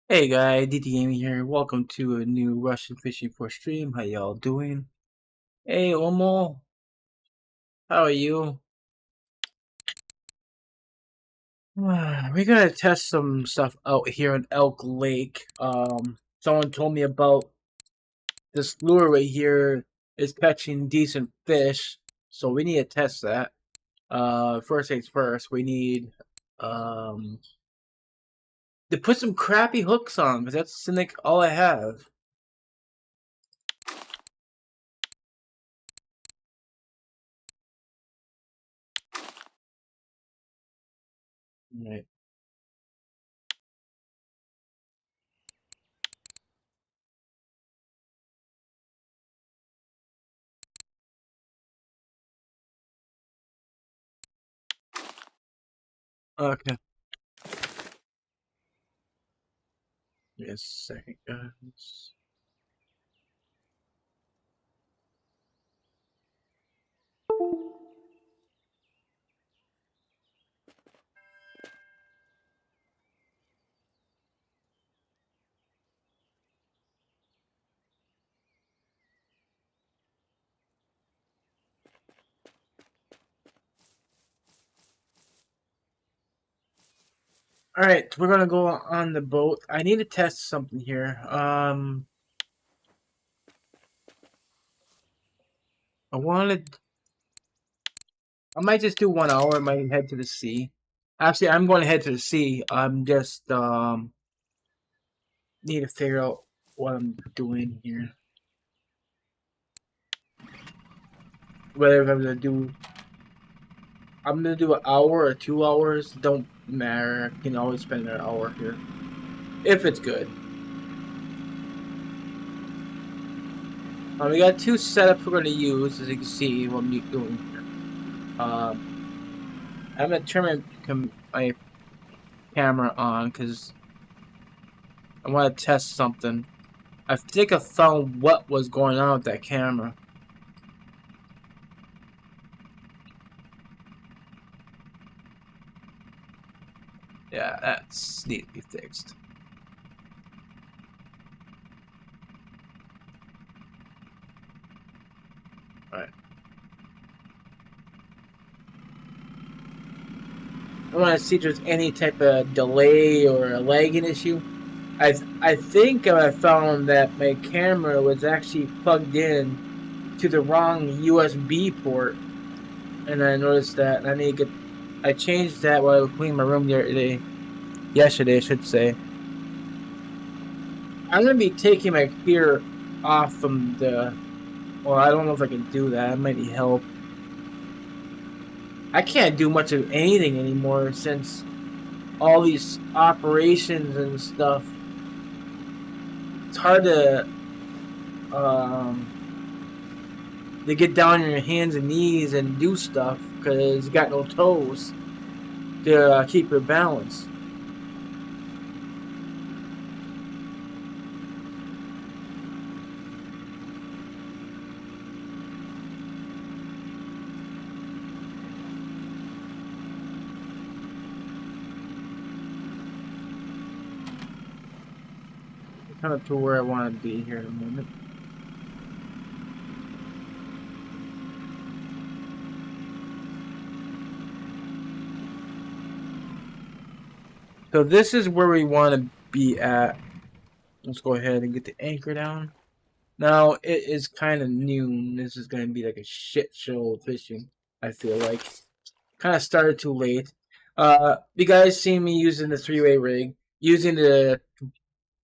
Hey guy, DT Gaming here. Welcome to a new Russian Fishing for stream. How y'all doing? Hey Omo, how are you? We're gonna test some stuff out here in Elk Lake. Someone told me about this lure right here is catching decent fish, so we need to test that. First things first, we need um to put some crappy hooks on, because that's like all I have. Right. Okay. Yes, second guys. Alright, we're gonna go on the boat. I need to test something here. I might just do 1 hour. I might head to the sea. Actually, I'm going to head to the sea. I'm just, need to figure out what I'm doing here. Whether I'm gonna do an hour or 2 hours, don't matter. I can always spend an hour here. If it's good. We got two setups we're going to use, as you can see what I'm doing here. I'm going to turn my camera on because I want to test something. I think I found what was going on with that camera. Yeah, that's needs to be fixed. Alright. I want to see if there's any type of delay or a lagging issue. I think I found that my camera was actually plugged in to the wrong USB port, and I noticed that, and I changed that while I was cleaning my room yesterday I should say. I'm gonna be taking my gear off from the. Well, I don't know if I can do that. I might need help. I can't do much of anything anymore since all these operations and stuff. It's hard to get down on your hands and knees and do stuff because you got no toes to keep your balance. Kind of to where I want to be here in a moment. So this is where we want to be at. Let's go ahead and get the anchor down. Now it is kind of noon. This is going to be like a shit show of fishing, I feel like. Kind of started too late. You guys see me using the 3-way rig.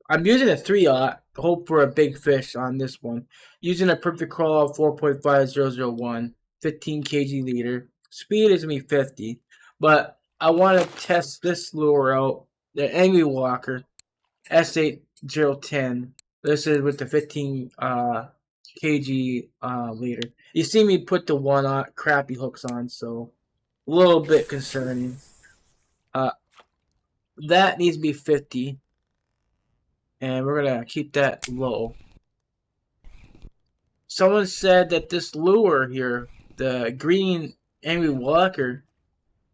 I'm using a 3-aught to hope for a big fish on this one. Using a perfect crawl 4.5001, 15 kg leader. Speed is going to be 50. But I want to test this lure out. The Angry Walker S8010. This is with the 15 kg leader. You see me put the 1-aught crappy hooks on, so a little bit concerning. That needs to be 50. And we're going to keep that low. Someone said that this lure here, the green Angry Walker,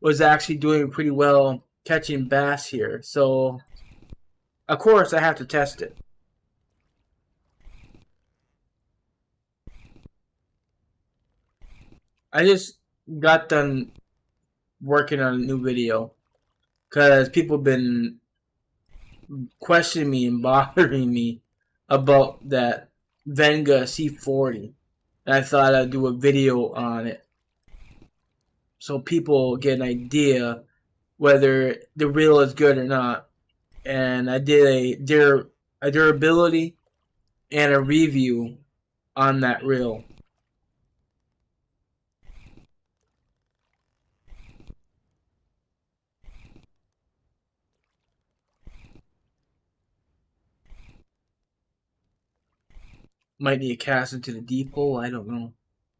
was actually doing pretty well catching bass here. So Of course, I have to test it. I just got done working on a new video because people have been questioning me and bothering me about that Venga C40. And I thought I'd do a video on it so people get an idea whether the reel is good or not. And I did a durability and a review on that reel. Might need to cast into the deep hole, I don't know.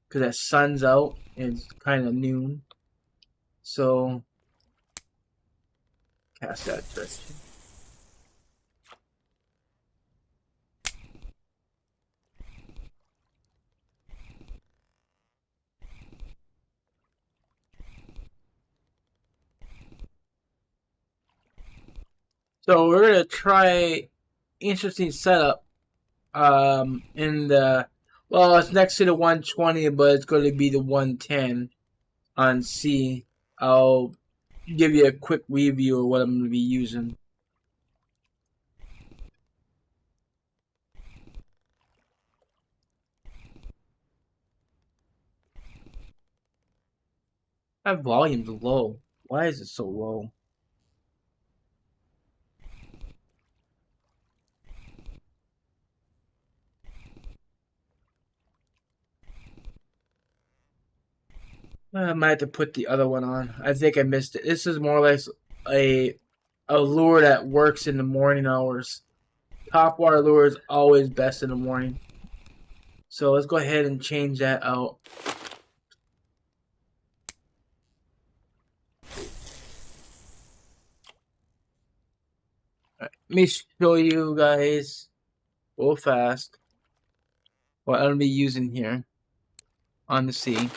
Because that sun's out and it's kind of noon. So, cast that direction. So we're gonna try interesting setup. In the it's next to the 120, but it's going to be the 110 on C. I'll give you a quick review of what I'm going to be using. That volume's low. Why is it so low? I might have to put the other one on. I think I missed it. This is more or less a lure that works in the morning hours. Top water lure is always best in the morning. So let's go ahead and change that out. Right, let me show you guys real fast what I'm going to be using here on the sea.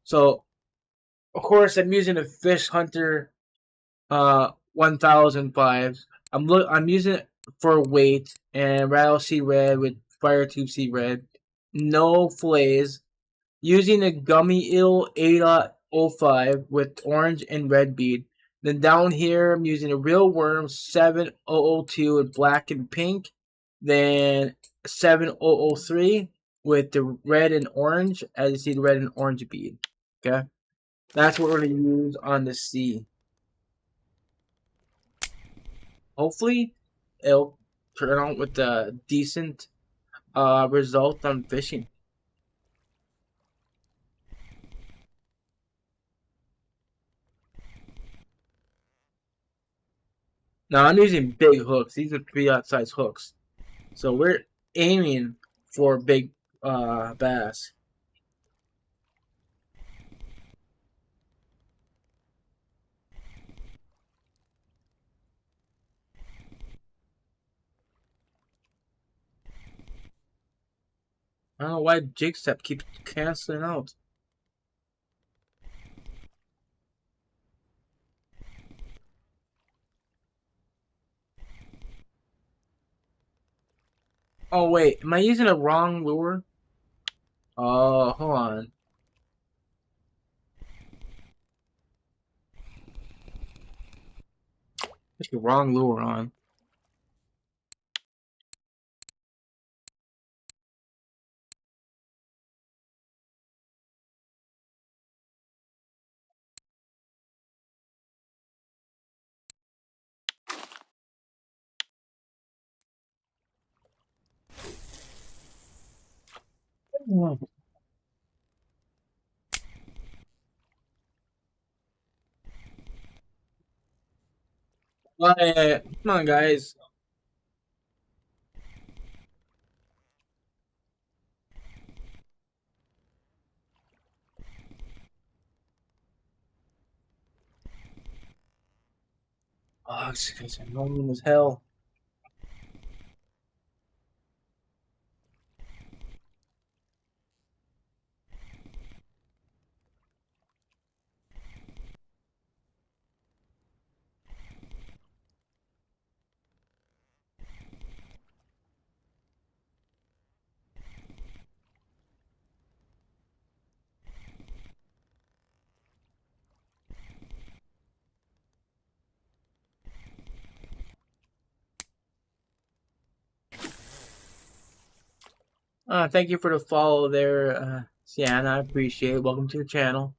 So, of course, I'm using a Fish Hunter 1005. I'm using it for weight and Rattle Sea Red with Fire Tube Sea Red. No fillets. Using a Gummy Eel A.05 with orange and red bead. Then down here, I'm using a Real Worm 7002 with black and pink. Then 7003 with the red and orange. As you see, the red and orange bead. Okay, that's what we're gonna use on the sea. Hopefully, it'll turn out with a decent result on fishing. Now I'm using big hooks. These are 3/0 size hooks. So we're aiming for big bass. I don't know why jig step keeps canceling out. Oh wait, am I using a wrong lure? Oh, hold on. Put the wrong lure on. Come on, guys. Oh, it's annoying as hell. Thank you for the follow there, Sienna. I appreciate it. Welcome to the channel.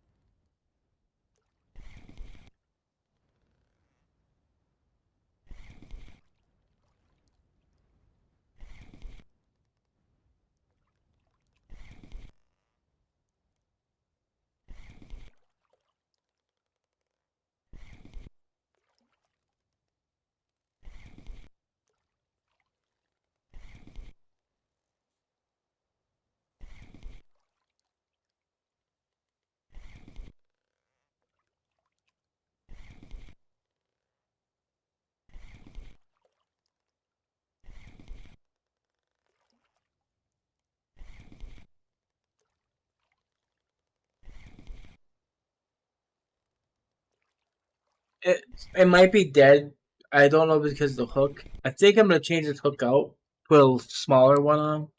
It it might be dead. I don't know because of the hook. I think I'm gonna change this hook out, put a smaller one on.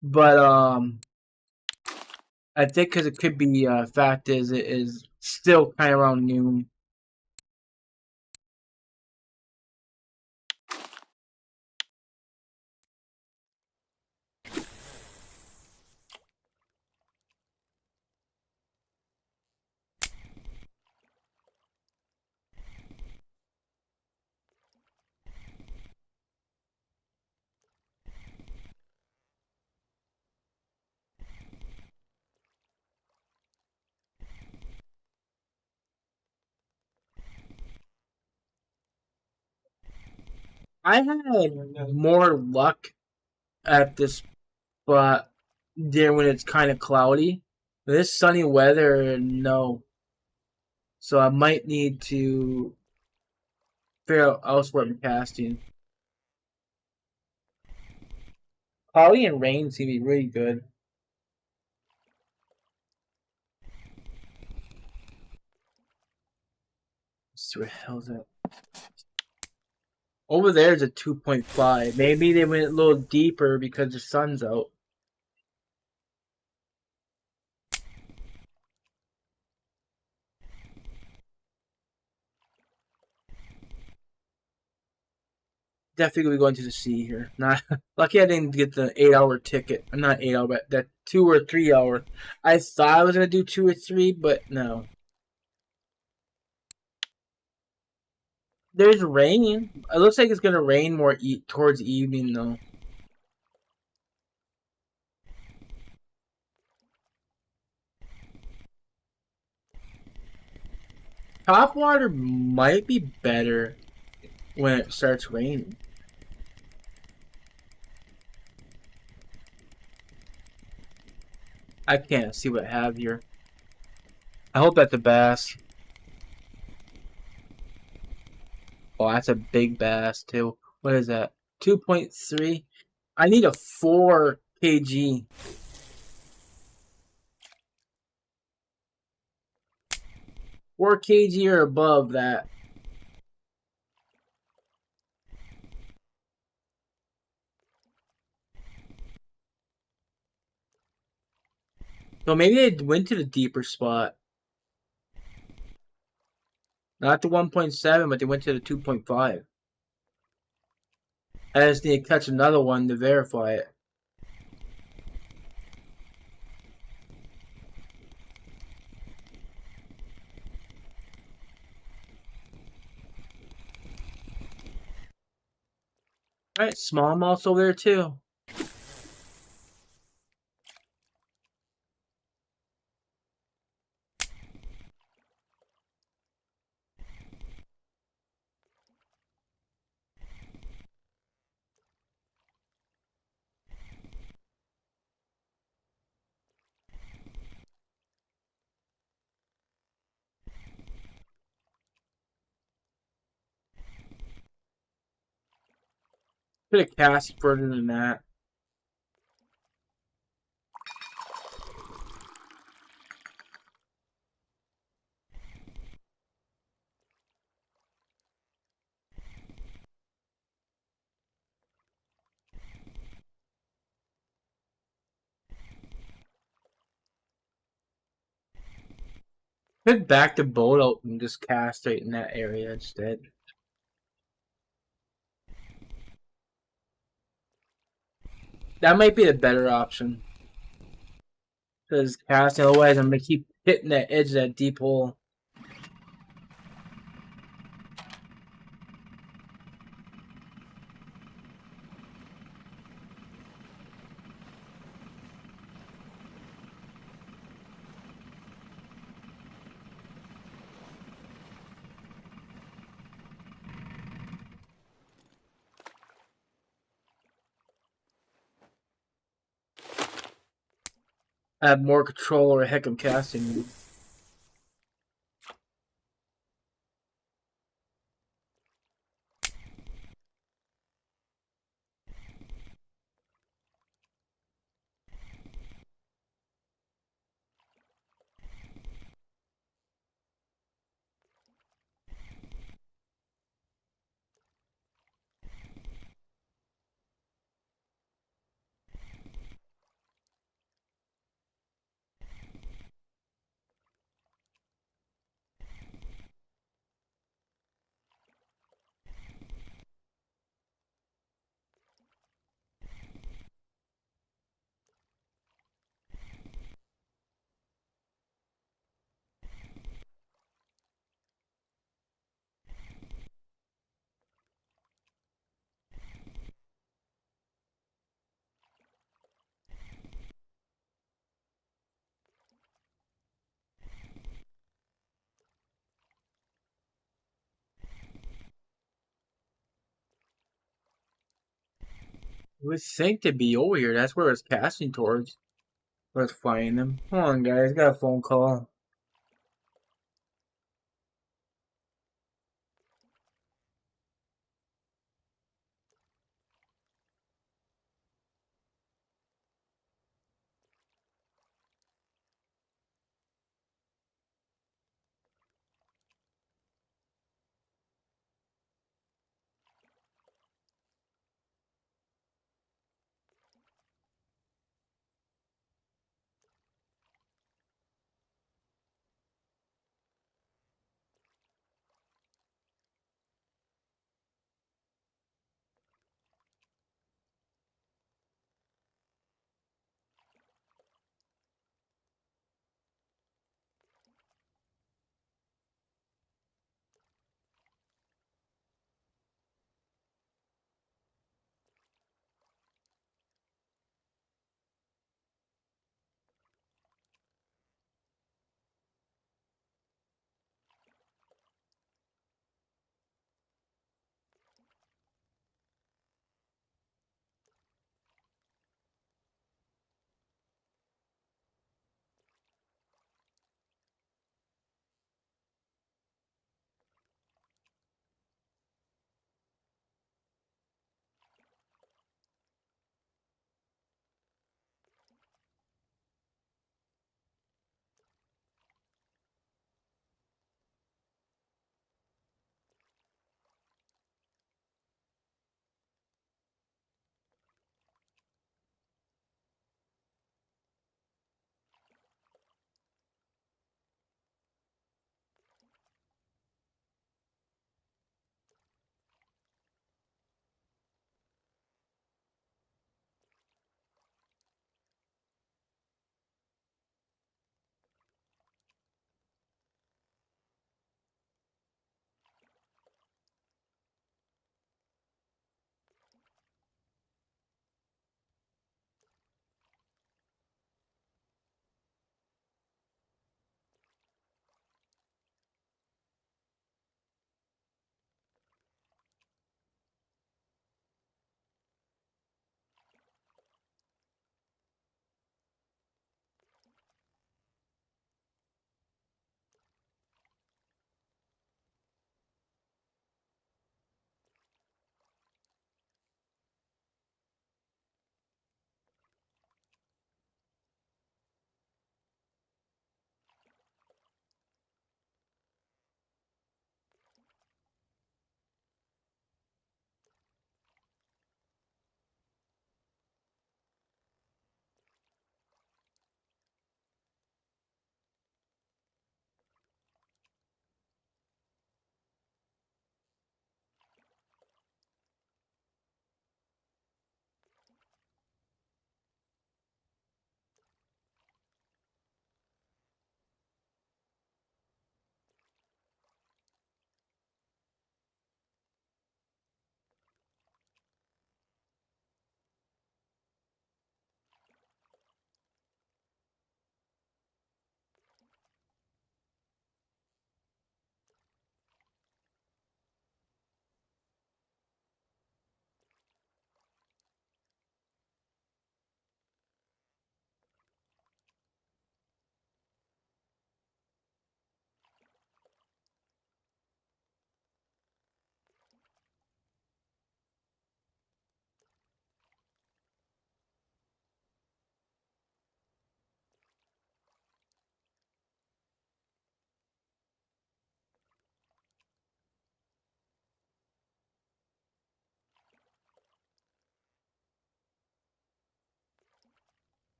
But I think because it could be fact is it is still kind of around noon. I had more luck at this spot there when it's kind of cloudy. This sunny weather, no. So I might need to figure out elsewhere I'm casting. Cloudy and rain seem to be really good. Let's see what the hell's that? Over there is a 2.5. Maybe they went a little deeper because the sun's out. Definitely going to the sea here. Not lucky I didn't get the 8-hour ticket. Not 8 hour, but that 2 or 3 hour. I thought I was gonna do 2 or 3, but no. There's rain. It looks like it's gonna rain more towards evening though. Top water might be better when it starts raining. I can't see what I have here. I hope that's a bass. Oh, that's a big bass too. What is that? 2.3. I need a 4 kg. 4 kg or above that. So maybe they went to the deeper spot. Not the 1.7, but they went to the 2.5. I just need to catch another one to verify it. Alright, smallmouths over there too. Could have cast further than that. Could back the boat out and just cast right in that area instead. That might be the better option. Because casting, otherwise I'm gonna keep hitting that edge of that deep hole. I have more control or a heck of casting. I would think to be over here. That's where it's casting towards. Where it's flying them. Hold on, guys. Got a phone call.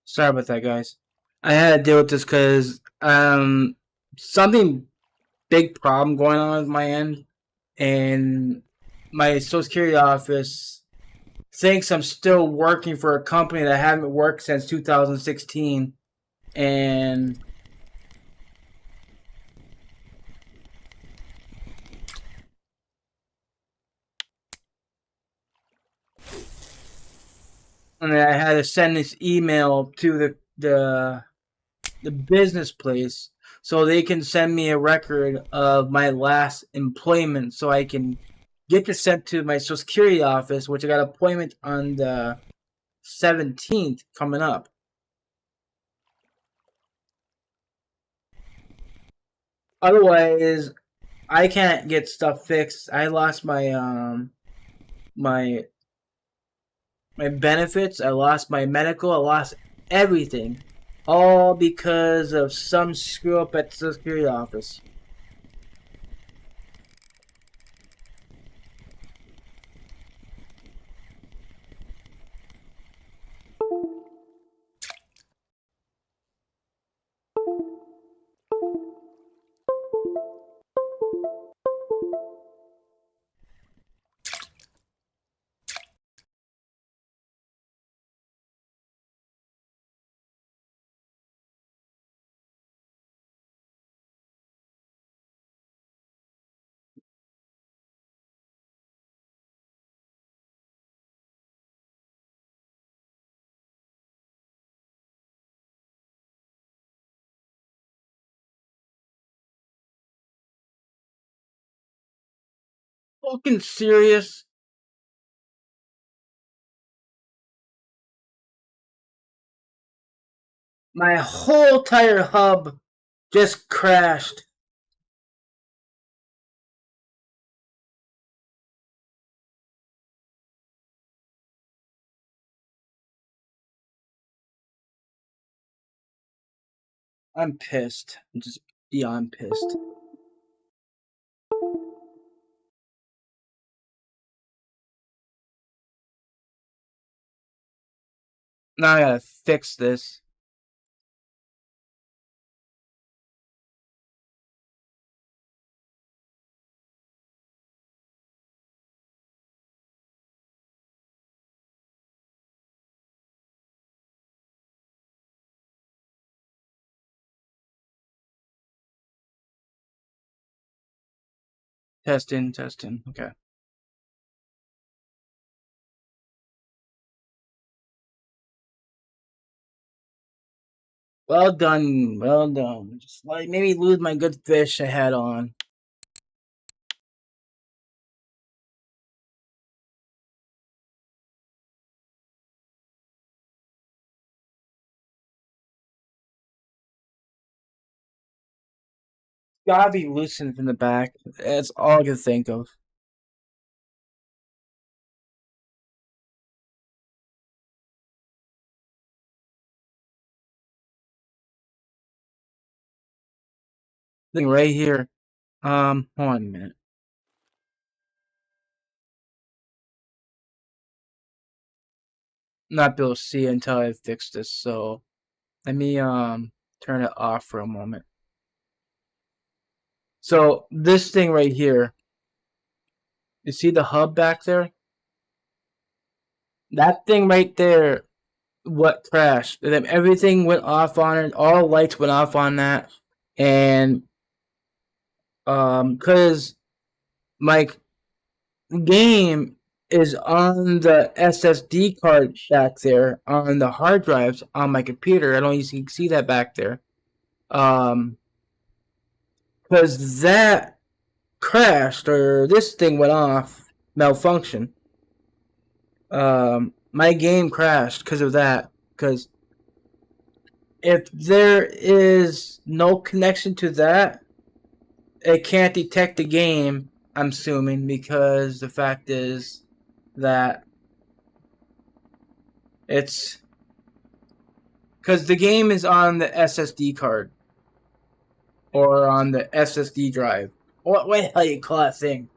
Sorry about that, guys. I had to deal with this because something big problem going on with my end, and my Social Security office thinks I'm still working for a company that I haven't worked since 2016, and I had to send this email to the business place so they can send me a record of my last employment so I can get this sent to my Social Security office, which I got an appointment on the 17th coming up. Otherwise, I can't get stuff fixed. I lost my my benefits, I lost my medical, I lost everything. All because of some screw up at the Social Security office. Fucking serious? My whole entire hub just crashed. I'm pissed. I'm just beyond pissed. Now I gotta fix this. Testing, testing. Okay. Well done, well done. Just like maybe lose my good fish I had on. Gotta be loosened from the back. That's all I can think of. Thing right here. Hold on a minute. Not be able to see it until I fix this, so let me turn it off for a moment. So this thing right here, you see the hub back there? That thing right there, what crashed? And then everything went off on it. All lights went off on that, and because my game is on the SSD card back there on the hard drives on my computer. I don't even see that back there. Because that crashed or this thing went off, malfunction. My game crashed because of that. Because if there is no connection to that, it can't detect the game. I'm assuming because the fact is that it's because the game is on the SSD card or on the SSD drive. What the hell you call that thing?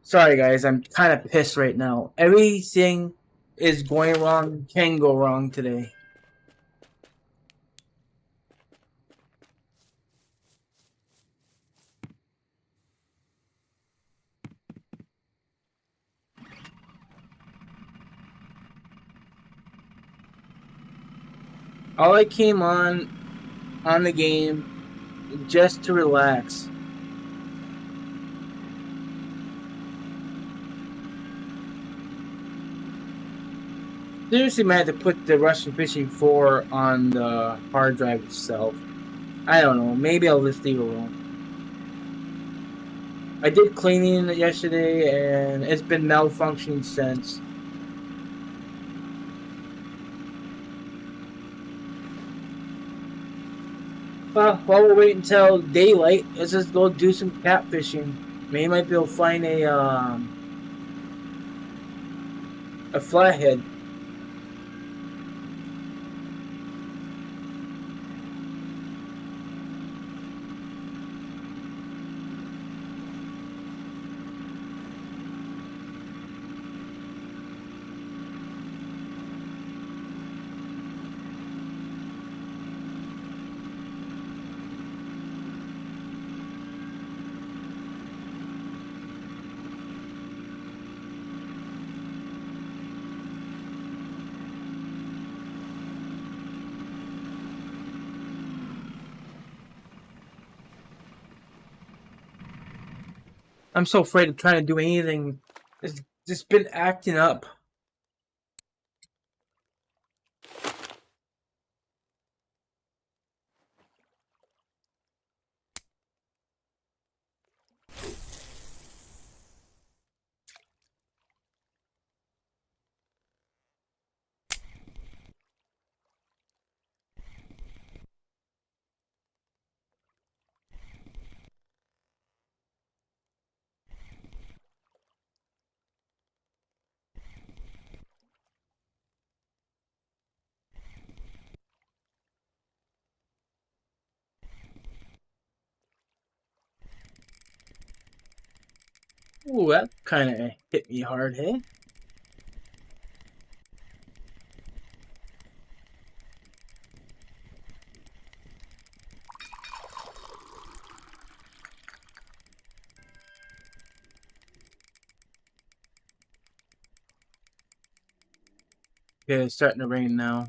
Sorry guys, I'm kind of pissed right now. Everything is going wrong, can go wrong today. All I came on the game just to relax. Seriously, might have to put the Russian Fishing 4 on the hard drive itself. I don't know. Maybe I'll just leave it alone. I did cleaning yesterday, and it's been malfunctioning since. Well, while we're waiting until daylight, let's just go do some catfishing. Maybe might be able to find a flathead. I'm so afraid of trying to do anything. It's just been acting up. Ooh, that kind of hit me hard, hey? Okay, it's starting to rain now.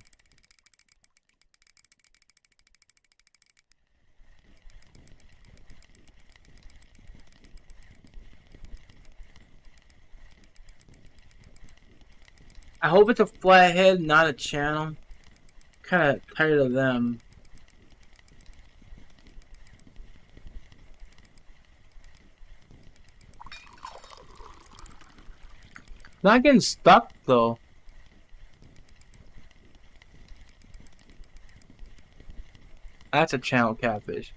I hope it's a flathead, not a channel. Kind of tired of them. Not getting stuck though. That's a channel catfish.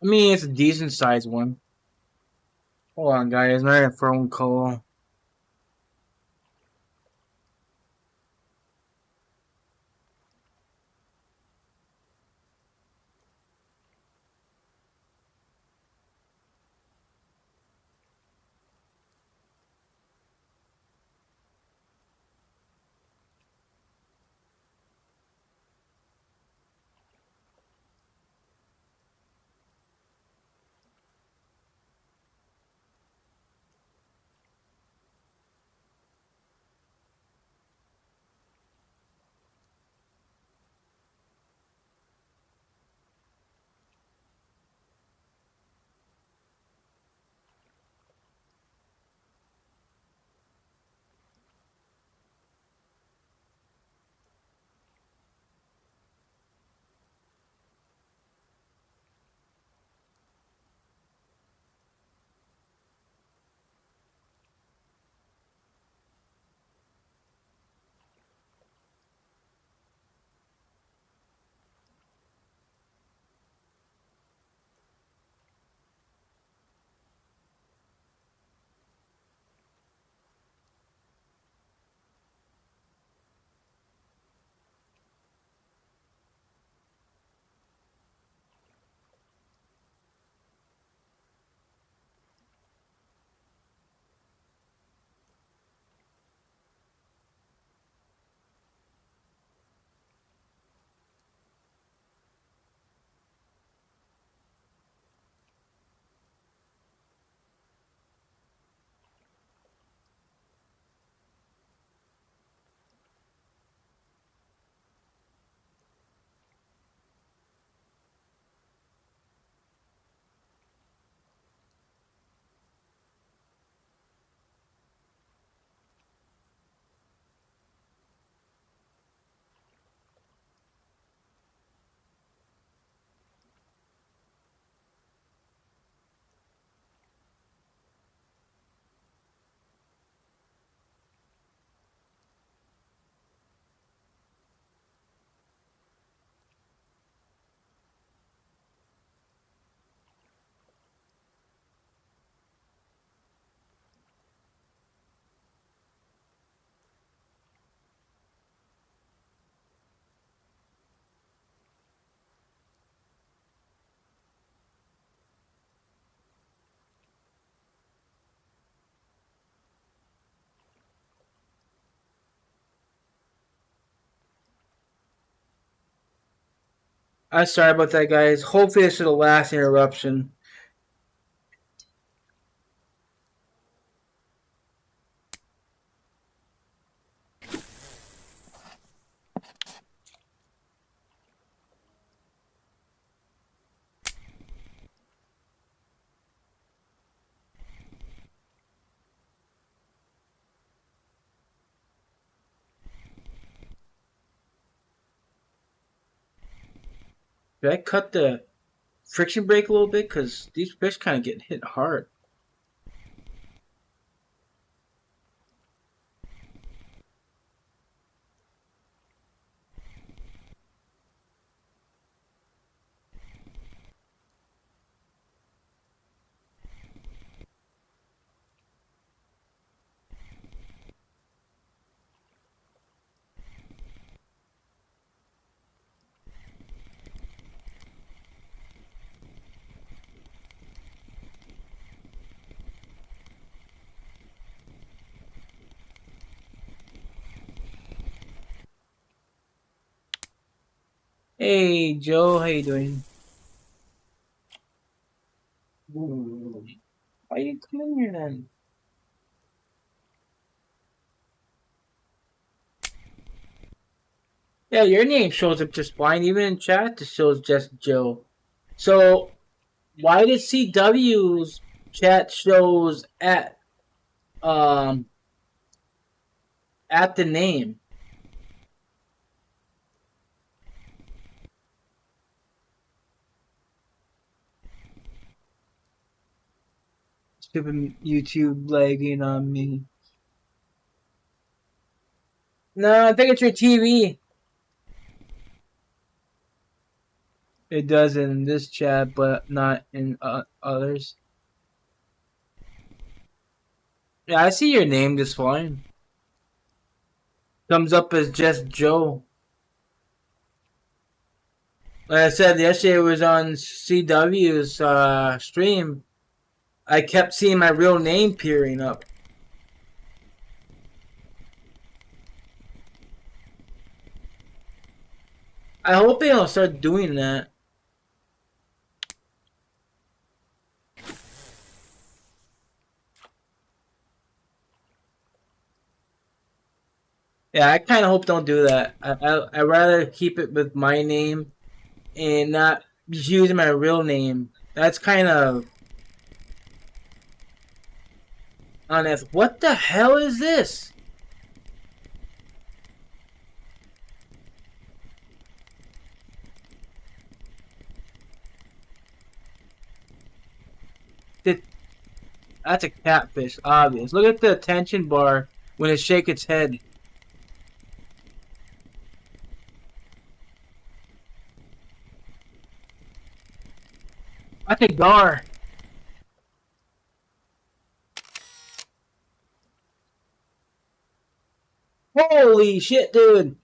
I mean, it's a decent sized one. Hold on, guys. Not a phone call. I'm sorry about that, guys. Hopefully this is the last interruption. Did I cut the friction brake a little bit? Because these fish kind of getting hit hard. Hey, Joe, how you doing? Ooh, why you coming here then? Yeah, your name shows up just fine. Even in chat, it shows just Joe. So, why did CW's chat shows um at the name? Stupid YouTube lagging on me. No, I think it's your TV. It does in this chat, but not in others. Yeah, I see your name just fine. Comes up as just Joe. Like I said, yesterday was on CW's stream. I kept seeing my real name peering up. I hope they don't start doing that. Yeah, I kind of hope don't do that. I'd rather keep it with my name and not using my real name. That's kind of unethical. What the hell is this? That's a catfish, obvious. Look at the attention bar when it shakes its head. That's a gar. Holy shit, dude.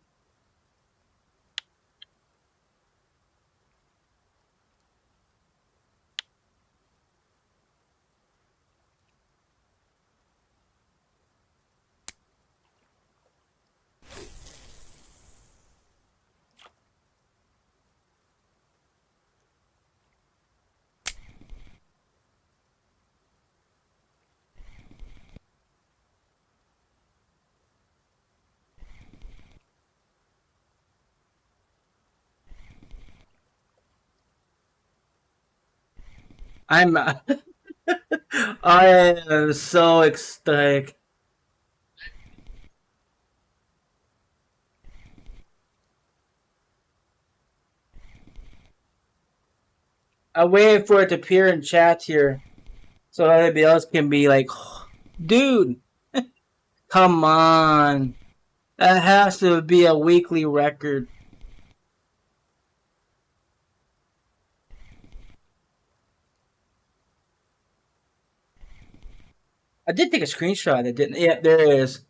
I'm I am so ecstatic. I waited for it to appear in chat here so everybody else can be like, dude, come on. That has to be a weekly record. I did take a screenshot. I didn't. Yeah, there it is.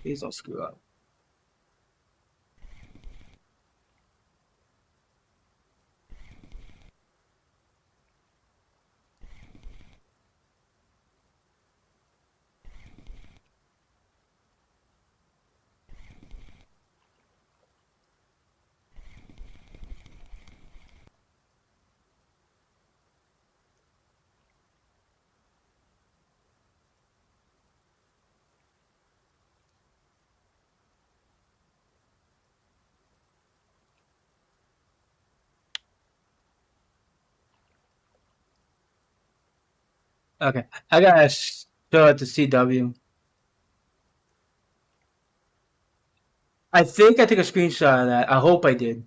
Please don't screw up. Okay, I gotta show it to CW. I think I took a screenshot of that. I hope I did.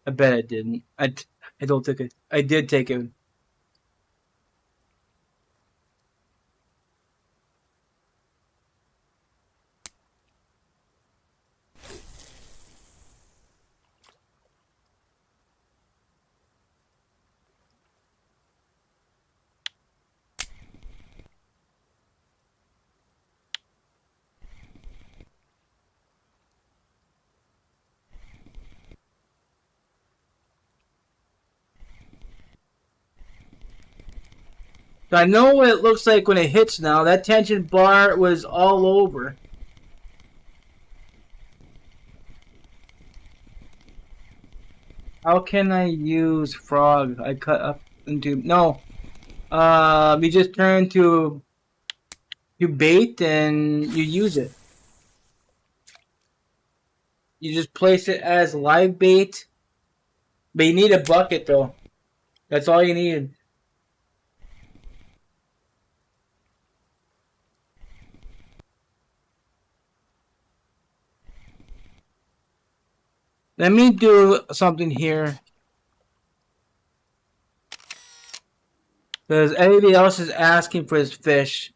I bet I didn't. I don't think it. I did take it. I know what it looks like when it hits now. That tension bar was all over. How can I use frog? I cut up into no. You just turn to bait and you use it. You just place it as live bait, but you need a bucket though. That's all you need. Let me do something here. Because everybody else is asking for his fish.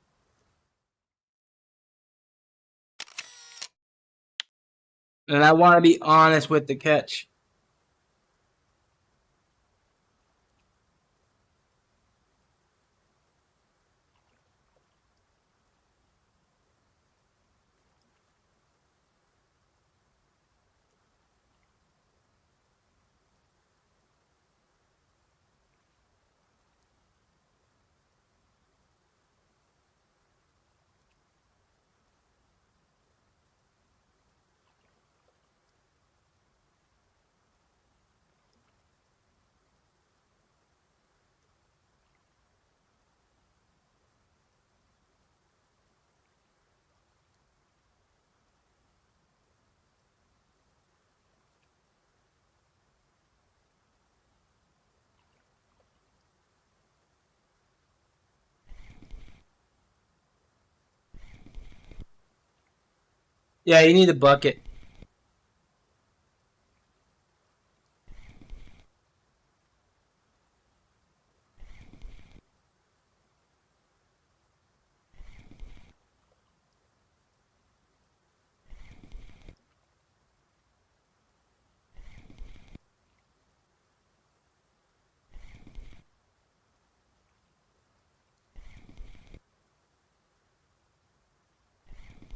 And I want to be honest with the catch. Yeah, you need a bucket.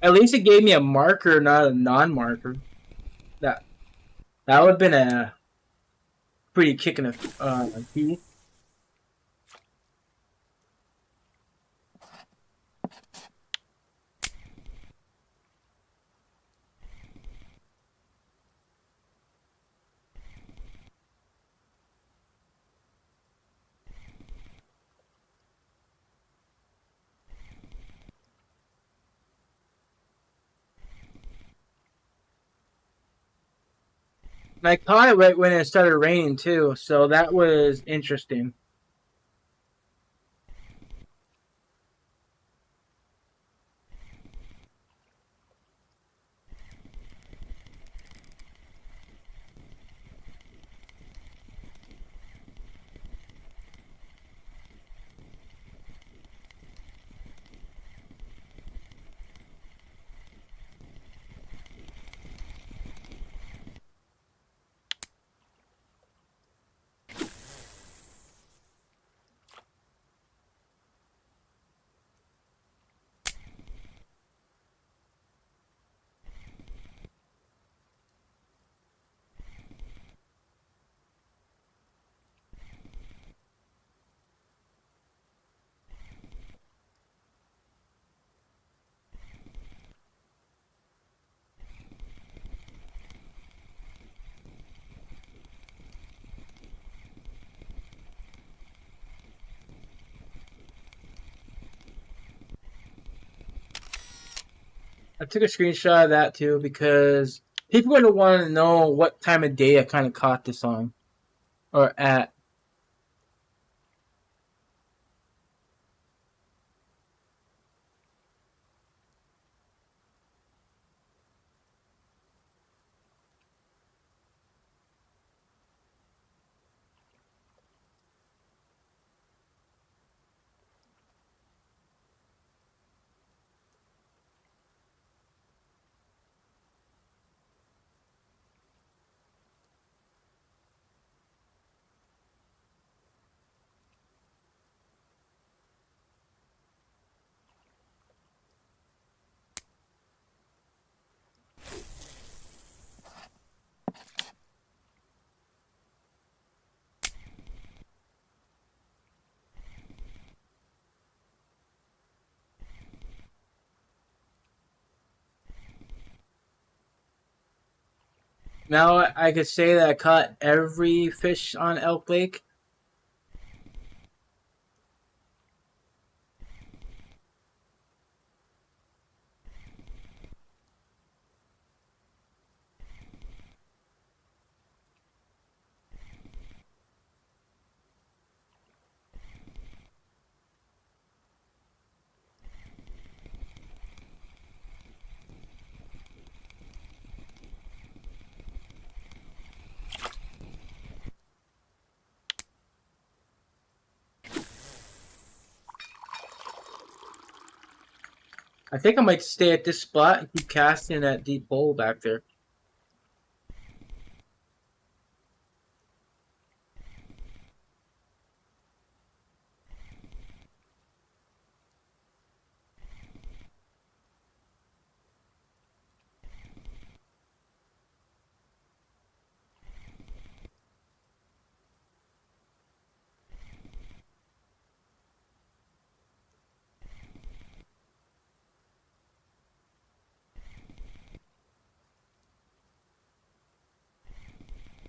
At least it gave me a marker, not a non-marker. That would have been a pretty kick in the teeth. And I caught it right when it started raining too, so that was interesting. I took a screenshot of that too because people are going to want to know what time of day I kind of caught this on or at. Now I could say that I caught every fish on Elk Lake. I think I might stay at this spot and keep casting that deep hole back there.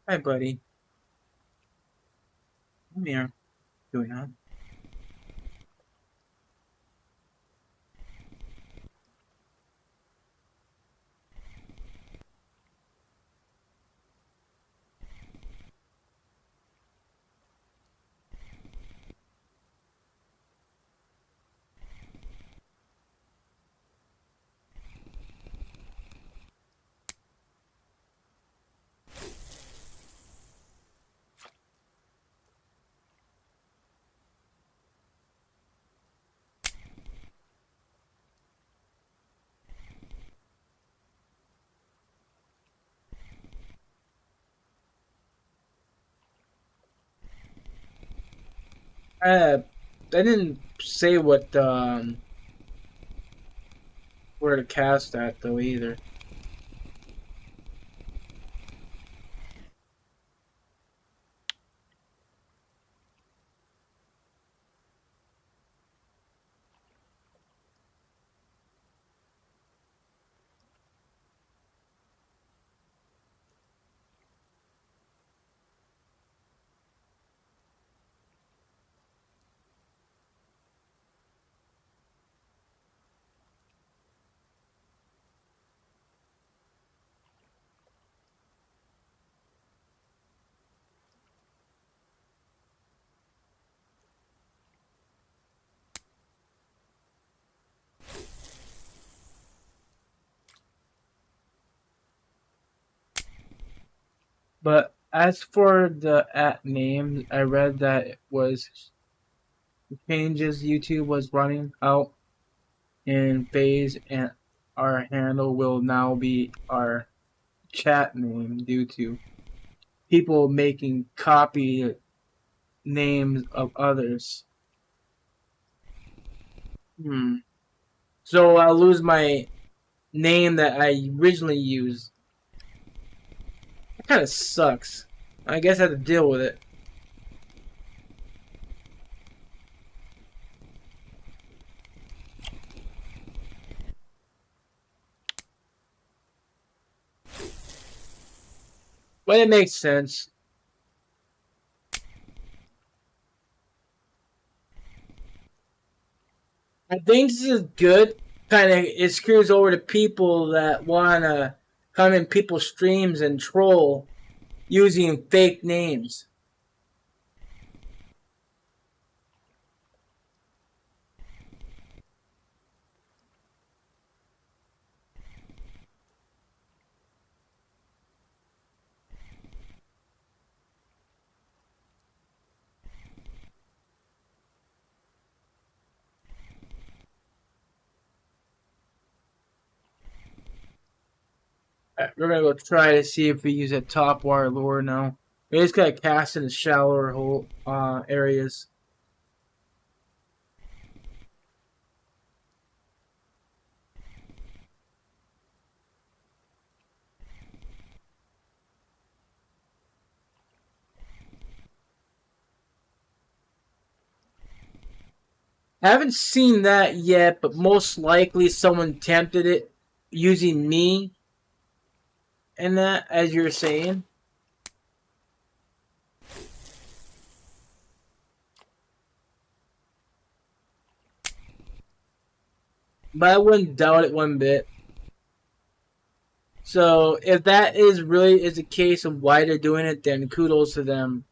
Hi, buddy. Come here. Doing that. I didn't say what where to cast at though either. But as for the at name, I read that it was changes YouTube was running out in phase, and our handle will now be our chat name due to people making copy names of others. So I'll lose my name that I originally used. That kind of sucks. I guess I have to deal with it. But it makes sense. I think this is good kind of it screws over the people that wanna come in people's streams and troll using fake names. We're gonna go try to see if we use a top wire lure now. We just gotta cast in the shallower hole areas. I haven't seen that yet, but most likely someone tempted it using me and that, as you're saying. But I wouldn't doubt it one bit. So if that is really is the case of why they're doing it, then kudos to them.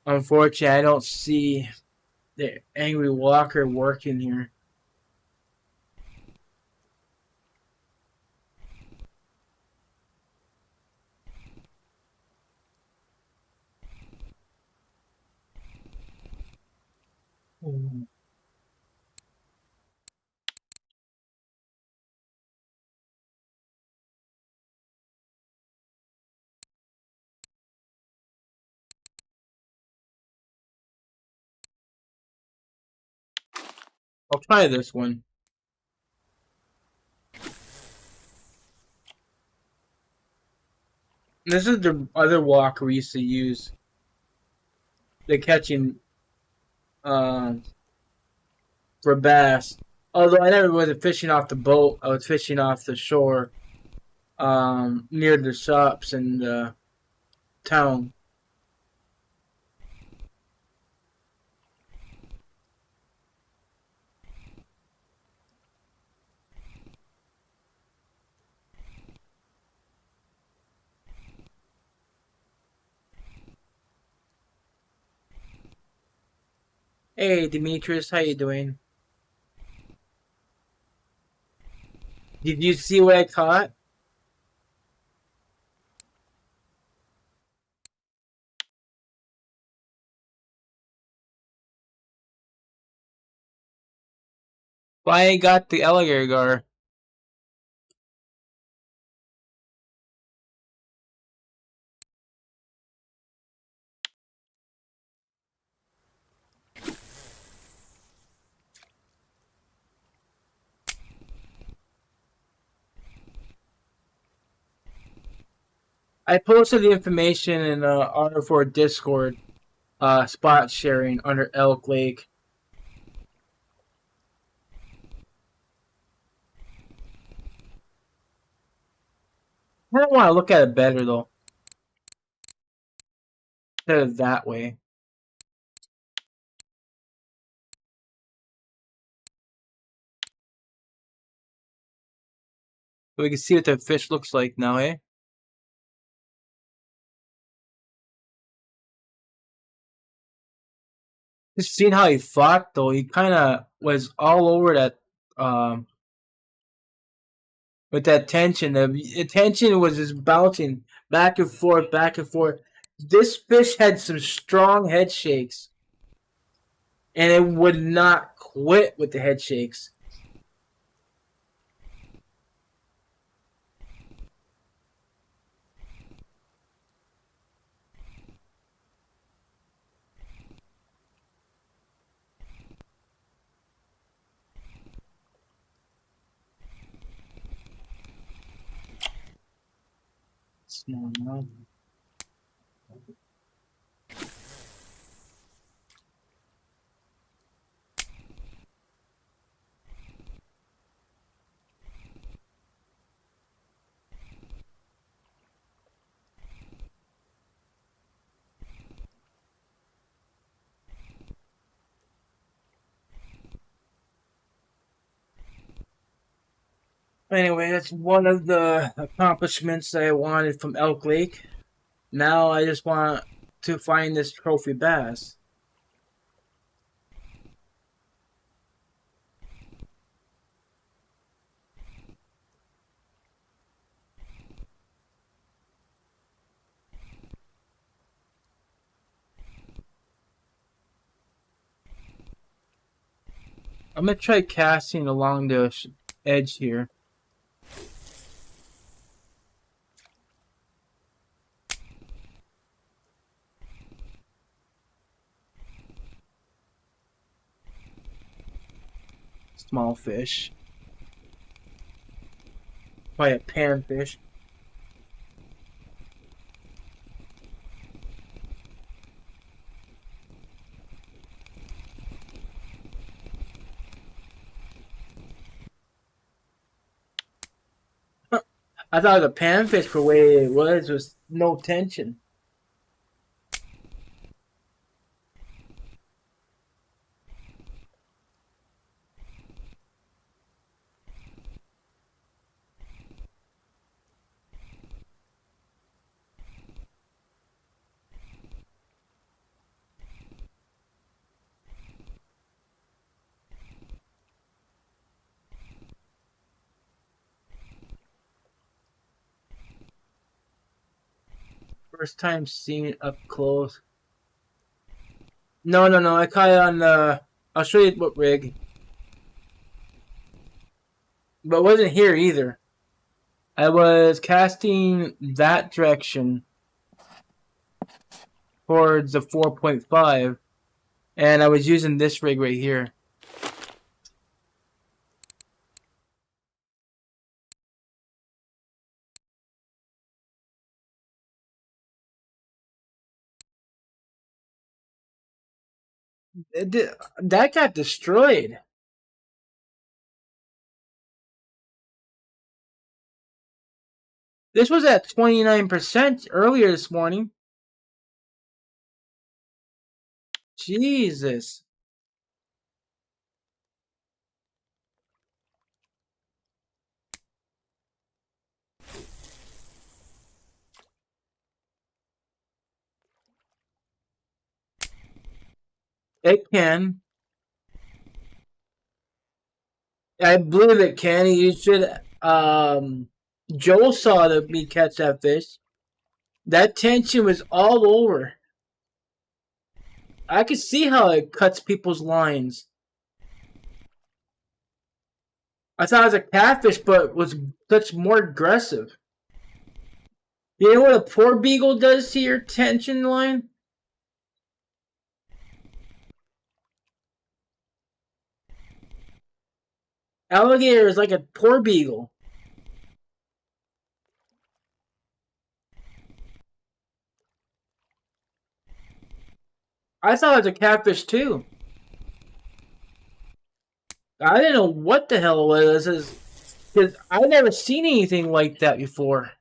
Unfortunately, I don't see the angry walker working here. I'll try this one. This is the other walker we used to use. The catching for bass. Although I never was fishing off the boat, I was fishing off the shore near the shops in the town. Hey Demetrius, how you doing? Did you see what I caught? Why I got the alligator gar? I posted the information in R4 Discord spot sharing under Elk Lake. I don't want to look at it better though. Instead of that way. So we can see what the fish looks like now, eh? Just seeing how he fought though, he kind of was all over that with that tension. The tension was just bouncing back and forth, back and forth. This fish had some strong head shakes. and it would not quit with the head shakes. Small mouth. Anyway, that's one of the accomplishments that I wanted from Elk Lake. Now I just want to find this trophy bass. I'm gonna try casting along the edge here. Small fish. Probably a panfish. I thought the panfish for the way it was no tension. First time seeing it up close. No. I caught it on the. I'll show you what rig. But it wasn't here either. I was casting that direction towards the 4.5, and I was using this rig right here. That got destroyed. This was at 29% earlier this morning. Jesus. It can. I believe it can. You should. Joel saw me catch that fish. That tension was all over. I could see how it cuts people's lines. I thought it was a catfish, but was such more aggressive. You know what a poor beagle does to your tension line? Alligator is like a poor beagle. I thought it was a catfish too. I didn't know what the hell it was, because I've never seen anything like that before.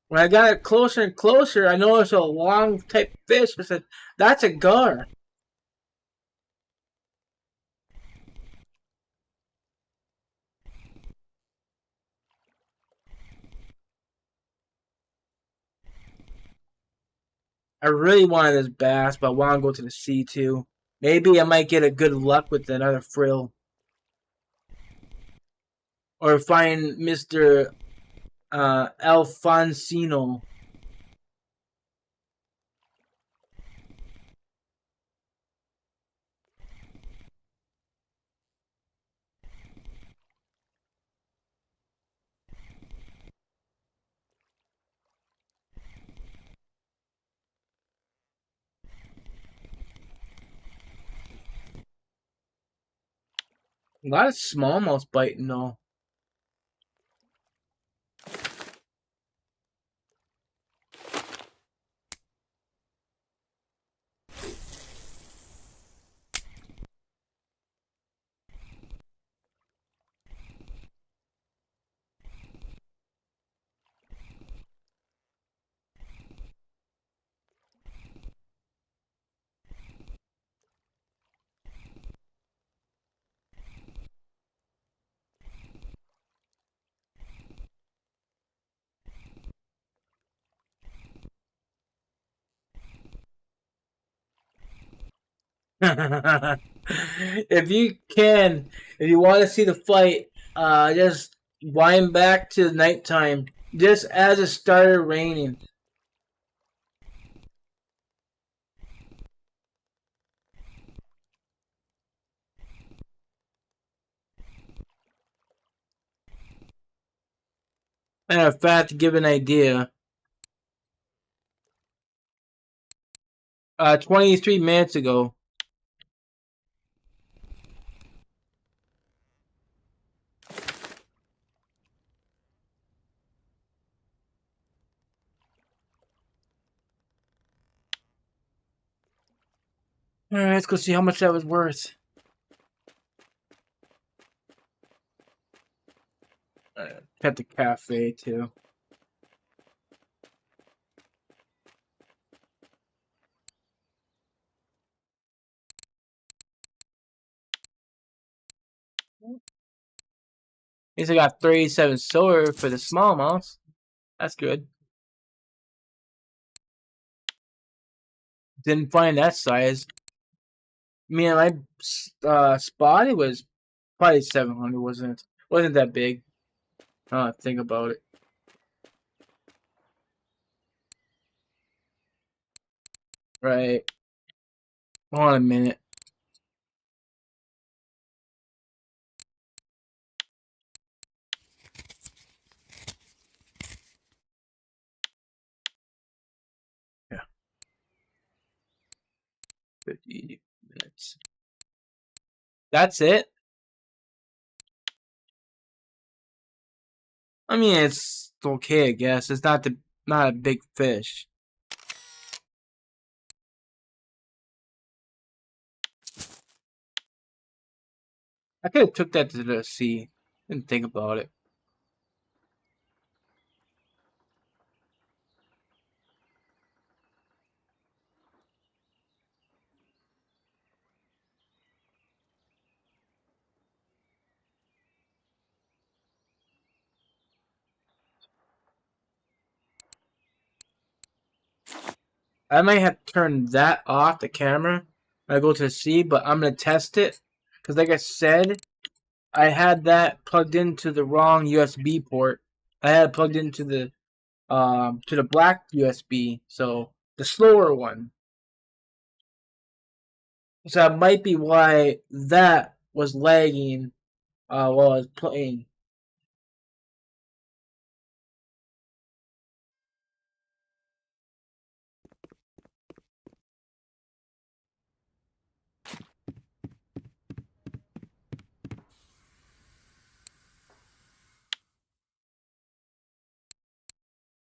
When I got it closer and closer, I noticed a long type fish. I said, that's a gar. I really wanted this bass, but I want to go to the sea too. Maybe I might get a good luck with another frill. Or find Mr. Alfonsino. A lot of smallmouth biting though. if you can, if you want to see the fight, just wind back to the nighttime, just as it started raining. Matter of fact, to give an idea, 23 minutes ago. Alright, let's go see how much that was worth. At the cafe, too. At least I got 37 silver for the small amounts. That's good. Didn't find that size. Man, my spot, it was probably 700, wasn't it? Wasn't that big. Think about it. Right. Hold on a minute. Yeah. 50 minutes. That's it? I mean, it's okay, I guess. It's not a big fish. I could have took that to the sea. Didn't think about it. I might have turned that off, the camera, when I go to the sea, but I'm going to test it. Because like I said, I had that plugged into the wrong USB port. I had it plugged into the black USB, so the slower one. So that might be why that was lagging while I was playing.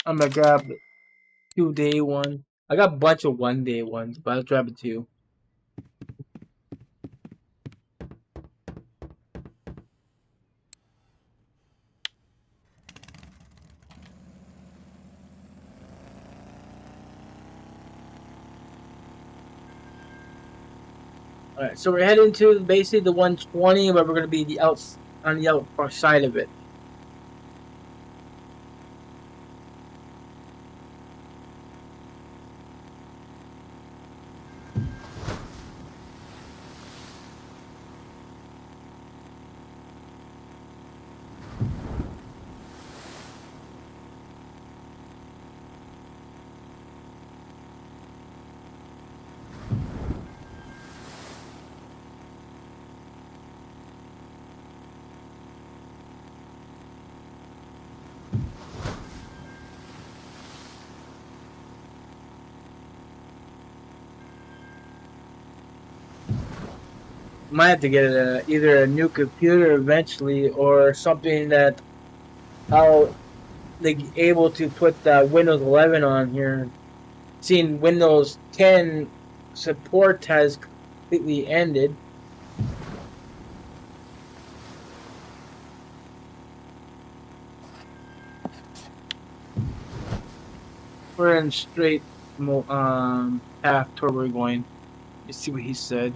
I'm gonna grab the 2-day one. I got a bunch of 1-day ones, but I'll grab it 2. Alright, so we're heading to basically the 120, but we're gonna be on the outside of it. Might have to get either a new computer eventually or something that I'll be able to put Windows 11 on here. Seeing Windows 10 support has completely ended. We're in straight path toward where we're going. Let's see what he said.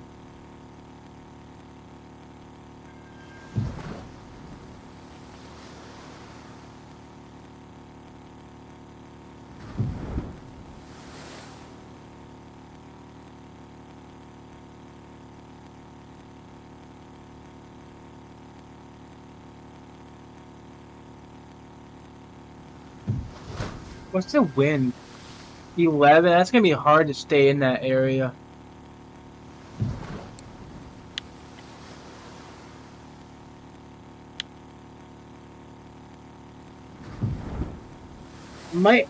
What's the wind? 11? That's gonna be hard to stay in that area. Might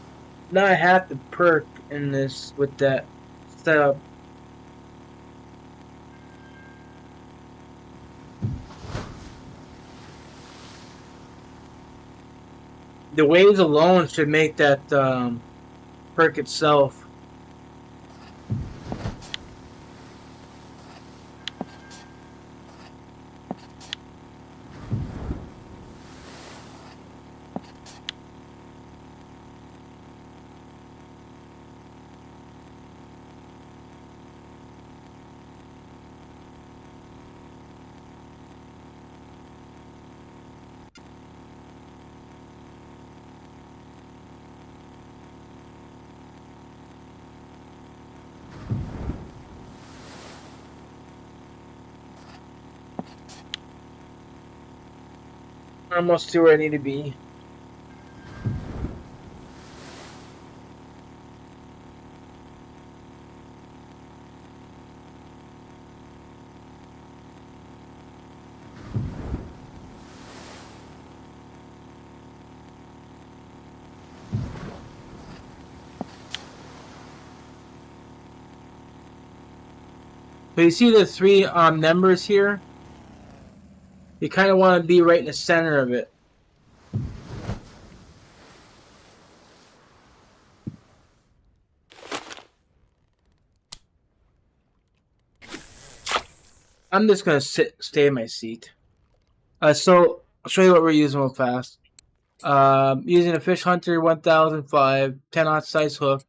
not have to perk in this with that setup. The waves alone should make that perk itself. Almost to where I need to be. But you see the three members here? You kind of want to be right in the center of it. I'm just gonna stay in my seat. So I'll show you what we're using real fast. Using a Fish Hunter 1005 10-aught size hook.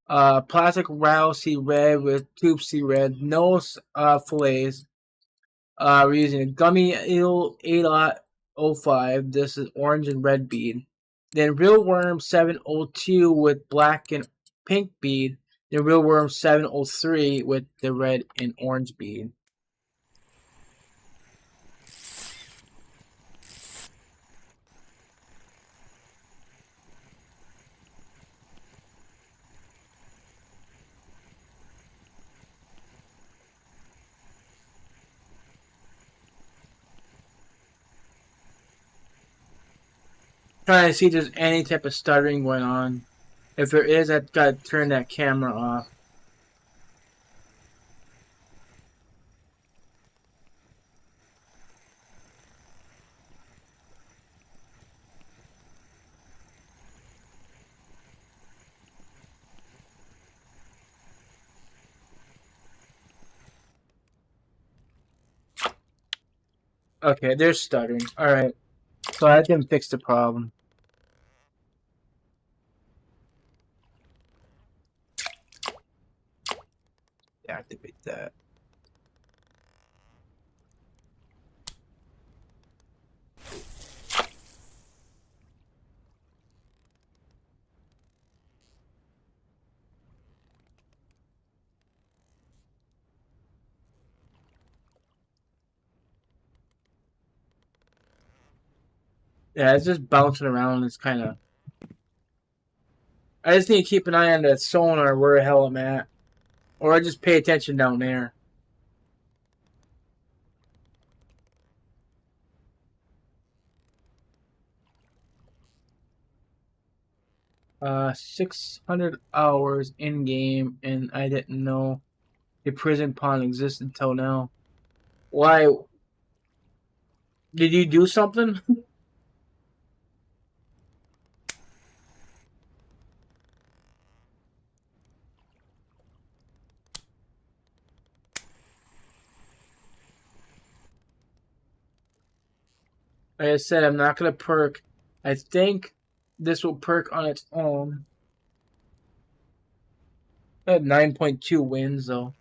Plastic Rousey red with tube C red. No fillets. We're using a Gummy Eel 8-05. This is orange and red bead. Then Real Worm 702 with black and pink bead. Then Real Worm 703 with the red and orange bead. Trying to see if there's any type of stuttering going on. If there is, I've got to turn that camera off. Okay, there's stuttering. Alright. So I didn't fix the problem. Activate that. Yeah, it's just bouncing around. It's kind of... I just need to keep an eye on that sonar where the hell I'm at. Or I just pay attention down there. 600 hours in game, and I didn't know the prison pond existed until now. Why? Did you do something? Like I said, I'm not gonna perk. I think this will perk on its own. I have 9.2 wins though.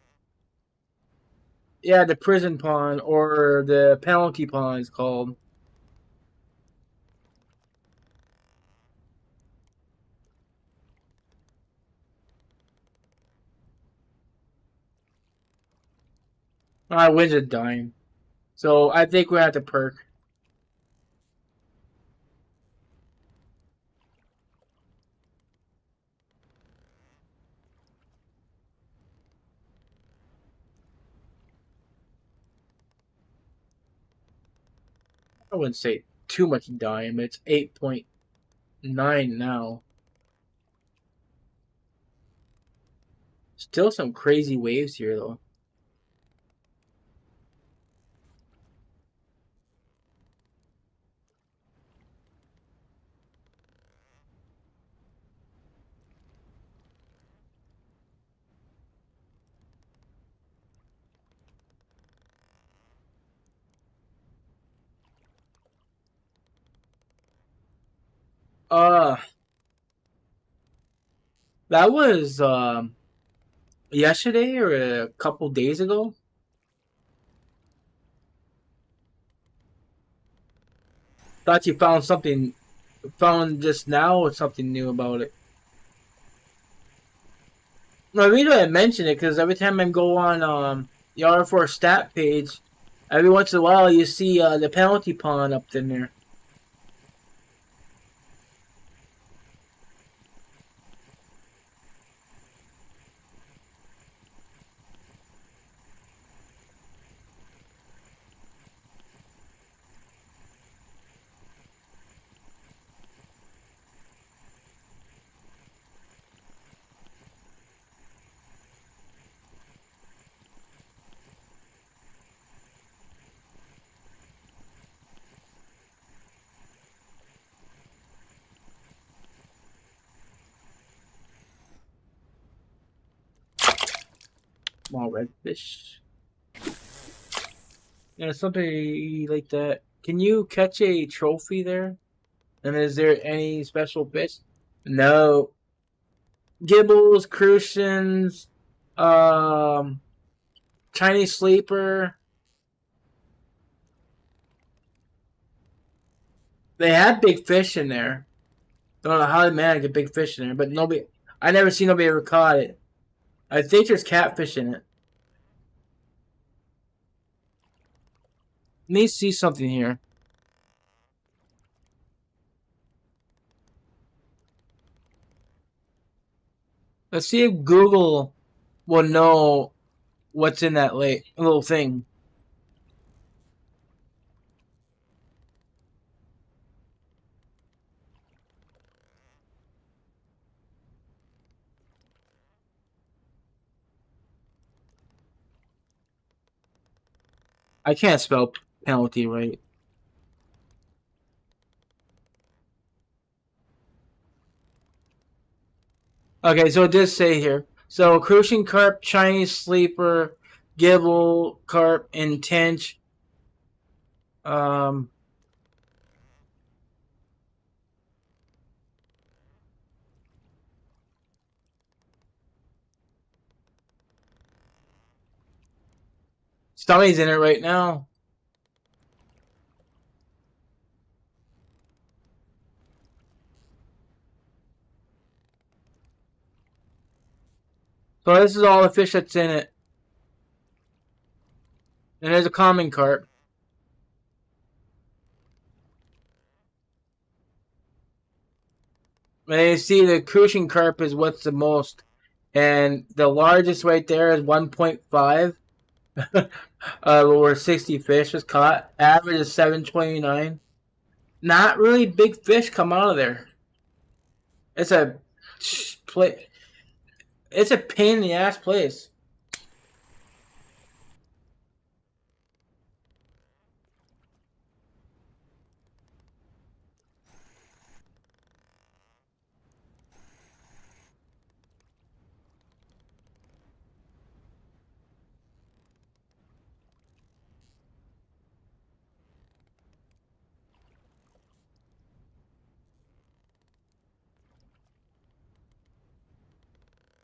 Yeah, the prison pawn or the penalty pawn is called. My wins are dying. So I think we have to perk. I wouldn't say too much dying, but it's 8.9 now. Still some crazy waves here though. Uh that was yesterday or a couple days ago. Thought you found just now or something new about it. No, the reason I mention it because every time I go on the R4 stat page, every once in a while you see the penalty pawn up in there. Small redfish. Yeah, something like that. Can you catch a trophy there? And is there any special fish? No. Gibbles, crucians, um, Chinese sleeper. They had big fish in there. Don't know how they managed to get big fish in there, but nobody. I never seen nobody ever caught it. I think there's catfish in it. Let me see something here. Let's see if Google will know what's in that little thing. I can't spell penalty right. Okay, so it does say here. So crucian carp, Chinese sleeper, gibble carp, and tench. Um, Stubby's in it right now. So this is all the fish that's in it. And there's a common carp. And you see the crucian carp is what's the most. And the largest right there is 1.5. Where 60 fish was caught. Average is 729. Not really big fish come out of there. It's a play. It's a pain in the ass place.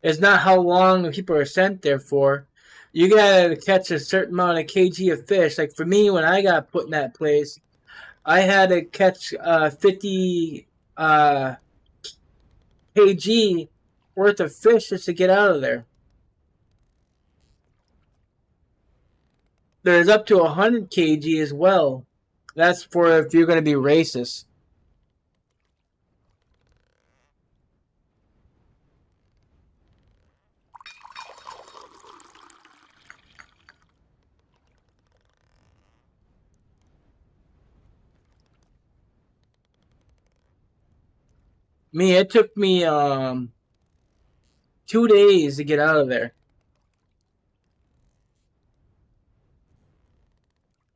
It's not how long people are sent there for. You gotta catch a certain amount of kg of fish. Like for me, when I got put in that place, I had to catch 50 kg worth of fish just to get out of there. There's up to 100 kg as well. That's for if you're going to be racist. Me, it took me 2 days to get out of there.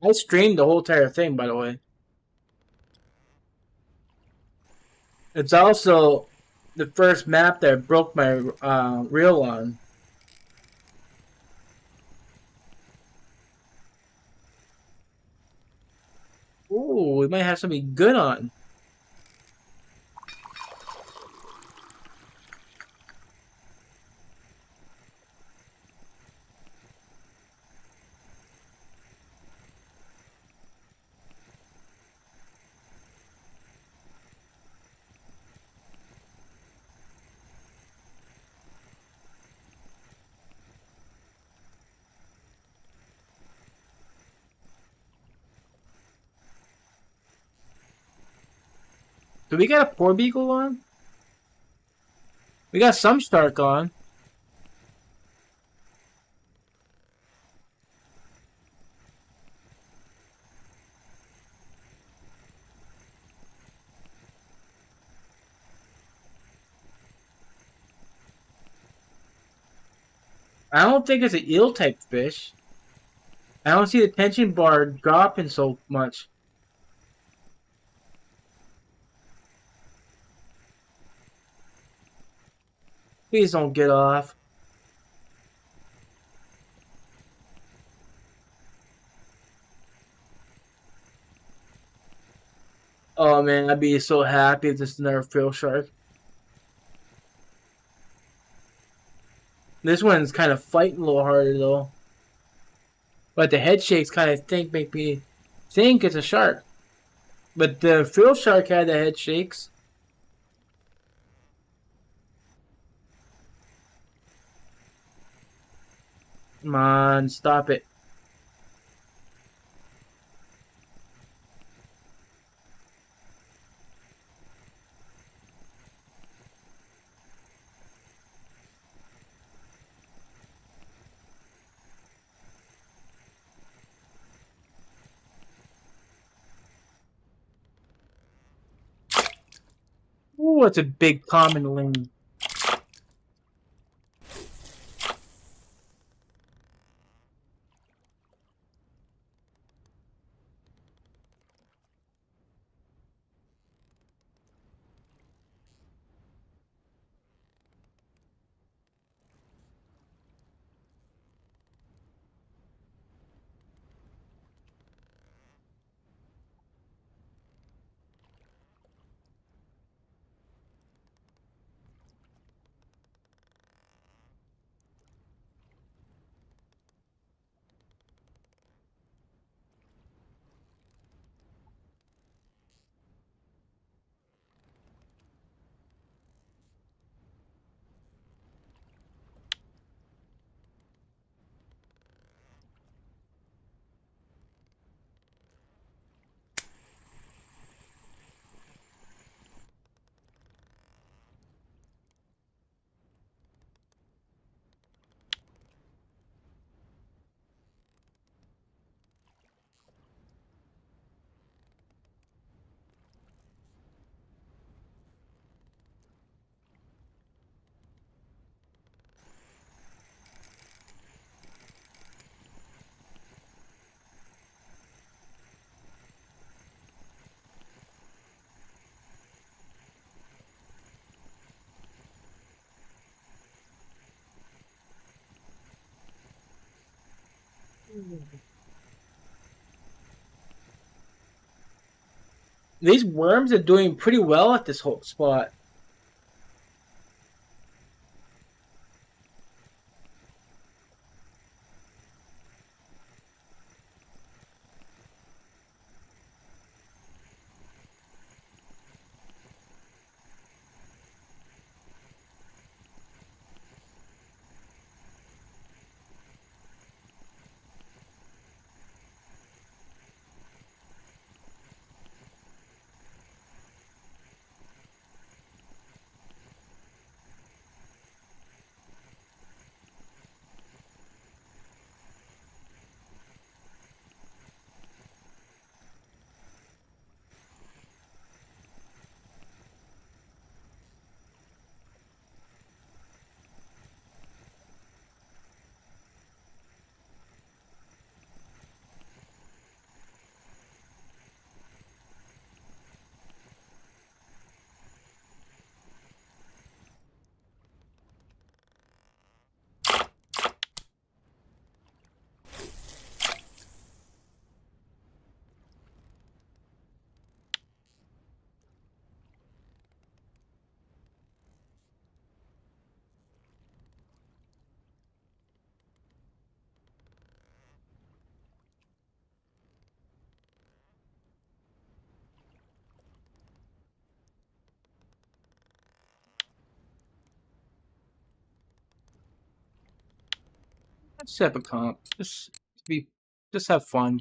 I streamed the whole entire thing, by the way. It's also the first map that I broke my reel on. Ooh, we might have something good on. Do we got a poor beagle on? We got some Stark on. I don't think it's an eel type fish. I don't see the tension bar dropping so much. Please don't get off. Oh man, I'd be so happy if this is another fill shark. This one's kind of fighting a little harder though. But the head shakes kind of make me think it's a shark. But the fill shark had the head shakes. Come on, stop it. Ooh, it's a big common ling. These worms are doing pretty well at this whole spot. set up a comp. Just have fun.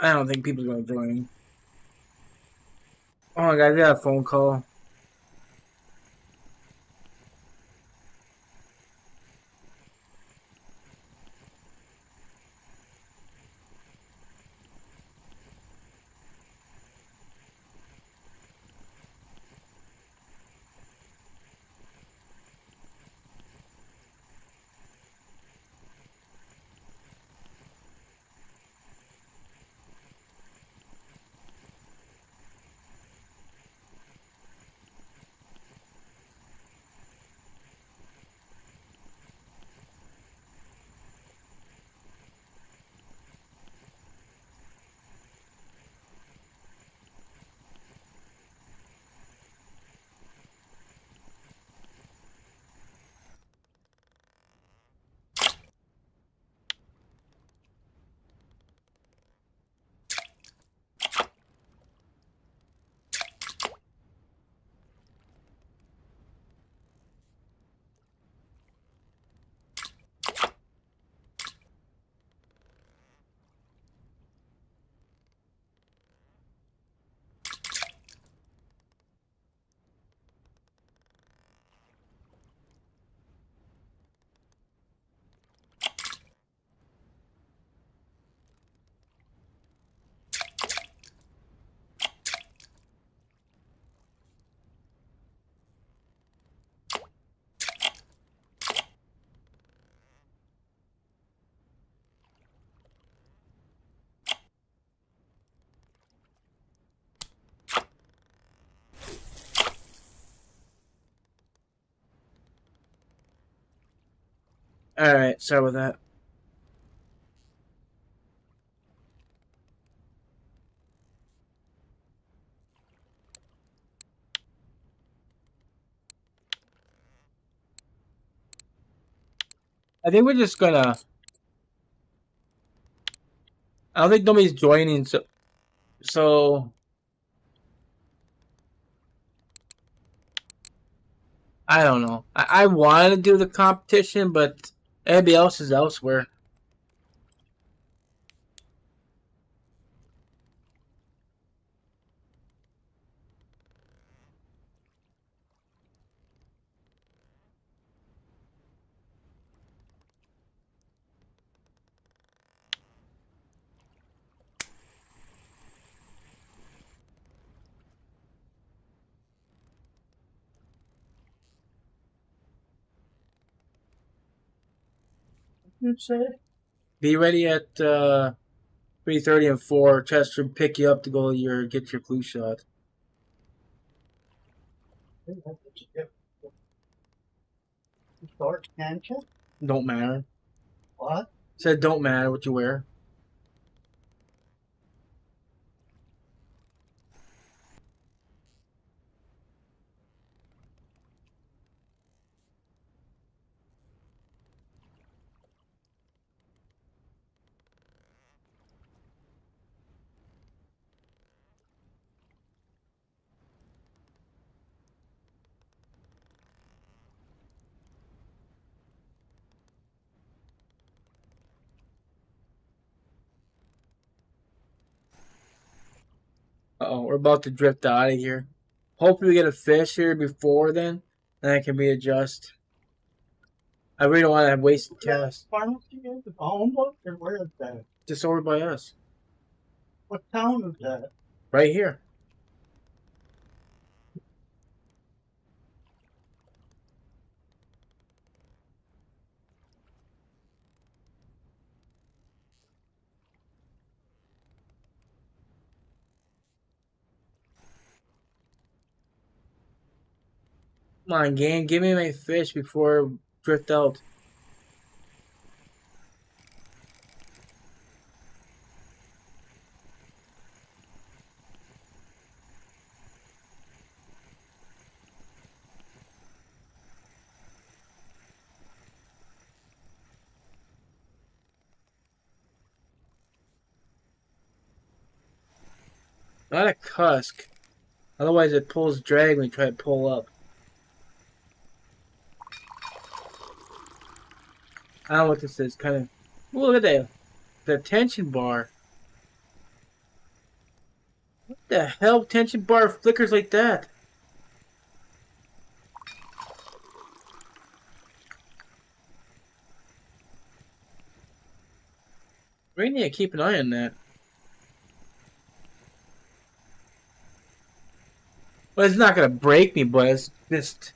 I don't think people are gonna join. Oh my god, I got a phone call. Alright, sorry about that. I think we're just gonna... I don't think nobody's joining, so... I don't know. I wanted to do the competition, but everybody else is elsewhere. Be ready at 3:30 and 4. Chester pick you up to go get your flu shot. Don't matter. What? Said don't matter what you wear. Uh-oh, we're about to drift out of here. Hopefully we get a fish here before then I can readjust. I really don't want to have wasted cast. Pharmacy is the Homewood, or where is that? Just over by us. What town is that? Right here. Come on, game, give me my fish before I drift out. Not a cusk. Otherwise it pulls drag when you try to pull up. I don't know what this is. Kind of. Ooh, look at that. The tension bar. What the hell? Tension bar flickers like that? We need to keep an eye on that. Well, it's not gonna break me, but it's just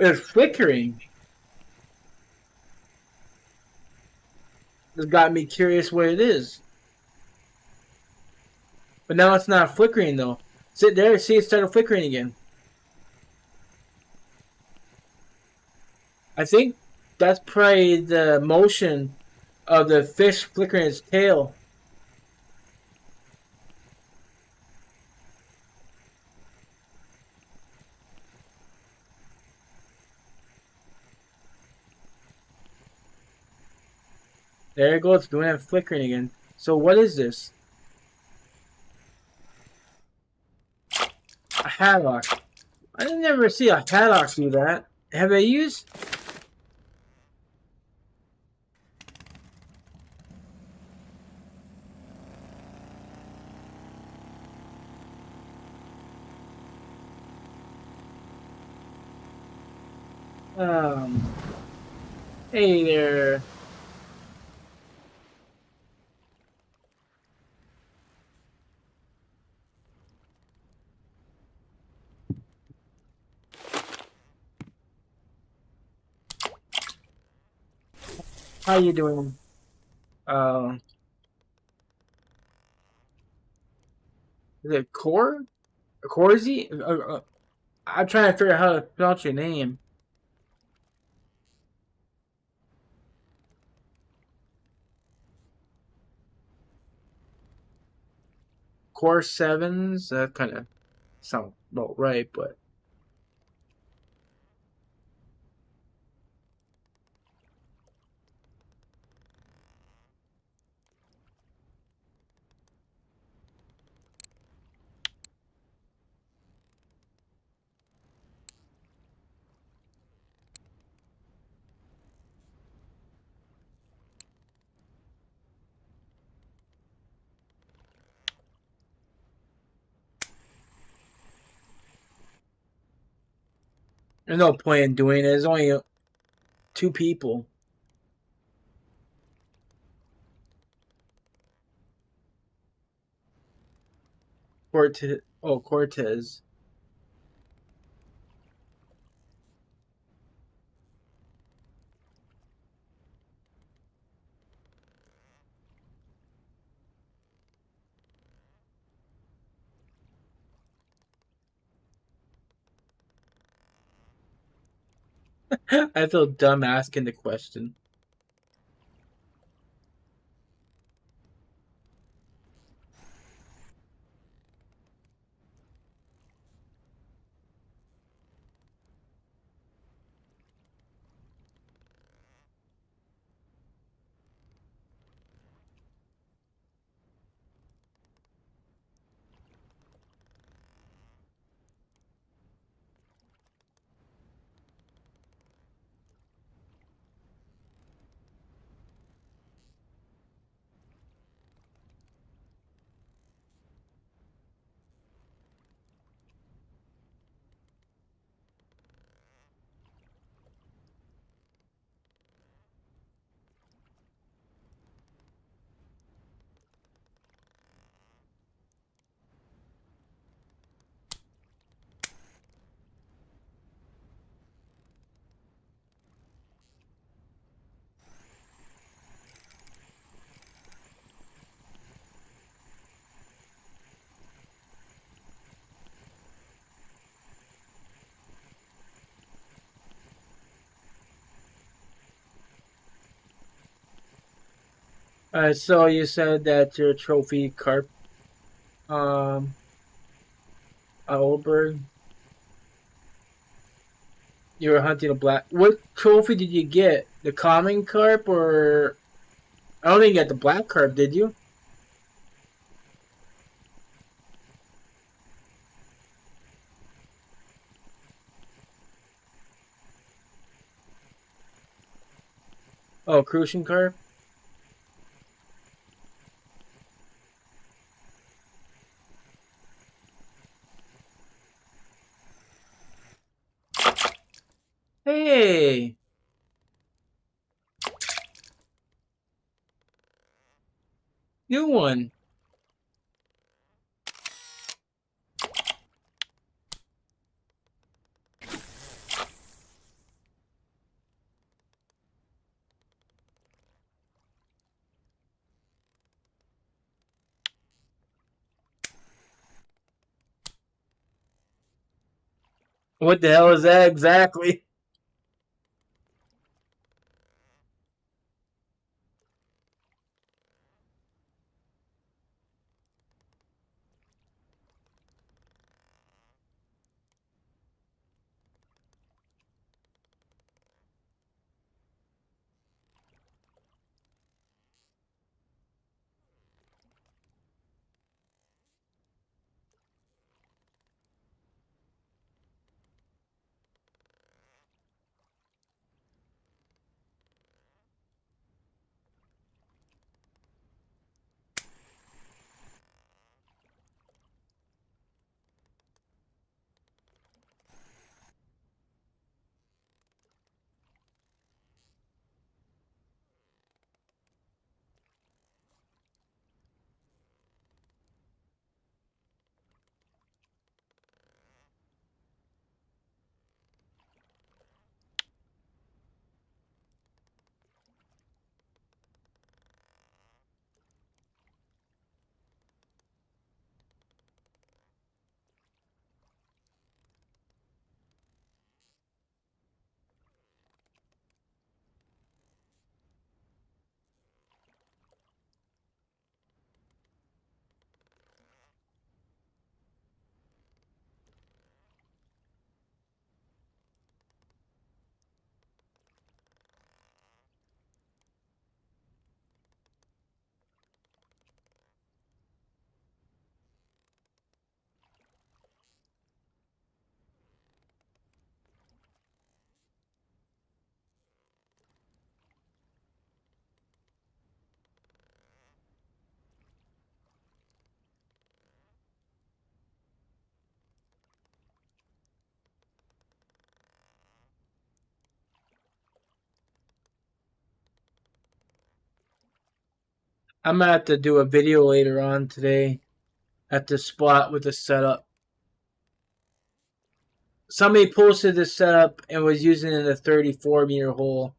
it's flickering. It's got me curious what it is. But now it's not flickering though. Sit there, see it started flickering again. I think that's probably the motion of the fish flickering its tail. There it goes, doing that flickering again. So what is this? A haddock. I didn't ever see a haddock do that. Have they used? Hey there. How you doing? Is it Cor? Corzi? I'm trying to figure out how to pronounce your name. Core 7s. That kind of sounds about right, but. There's no point in doing it. There's only 2 people. Cortez. Oh, Cortez. I feel dumb asking the question. So you said that your trophy carp, um, Owlbird, you were hunting a black. What trophy did you get? The common carp, or I don't think you got the black carp, did you? Oh, crucian carp. Hey, new one. What the hell is that exactly? I'm gonna have to do a video later on today at the spot with the setup. Somebody posted this setup and was using it in a 34-meter hole.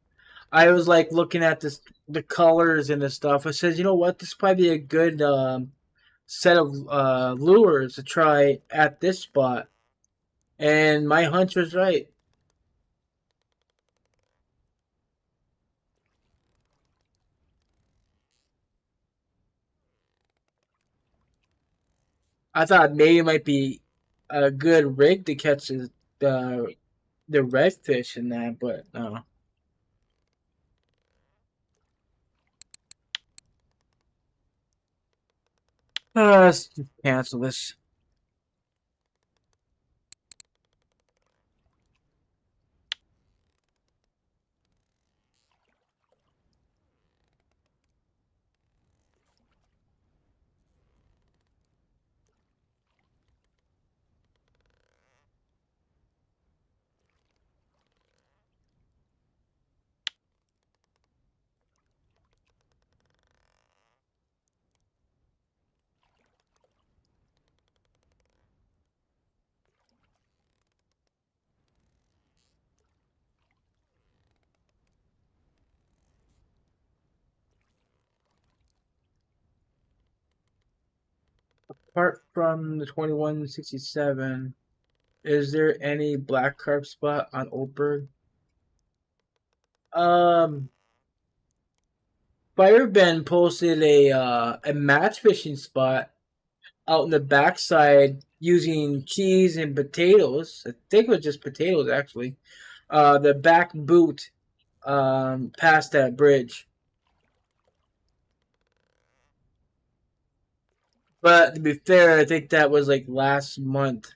I was like looking at the colors and the stuff. I said, you know what, this might be a good set of lures to try at this spot. And my hunch was right. I thought maybe it might be a good rig to catch the redfish in that, but no. Let's just cancel this. Apart from the 2167, is there any black carp spot on Oldberg? Firebend posted a match fishing spot out in the backside using cheese and potatoes. I think it was just potatoes actually. The back boot past that bridge. But to be fair, I think that was like last month.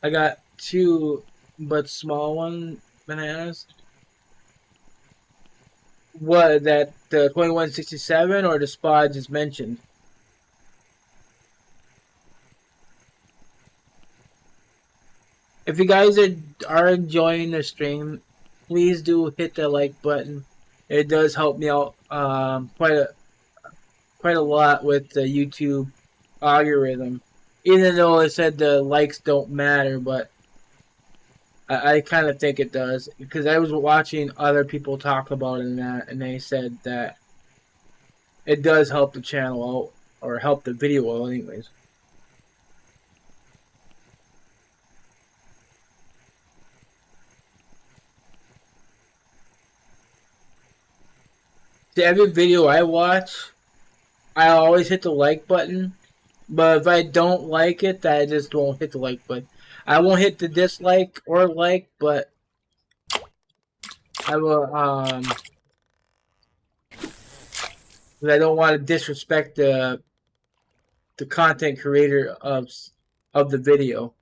I got two but small one bananas. What, that the 2167 or the spot I just mentioned? If you guys are enjoying the stream, please do hit the like button. It does help me out quite a lot with the YouTube algorithm. Even though it said the likes don't matter, but I kind of think it does because I was watching other people talk about it and they said that it does help the channel out or help the video out, anyways. To every video I watch, I always hit the like button. But if I don't like it, I just won't hit the like button. I won't hit the dislike or like, but I will, because I don't want to disrespect the content creator of the video.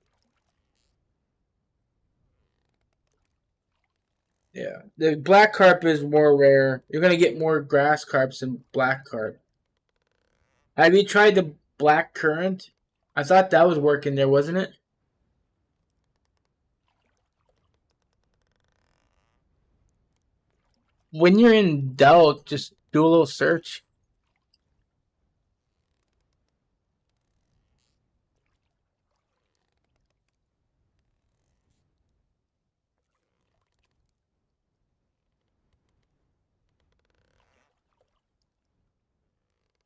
Yeah, the black carp is more rare. You're gonna get more grass carps than black carp. Have you tried the black currant? I thought that was working there, wasn't it? When you're in doubt, just do a little search.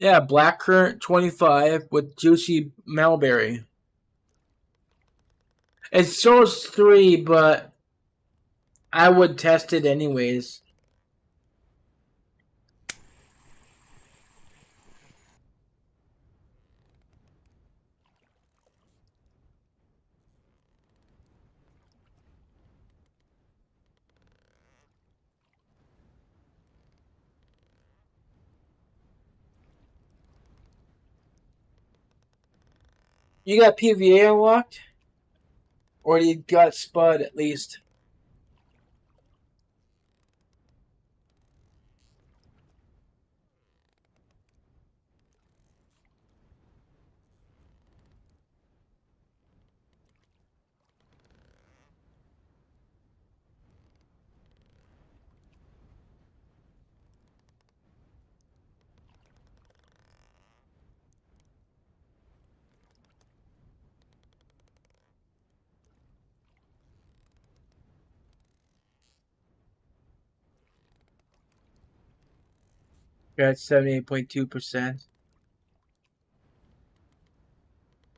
Yeah, blackcurrant 25 with juicy mulberry. It shows 3, but I would test it anyways. You got PVA unlocked? Or you got Spud at least? You're at 78.2%.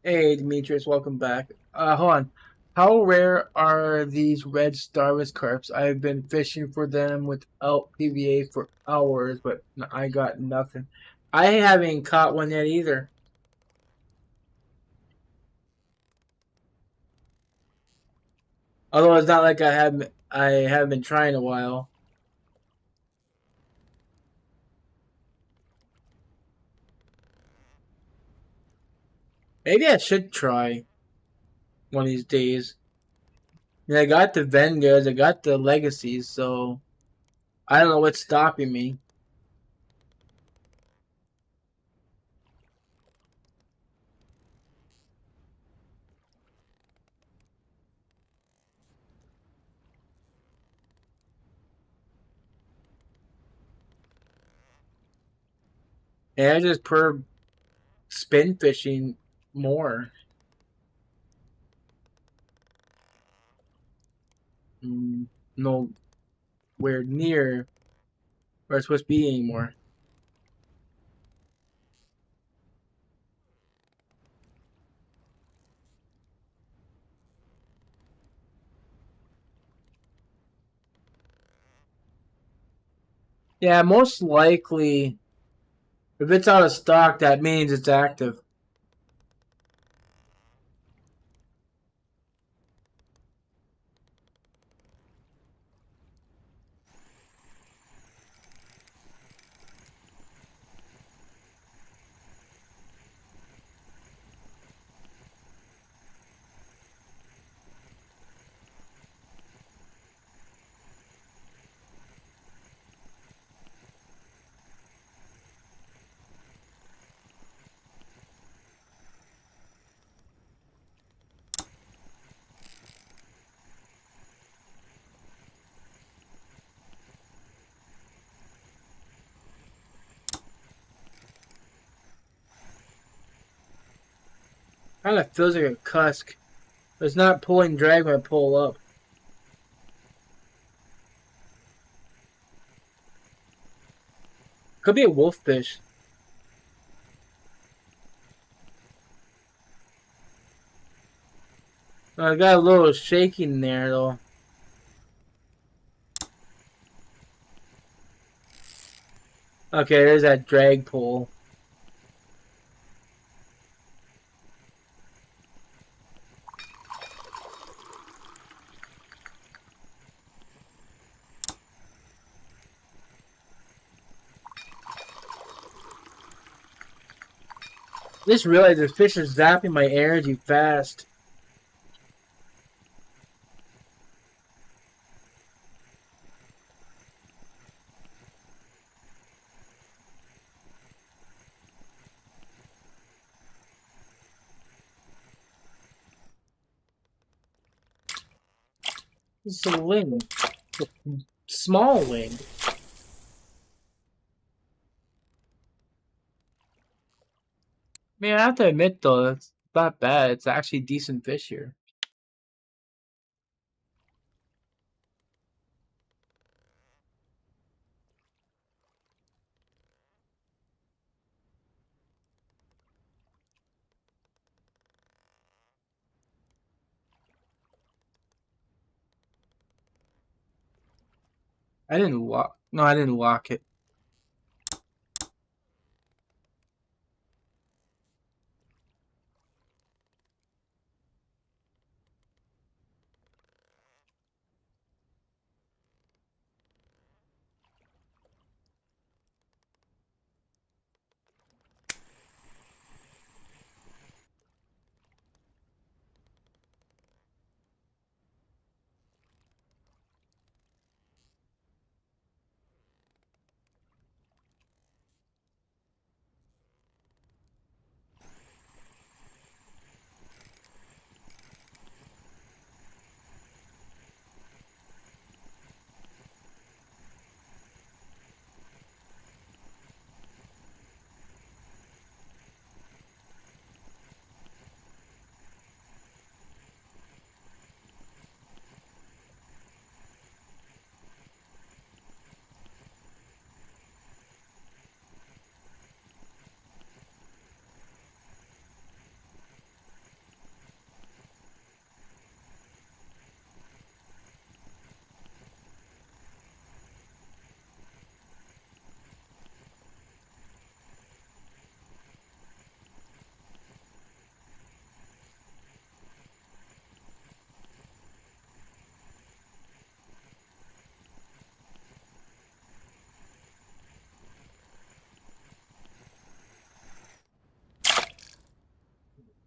Hey, Demetrius, welcome back. Hold on. How rare are these red starless carps? I've been fishing for them without PVA for hours, but I got nothing. I haven't caught one yet either. Although it's not like I haven't been trying a while. Maybe I should try one of these days. I mean, I got the Vanguards, I got the Legacies, so I don't know what's stopping me. And I just per spin fishing more. Nowhere near where it's supposed to be anymore. Yeah, most likely, if it's out of stock, that means it's active. Kind of feels like a cusk. It's not pulling drag when I pull up. Could be a wolffish. I got a little shaking there though. Okay, there's that drag pull. Just realized this fish is zapping my energy fast. This is a ling. A small ling. Man, I have to admit though, it's not bad. It's actually decent fish here. I didn't lock. No, I didn't lock it.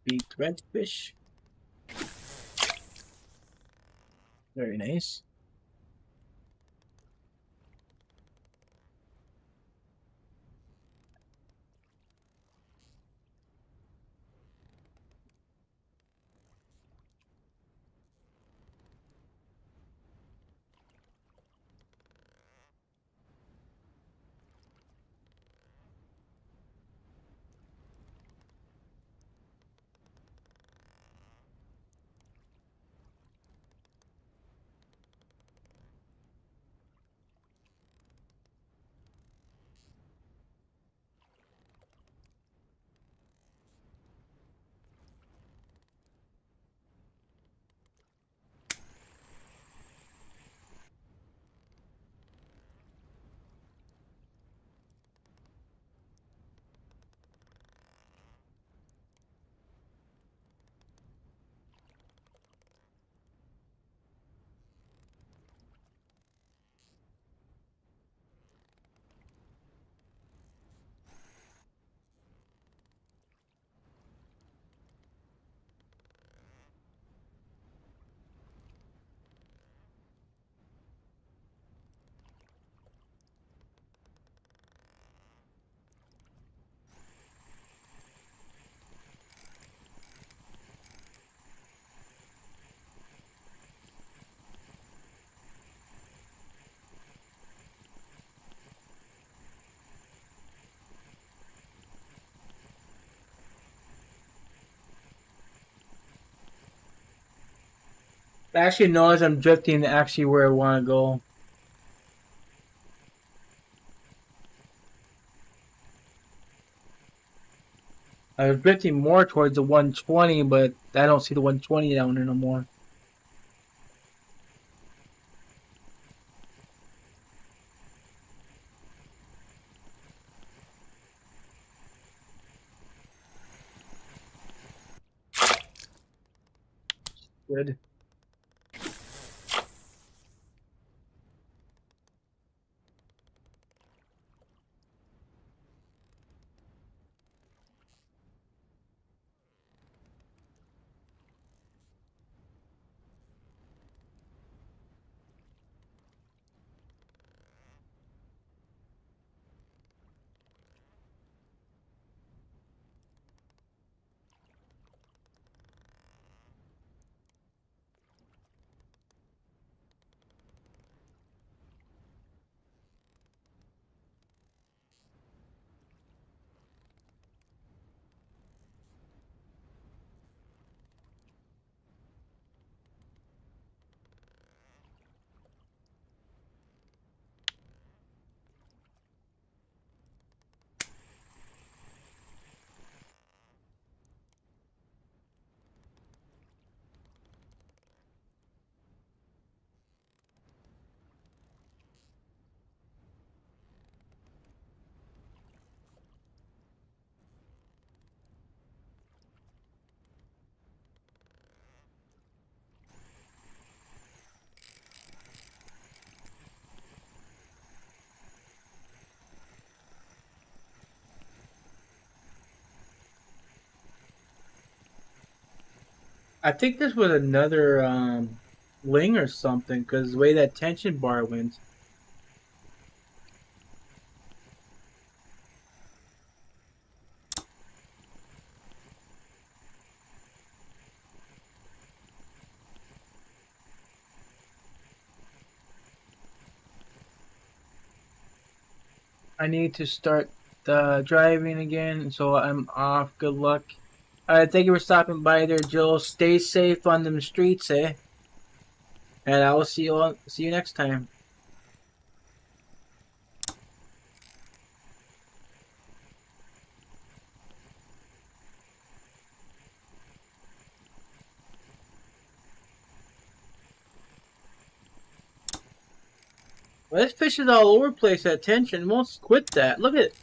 big redfish. Very nice. Actually, no, as I'm drifting actually where I want to go. I was drifting more towards the 120, but I don't see the 120 down there no more. Good. I think this was another ling or something because the way that tension bar went. I need to start driving again, so I'm off. Good luck. Alright, thank you for stopping by there, Joe. Stay safe on them streets, eh? And I will see you next time. Well, this fish is all over the place at tension. Won't quit that. Look at it.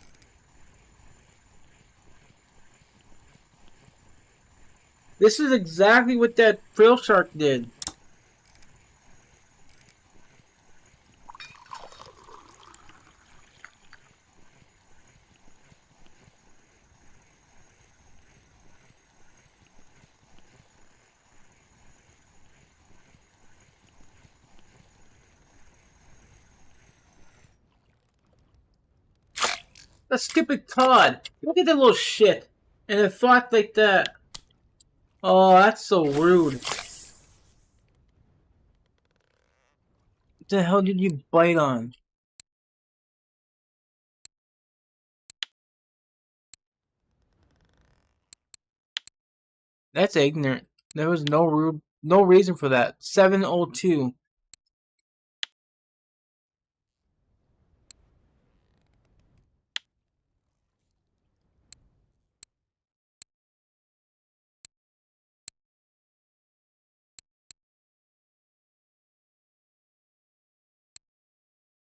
This is exactly what that frill shark did. Let's skip it, Todd. Look at that little shit. And it fought like that. Oh, that's so rude. What the hell did you bite on? That's ignorant. There was no reason for that. 702.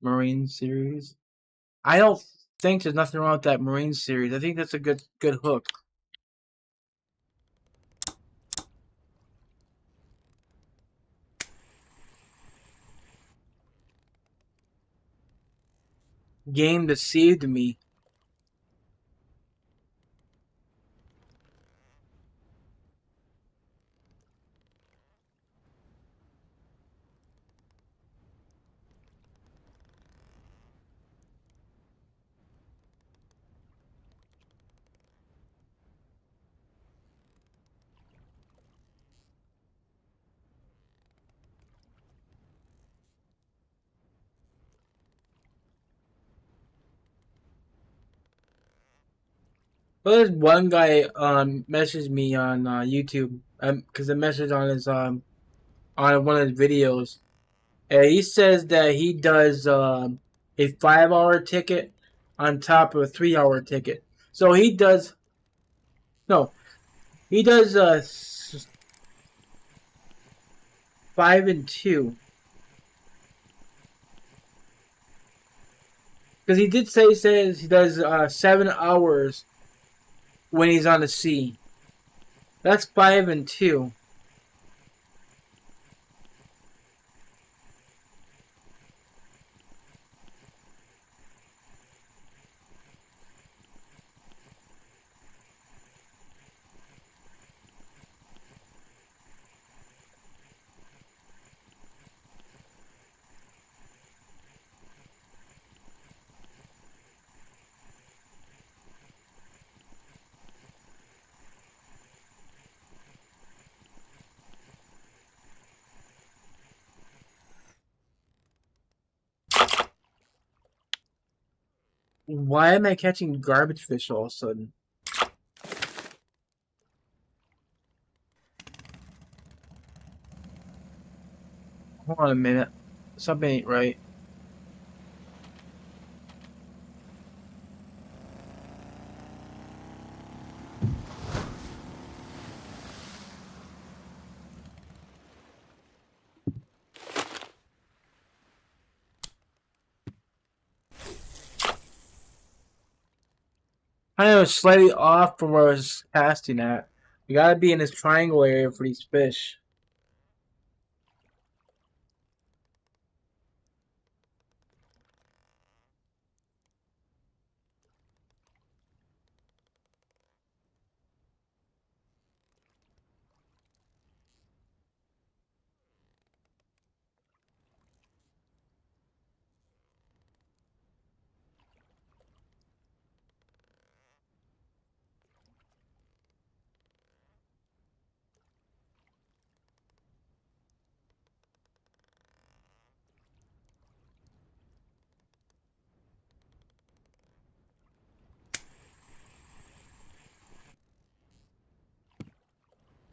Marine series. I don't think there's nothing wrong with that Marine series. I think that's a good hook. Game deceived me. Well, there's one guy messaged me on YouTube because I messaged on his on one of his videos. And he says that he does a 5-hour ticket on top of a 3-hour ticket. So he does no, he does 5 and 2. Because he did say he says he does 7 hours when he's on the sea. That's 5 and 2. Why am I catching garbage fish all of a sudden? Hold on a minute. Something ain't right. I was slightly off from where I was casting at. You gotta be in this triangle area for these fish.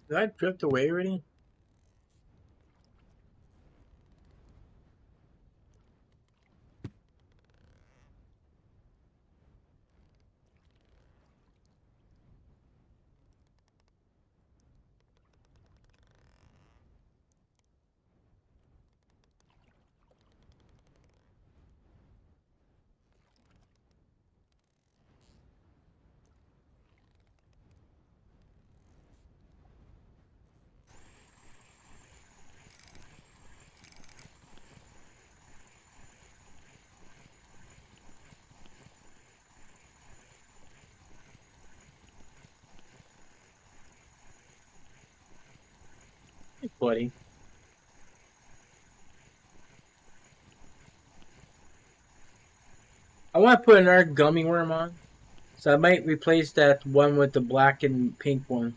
Did I drift away already? Hey, buddy. I want to put another gummy worm on. So I might replace that one with the black and pink one.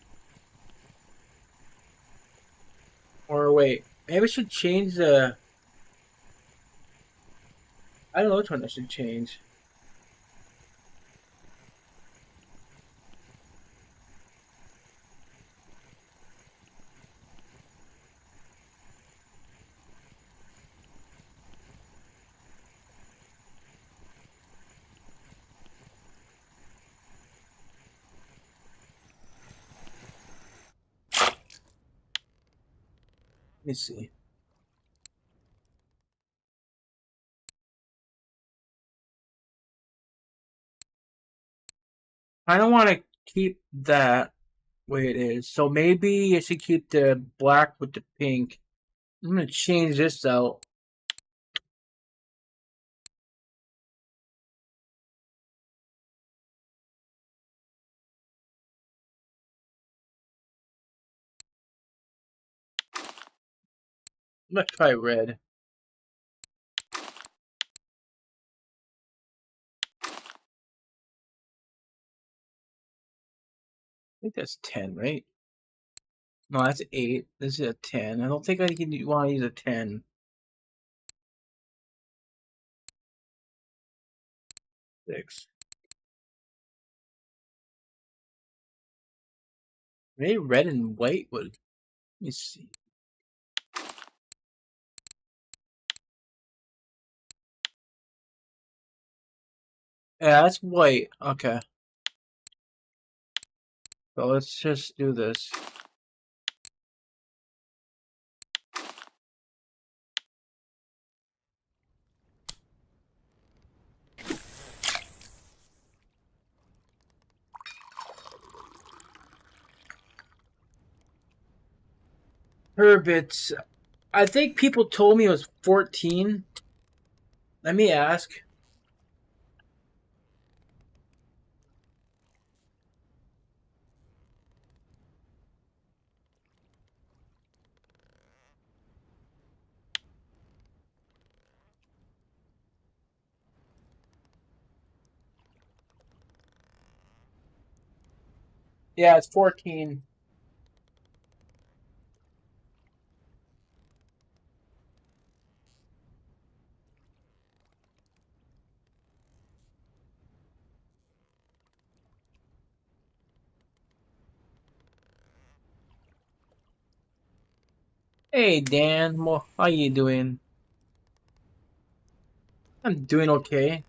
Or wait, maybe I should change the... I don't know which one I should change. Let me see. I don't want to keep that way it is. So maybe I should keep the black with the pink. I'm going to change this out. Let's try red. I think that's 10, right? No, that's 8. This is a 10. I don't think I can want to use a 10. 6. Maybe red and white would... Let me see. Yeah, that's white. Okay. So let's just do this. Herbits. I think people told me it was 14. Let me ask. Yeah, it's 14. Hey Dan, well, how you doing? I'm doing okay.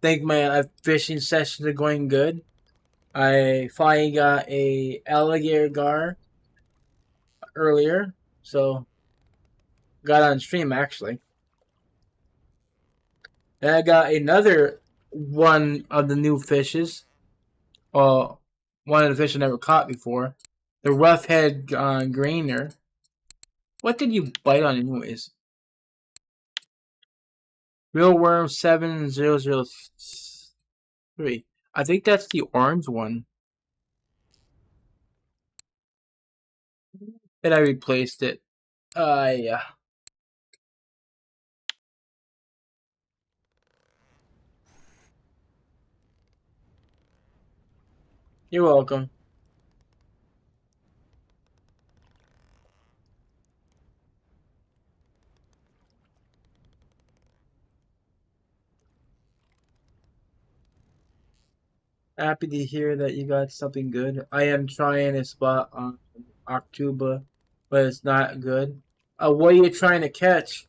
Think my fishing sessions are going good. I finally got a alligator gar earlier, so got on stream actually. And I got another one of the new fishes. Well, one of the fish I never caught before. The rough-head grainer. What did you bite on anyways? Real worm 7003. I think that's the orange one. And I replaced it. Yeah. You're welcome. Happy to hear that you got something good. I am trying a spot on Octuba, but it's not good. What are you trying to catch?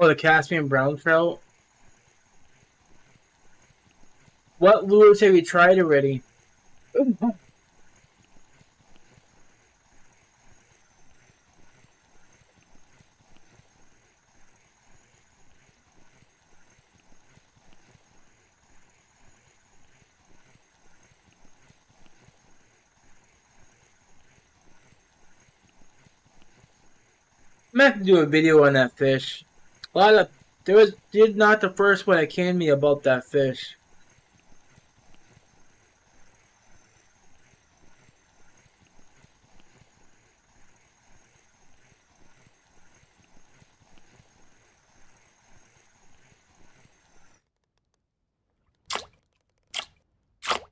Oh, the Caspian brown trout. What lures have you tried already? I'm gonna have to do a video on that fish. A lot of you're not the first one that came to me about that fish.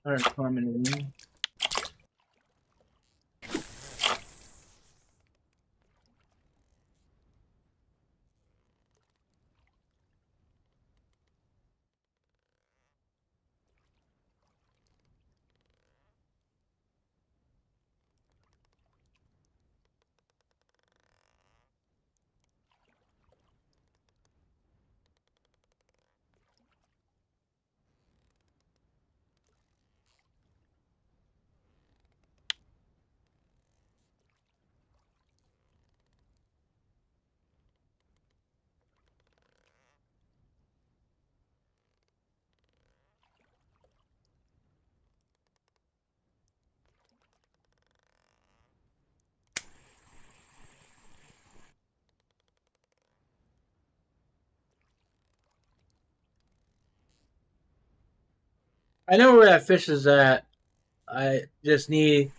Alright, coming in. I know where that fish is at. I just need.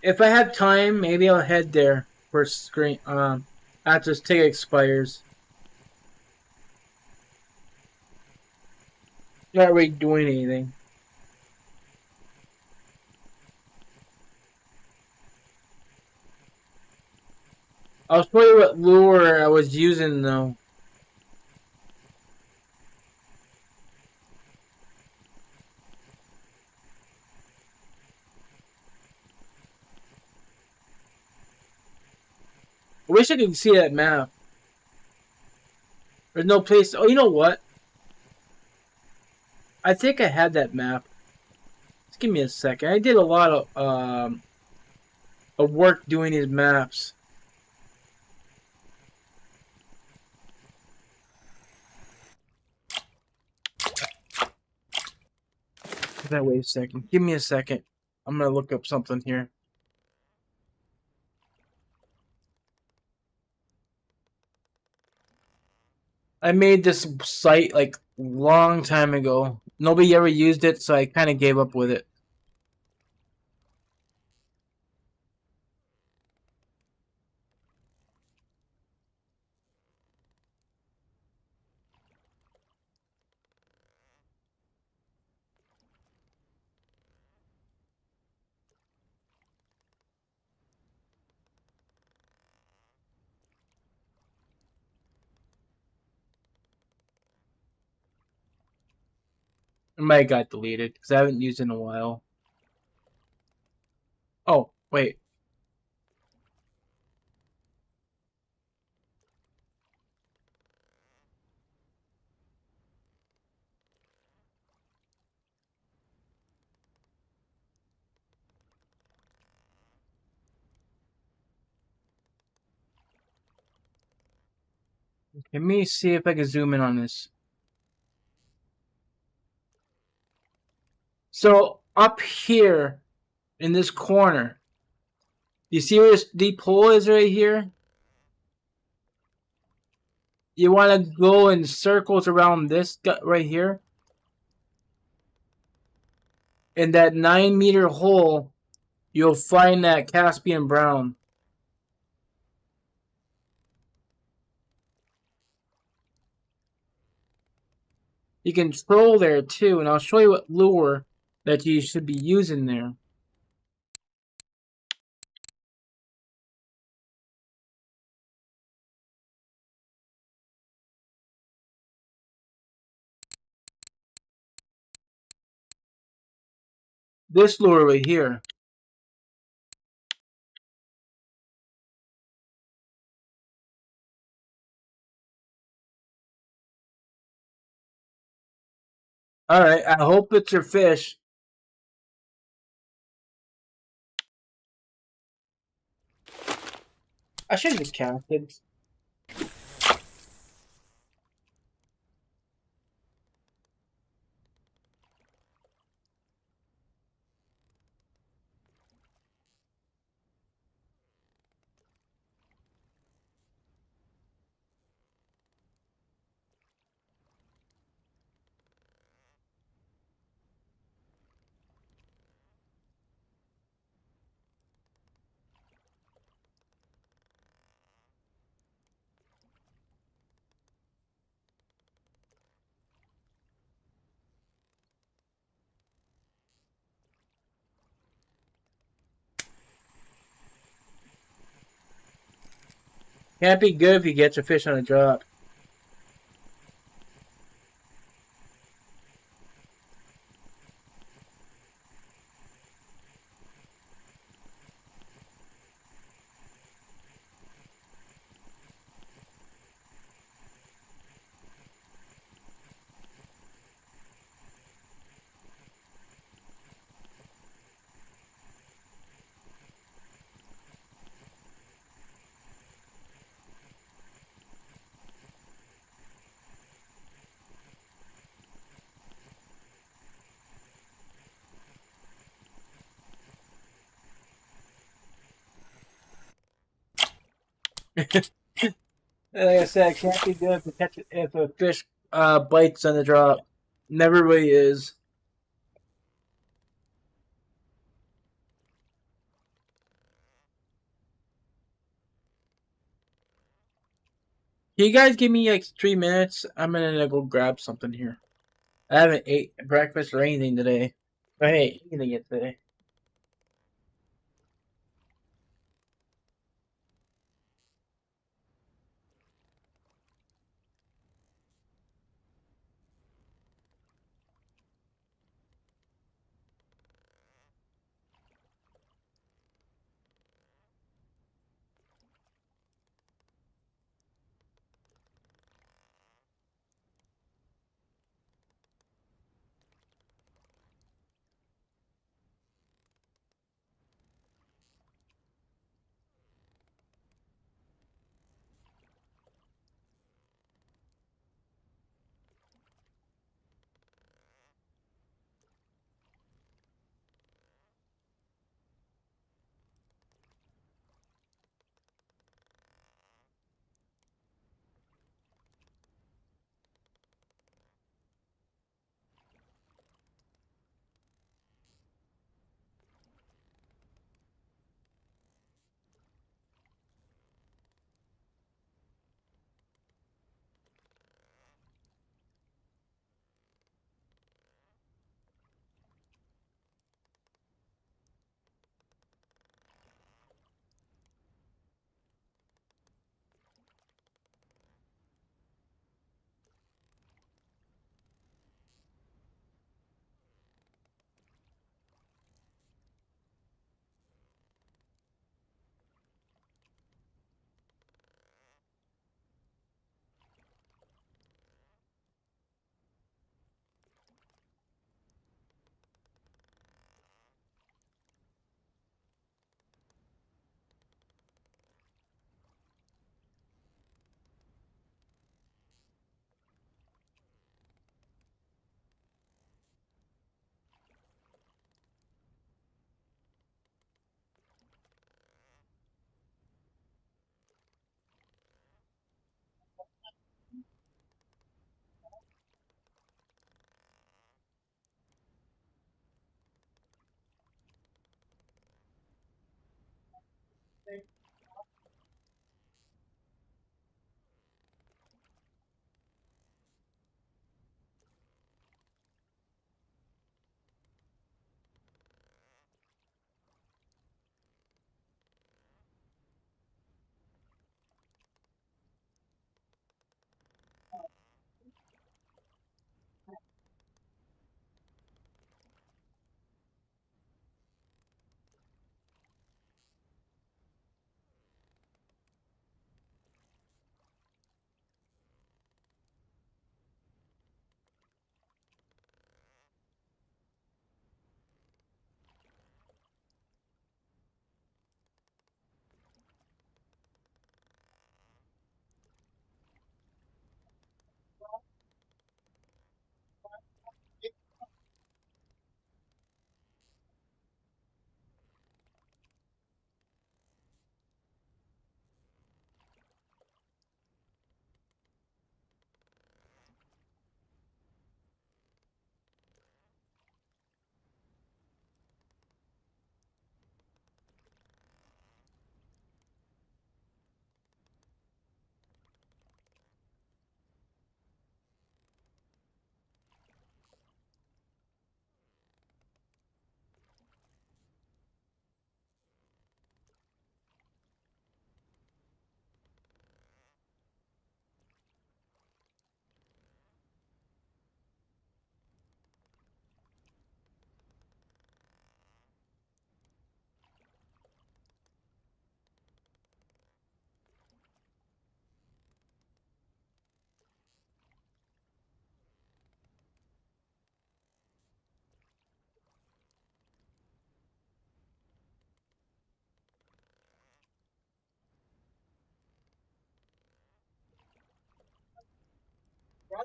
If I have time, maybe I'll head there for screen. After this ticket expires. Not really doing anything. I'll show you what lure I was using though. I wish I could see that map. There's no place. Oh, you know what? I think I had that map. Just give me a second. I did a lot of work doing these maps. Wait a second. Give me a second. I'm gonna look up something here. I made this site like long time ago. Nobody ever used it, so I kind of gave up with it. It might have got deleted because I haven't used it in a while. Oh, wait. Let me see if I can zoom in on this. So up here in this corner, you see where this deep hole is right here? You want to go in circles around this right here. In that 9-meter hole, you'll find that Caspian brown. You can troll there too, and I'll show you what lure that you should be using there. This lure right here. Alright, I hope it's your fish. I should have counted. Can't be good if you get your fish on a drop. Like I said, it can't be good if you catch it, if a fish bites on the drop. Never really is. Can you guys give me like 3 minutes? I'm gonna go grab something here. I haven't ate breakfast or anything today. I ain't eating it today.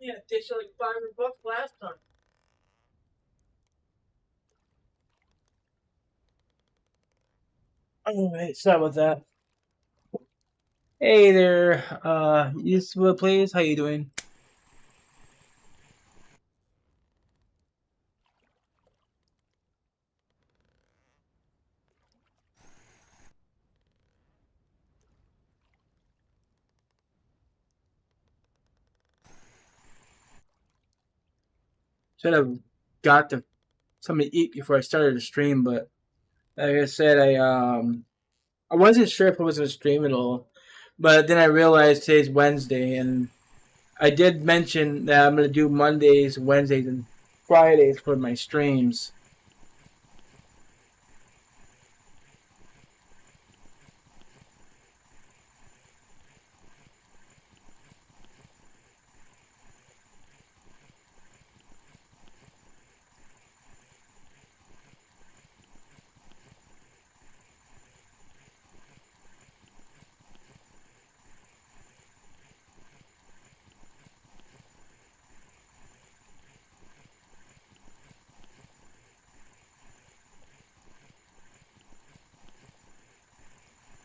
yeah, they said like $500 last time. Oh, wait, sorry about that. Hey there, useful please. How you doing? Should have got to something to eat before I started the stream, but like I said, I wasn't sure if I was gonna stream at all, but then I realized today's Wednesday, and I did mention that I'm gonna do Mondays, Wednesdays, and Fridays for my streams.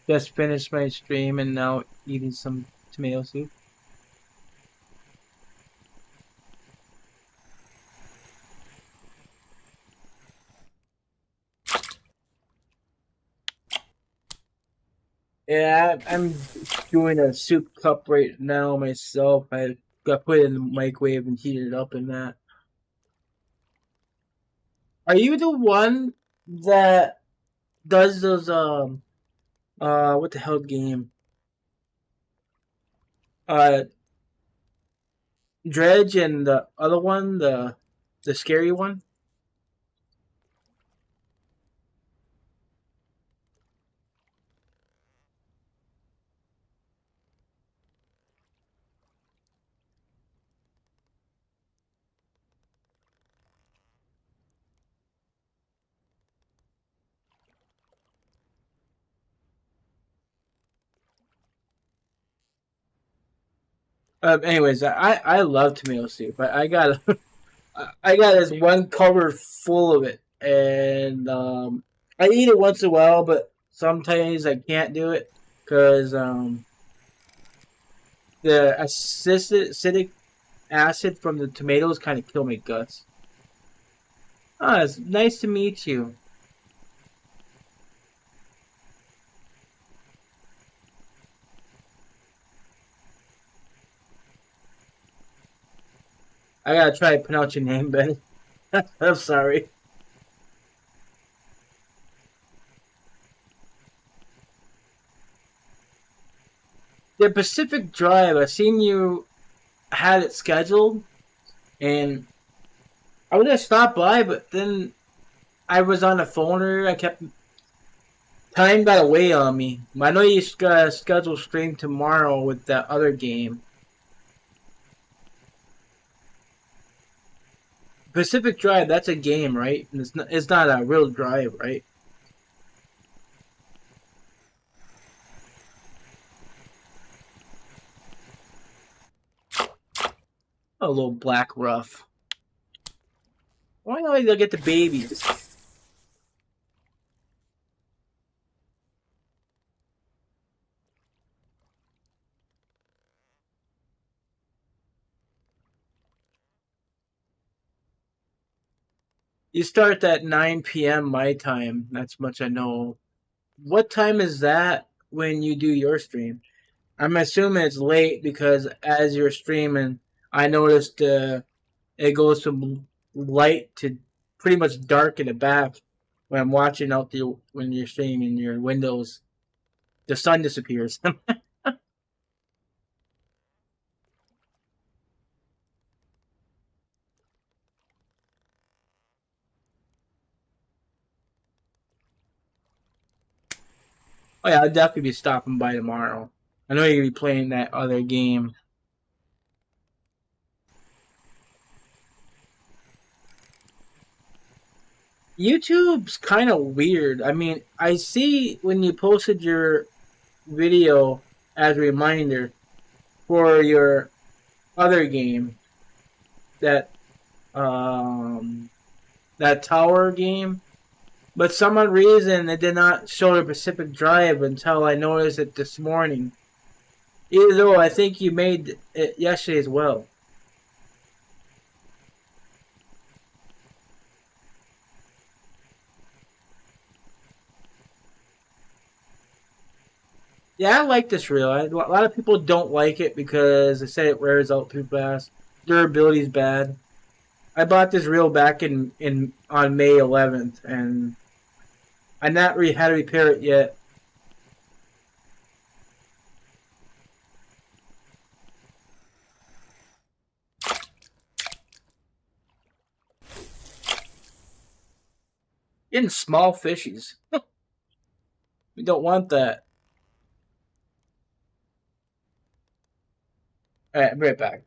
Just finished my stream and now eating some tomato soup. Yeah, I'm doing a soup cup right now myself. I got put it in the microwave and heated it up in that. Are you the one that does those what the hell game? Uh Dredge and the other one, the scary one? Anyways, I love tomato soup. I got I got this one cupboard full of it, and I eat it once in a while, but sometimes I can't do it because the acidic acid from the tomatoes kind of kill my guts. Ah, it's nice to meet you. I gotta try to pronounce your name, Ben. I'm sorry. The Pacific Drive. I seen you had it scheduled, and I was gonna stop by, but then I was on the phone. Or I kept time got away on me. I know you got a scheduled stream tomorrow with that other game. Pacific Drive. That's a game, right? And it's not a real drive, right? A little black rough. Why not you get the babies? You start at 9 p.m. my time. That's much I know. What time is that when you do your stream? I'm assuming it's late because as you're streaming, I noticed it goes from light to pretty much dark in the back when I'm watching out the when you're streaming your windows. The sun disappears. Oh yeah, I'll definitely be stopping by tomorrow. I know you'll be playing that other game. YouTube's kind of weird. I mean, I see when you posted your video as a reminder for your other game. that tower game, but some odd reason it did not show the Pacific Drive until I noticed it this morning. Even though I think you made it yesterday as well. Yeah, I like this reel. A lot of people don't like it because they say it wears out too fast. Durability's bad. I bought this reel back in on May 11th, and I not really had to repair it yet. Getting small fishies. We don't want that. All right, I'll be right back.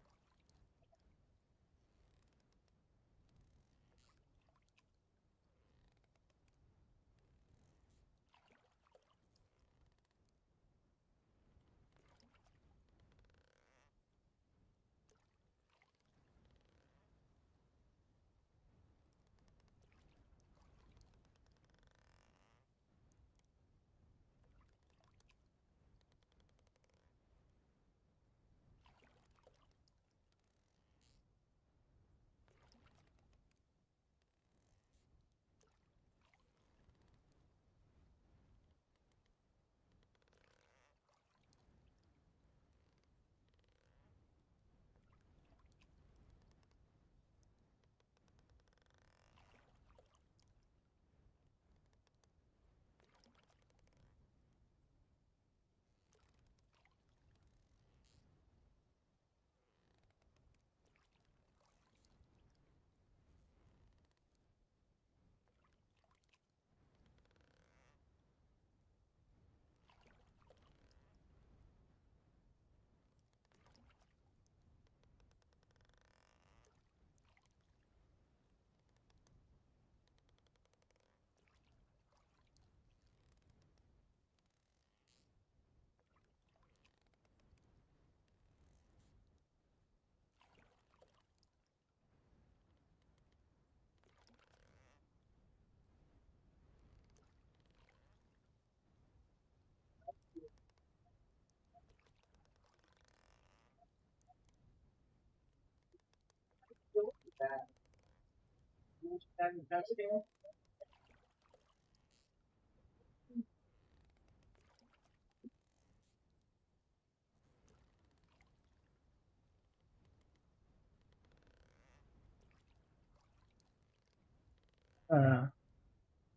Uh,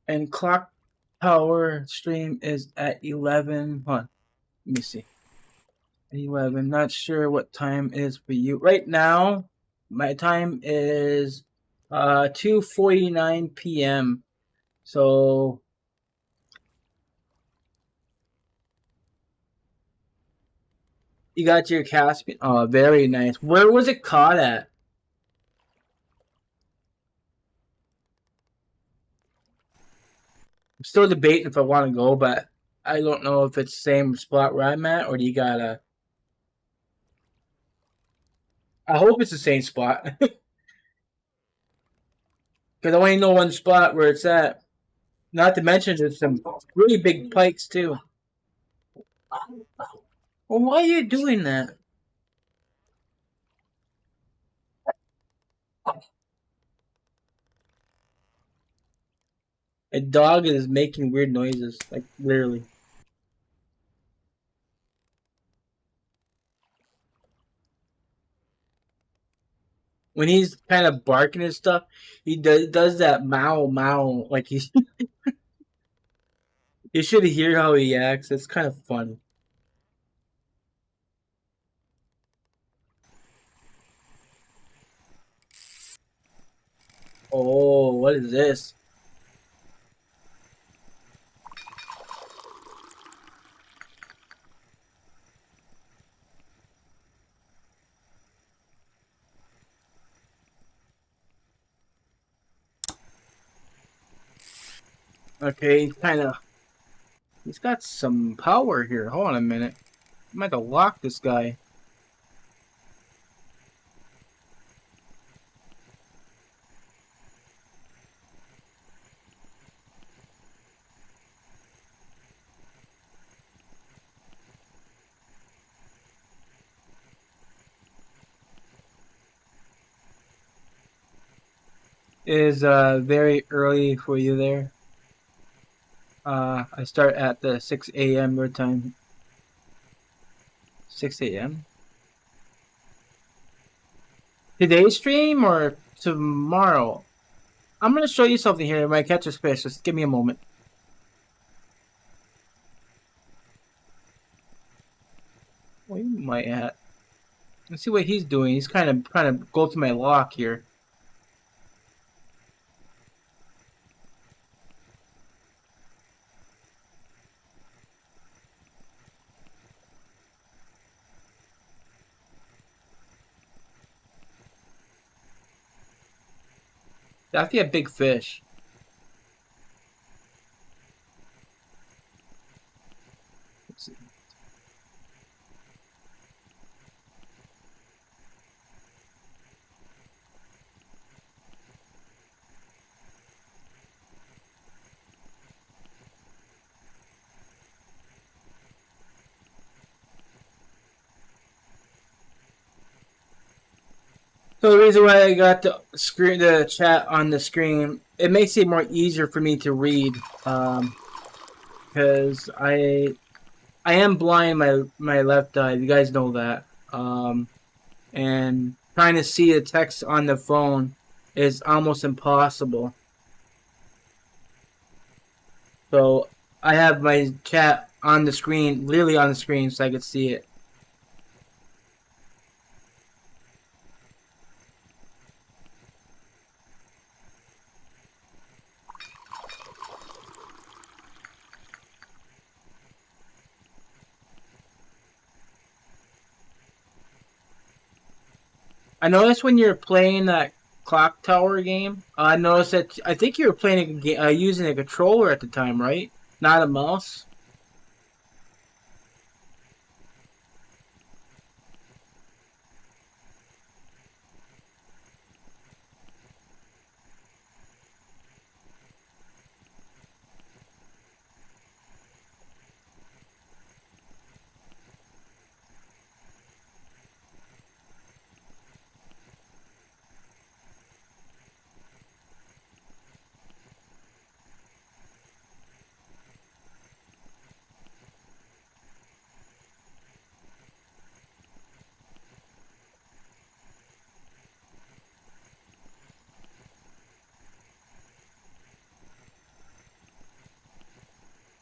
and clock tower stream is at 11. Hold on, let me see. 11. Not sure what time is for you right now. My time is 2:49 p.m. So you got your Caspian. Oh, very nice. Where was it caught at? I'm still debating if I want to go, but I don't know if it's the same spot where I'm at, or do you gotta. I hope it's the same spot. Because I only know one spot where it's at. Not to mention there's some really big pikes too. Well, why are you doing that? A dog is making weird noises, like literally. When he's kind of barking and stuff, he does that meow meow like he's. You should hear how he acts. It's kind of funny. Oh, what is this? Okay, he's got some power here. Hold on a minute. I'm going to lock this guy. is very early for you there. I start at the 6 a.m. your time. 6 a.m. Today's stream or tomorrow? I'm gonna show you something here. My catch a fish. Just give me a moment. Where am I at? Let's see what he's doing. He's kind of trying to go through my lock here. That's a big fish. Let's see. So the reason why I got the chat on the screen, it makes it more easier for me to read, because I am blind my left eye. You guys know that, and trying to see the text on the phone is almost impossible. So I have my chat on the screen, literally on the screen, so I could see it. I noticed when you're playing that clock tower game, I noticed that I think you were playing using a controller at the time, right? Not a mouse.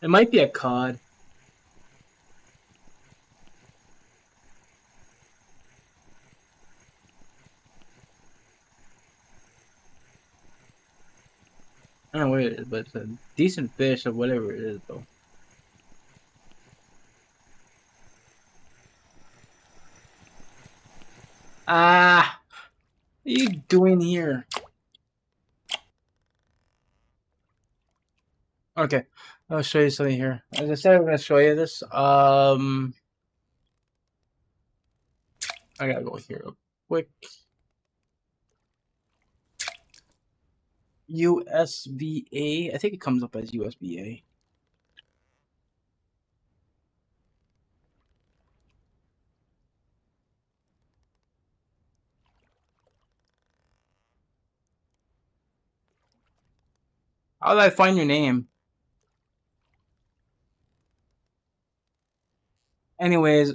It might be a COD. I don't know what it is, but it's a decent fish or whatever it is, though. Ah, what are you doing here? Okay, I'll show you something here. As I said, I'm gonna show you this. I gotta go here real quick. USVA. I think it comes up as USVA. How did I find your name? Anyways,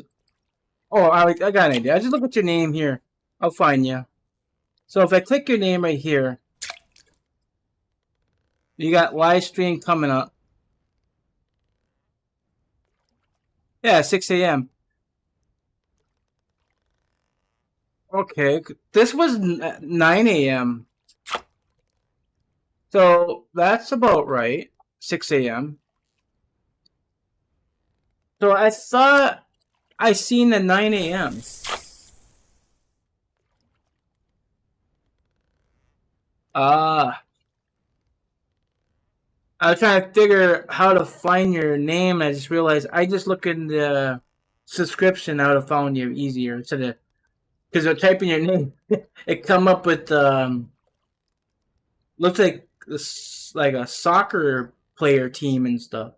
oh, I got an idea. I just look at your name here. I'll find you. So if I click your name right here, you got live stream coming up. Yeah, 6 a.m. Okay, this was 9 a.m. So that's about right. 6 a.m. So I thought I seen the 9 a.m. Ah. I was trying to figure how to find your name. I just realized I just look in the subscription how to find you easier instead of because I type in your name, it come up with looks like this like a soccer player team and stuff.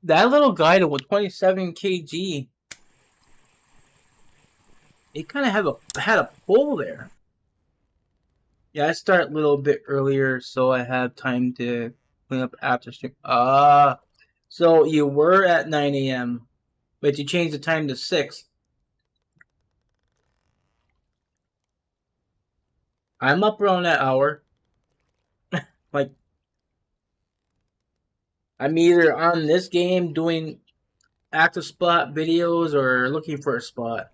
That little guy that was 27 kg, he kind of had a pull there. Yeah, I start a little bit earlier so I have time to clean up after stream. So you were at 9 a.m., but you changed the time to 6. I'm up around that hour. Like, I'm either on this game doing active spot videos or looking for a spot.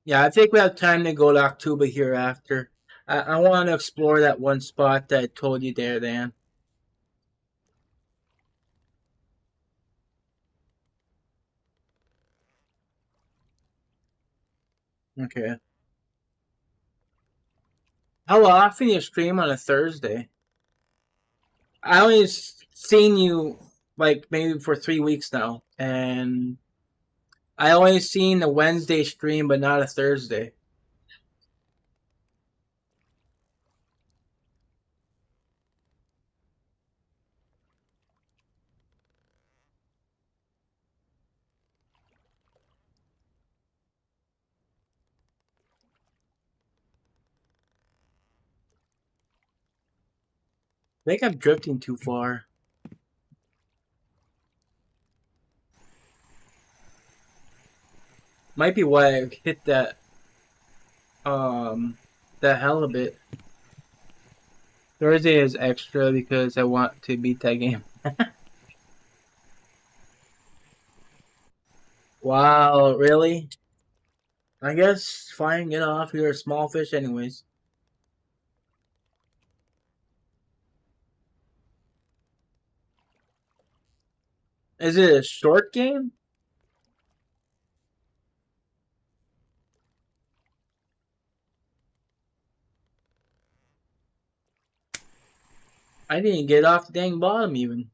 Yeah, I think we have time to go to October hereafter. I want to explore that one spot that I told you there, Dan. Okay. How often you stream on a Thursday? I only seen you like maybe for 3 weeks now, and I only seen the Wednesday stream, but not a Thursday. I think I'm drifting too far. Might be why I hit that hell a bit. Thursday is extra because I want to beat that game. Wow, really? I guess fine, get off. You're a small fish anyways. Is it a short game? I didn't get off the dang bottom even.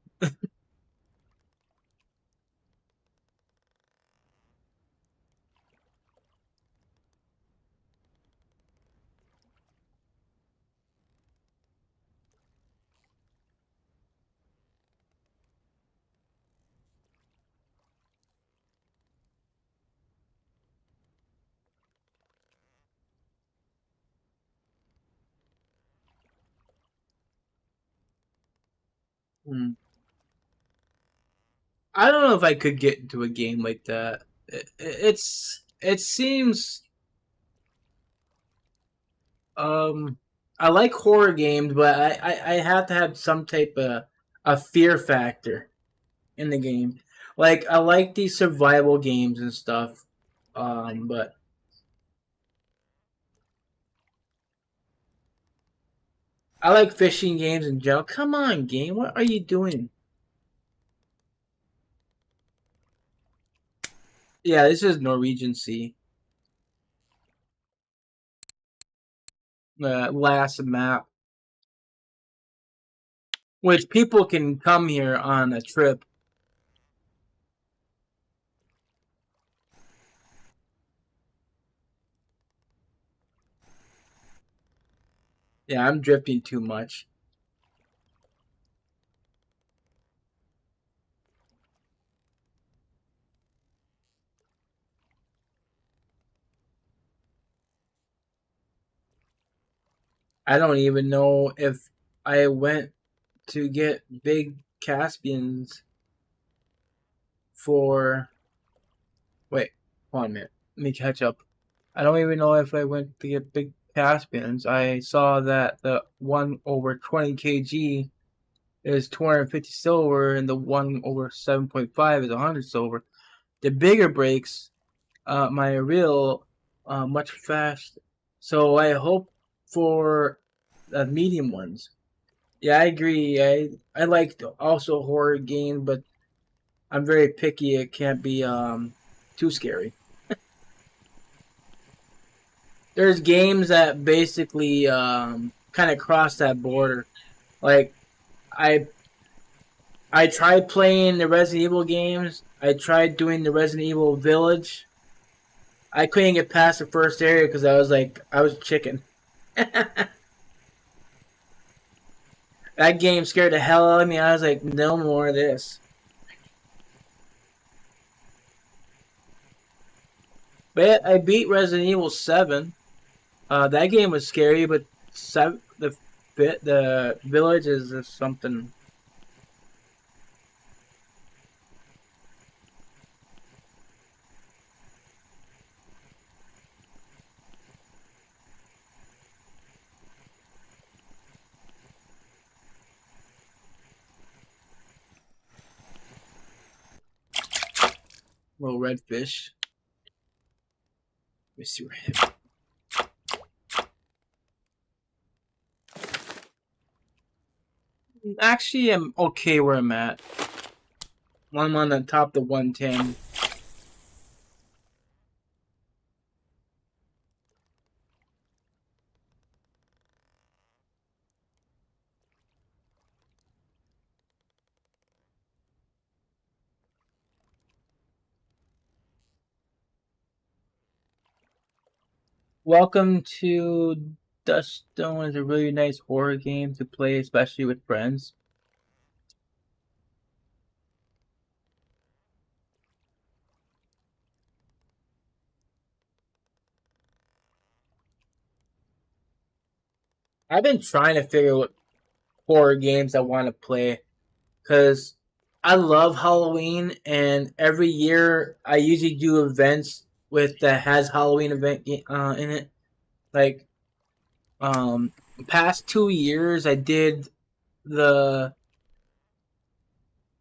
Hmm. I don't know if I could get into a game like that. It seems um I like horror games, but I have to have some type of a fear factor in the game. Like I like these survival games and stuff. But I like fishing games in general. Come on, game, what are you doing? Yeah, this is Norwegian Sea. Last map, which people can come here on a trip. Yeah, I'm drifting too much. I don't even know if I went to get big Caspians for. Wait, hold on a minute. Let me catch up. I don't even know if I went to get big Caspians. I saw that the one over 20 kg is 250 silver, and the one over 7.5 is 100 silver. The bigger breaks, my reel, much fast. So I hope for the medium ones. Yeah, I agree. I like also horror games, but I'm very picky. It can't be too scary. There's games that basically kind of cross that border. Like I tried playing the Resident Evil games. I tried doing the Resident Evil Village. I couldn't get past the first area because I was chicken. That game scared the hell out of me. I was like, no more of this. But I beat Resident Evil 7. That game was scary, but the village is just something. Little red fish. Let me see where him. Actually, I'm okay where I'm at. I'm on the top of the 110. Welcome to Duststone. Is a really nice horror game to play, especially with friends. I've been trying to figure out what horror games I want to play because I love Halloween, and every year I usually do events with that has Halloween event in it. Like past 2 years, I did the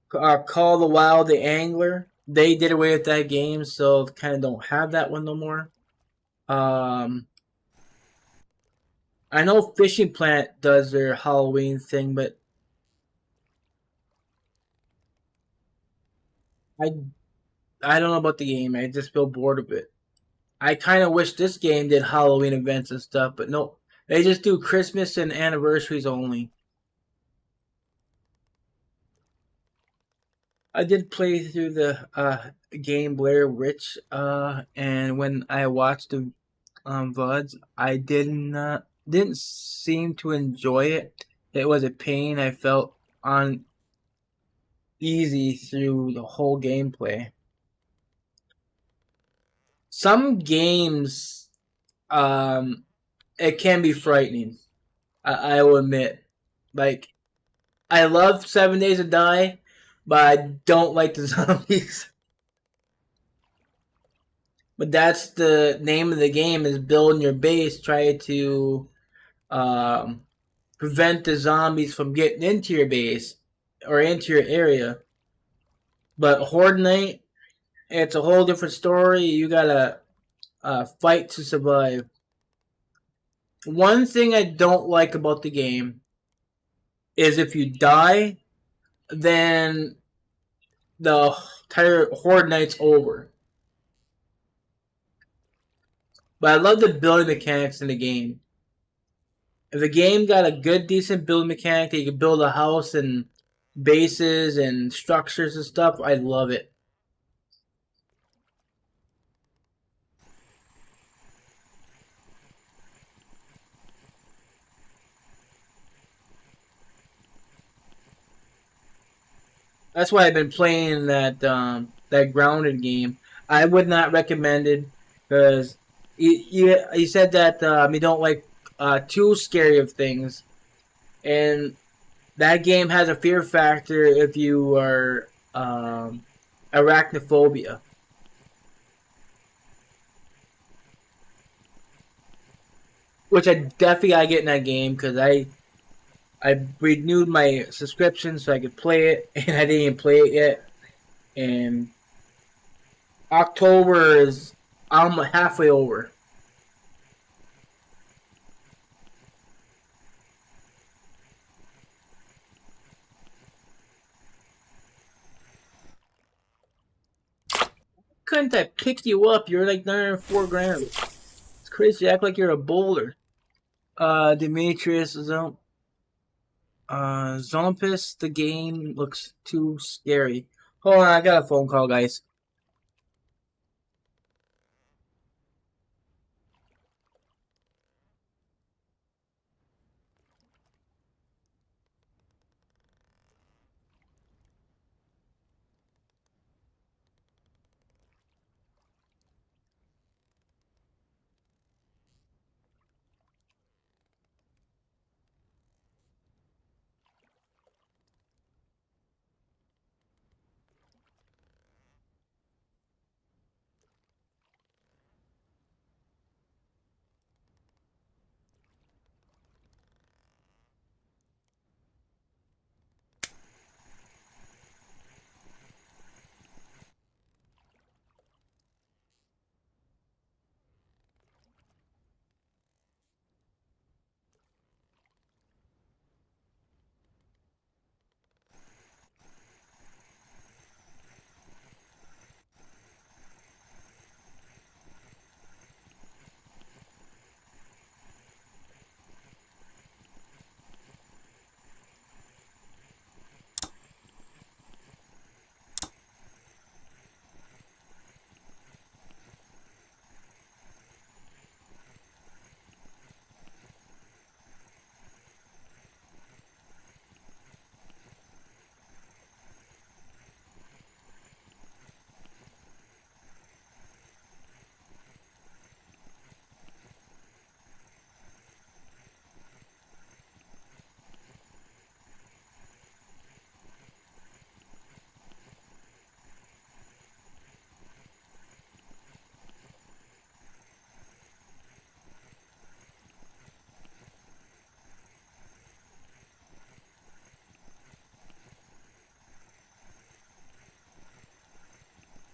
Call the Wild the Angler. They did away with that game, so kind of don't have that one no more. I know Fishing Planet does their Halloween thing, but I I don't know about the game. I just feel bored of it. I kind of wish this game did Halloween events and stuff, but no, they just do Christmas and anniversaries only. I did play through the game Blair Witch, and when I watched the VODs, I didn't seem to enjoy it. It was a pain. I felt uneasy through the whole gameplay. Some games, it can be frightening. I will admit. Like, I love 7 Days to Die, but I don't like the zombies. But that's the name of the game: is building your base, try to um, prevent the zombies from getting into your base or into your area. But Horde Night, it's a whole different story. You gotta fight to survive. One thing I don't like about the game is if you die, then the entire Horde Night's over. But I love the building mechanics in the game. If the game got a good, decent building mechanic that you can build a house and bases and structures and stuff, I love it. That's why I've been playing that grounded game. I would not recommend it because you said that you don't like too scary of things, and that game has a fear factor if you are arachnophobia. Which I definitely gotta get in that game because I renewed my subscription so I could play it, and I didn't even play it yet. And October is I'm halfway over. Couldn't I pick you up? You're like 904 grams. It's crazy. You act like you're a boulder. Demetrius is out. Zompus, the game looks too scary. Hold on, I got a phone call, guys.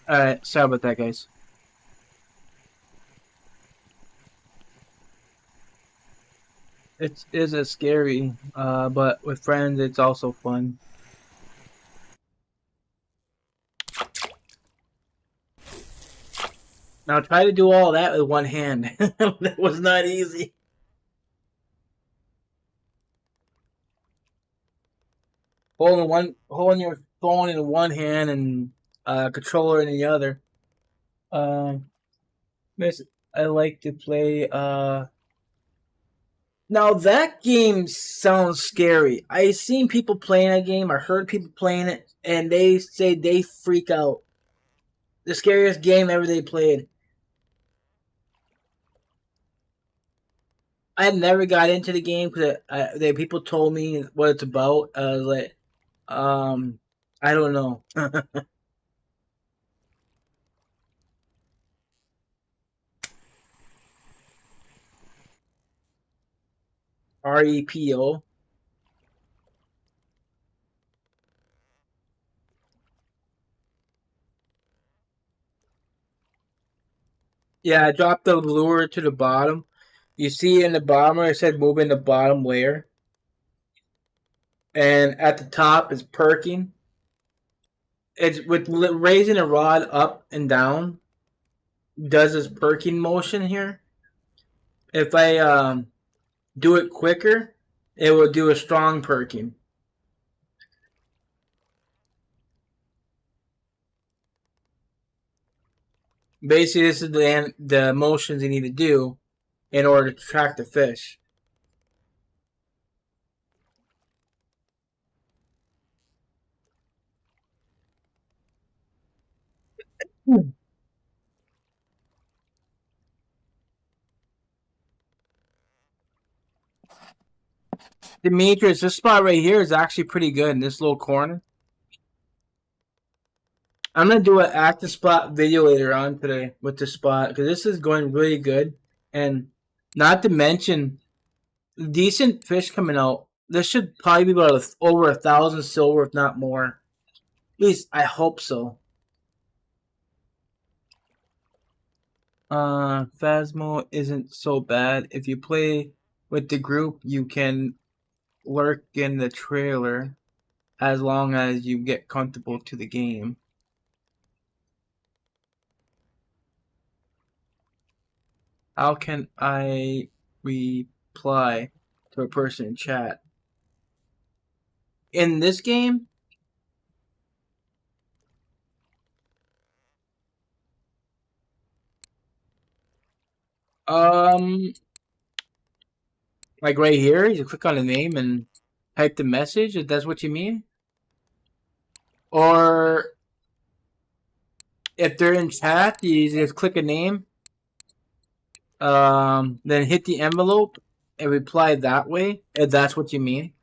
Alright, sorry about that, guys. It is a scary, but with friends, it's also fun. Now try to do all that with one hand. That was not easy. Holding your phone in one hand and controller in the other. Miss, I like to play. Now that game sounds scary. I seen people playing that game. I heard people playing it, and they say they freak out. The scariest game ever they played. I never got into the game because people told me what it's about. I was like, um, I don't know. REPO. Yeah, I dropped the lure to the bottom. You see in the bottom where it said move in the bottom layer, and at the top is perking. It's with raising the rod up and down does this perking motion here. If I do it quicker, it will do a strong perking. Basically, this is the motions you need to do in order to track the fish. Demetrius, this spot right here is actually pretty good in this little corner. I'm gonna do an active spot video later on today with this spot because this is going really good, and not to mention decent fish coming out. This should probably be about over 1,000 silver, if not more. At least I hope so. Phasmo isn't so bad. If you play with the group, you can lurk in the trailer as long as you get comfortable to the game. How can I reply to a person in chat? in this game, um, like right here, you click on the name and type the message. If that's what you mean, or if they're in chat, you just click a name, then hit the envelope and reply that way. If that's what you mean.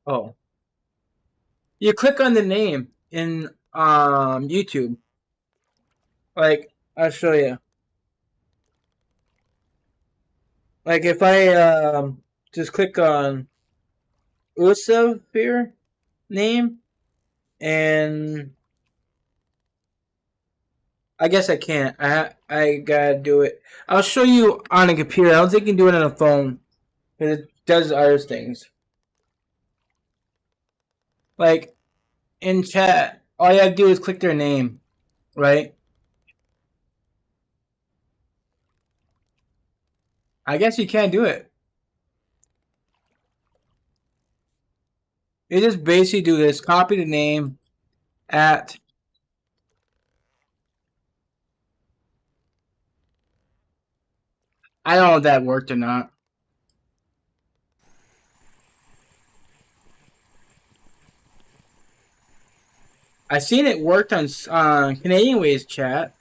Oh, you click on the name in YouTube. Like I'll show you. Like if I just click on Usav here name, and I guess I can't. I gotta do it. I'll show you on a computer. I don't think you can do it on a phone because it does other things. Like in chat, all you have to do is click their name, right? I guess you can't do it. You just basically do this: copy the name at. I don't know if that worked or not. I seen it worked on Canadian Ways chat.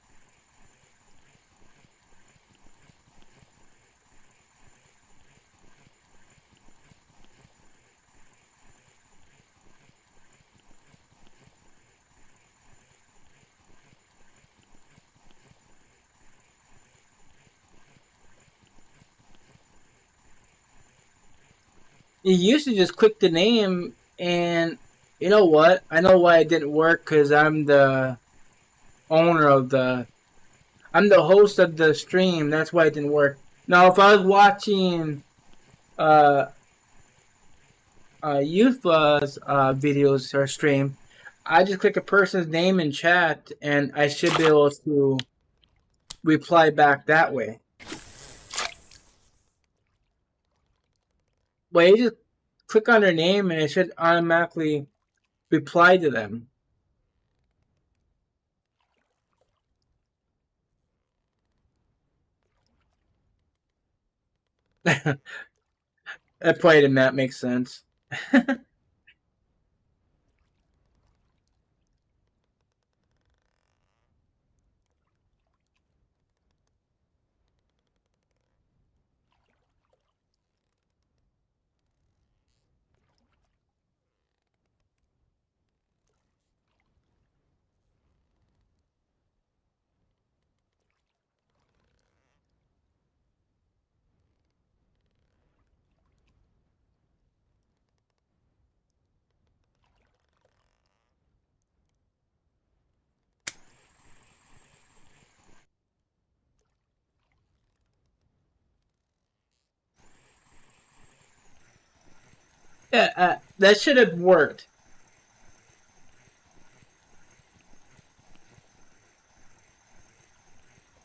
You used to just click the name, and you know what? I know why it didn't work because I'm the owner of the. I'm the host of the stream. That's why it didn't work. Now, if I was watching uh, Youth's videos or stream, I just click a person's name in chat, and I should be able to reply back that way. But you just click on their name, and it should automatically reply to them. That probably did not make sense. Yeah, that should have worked.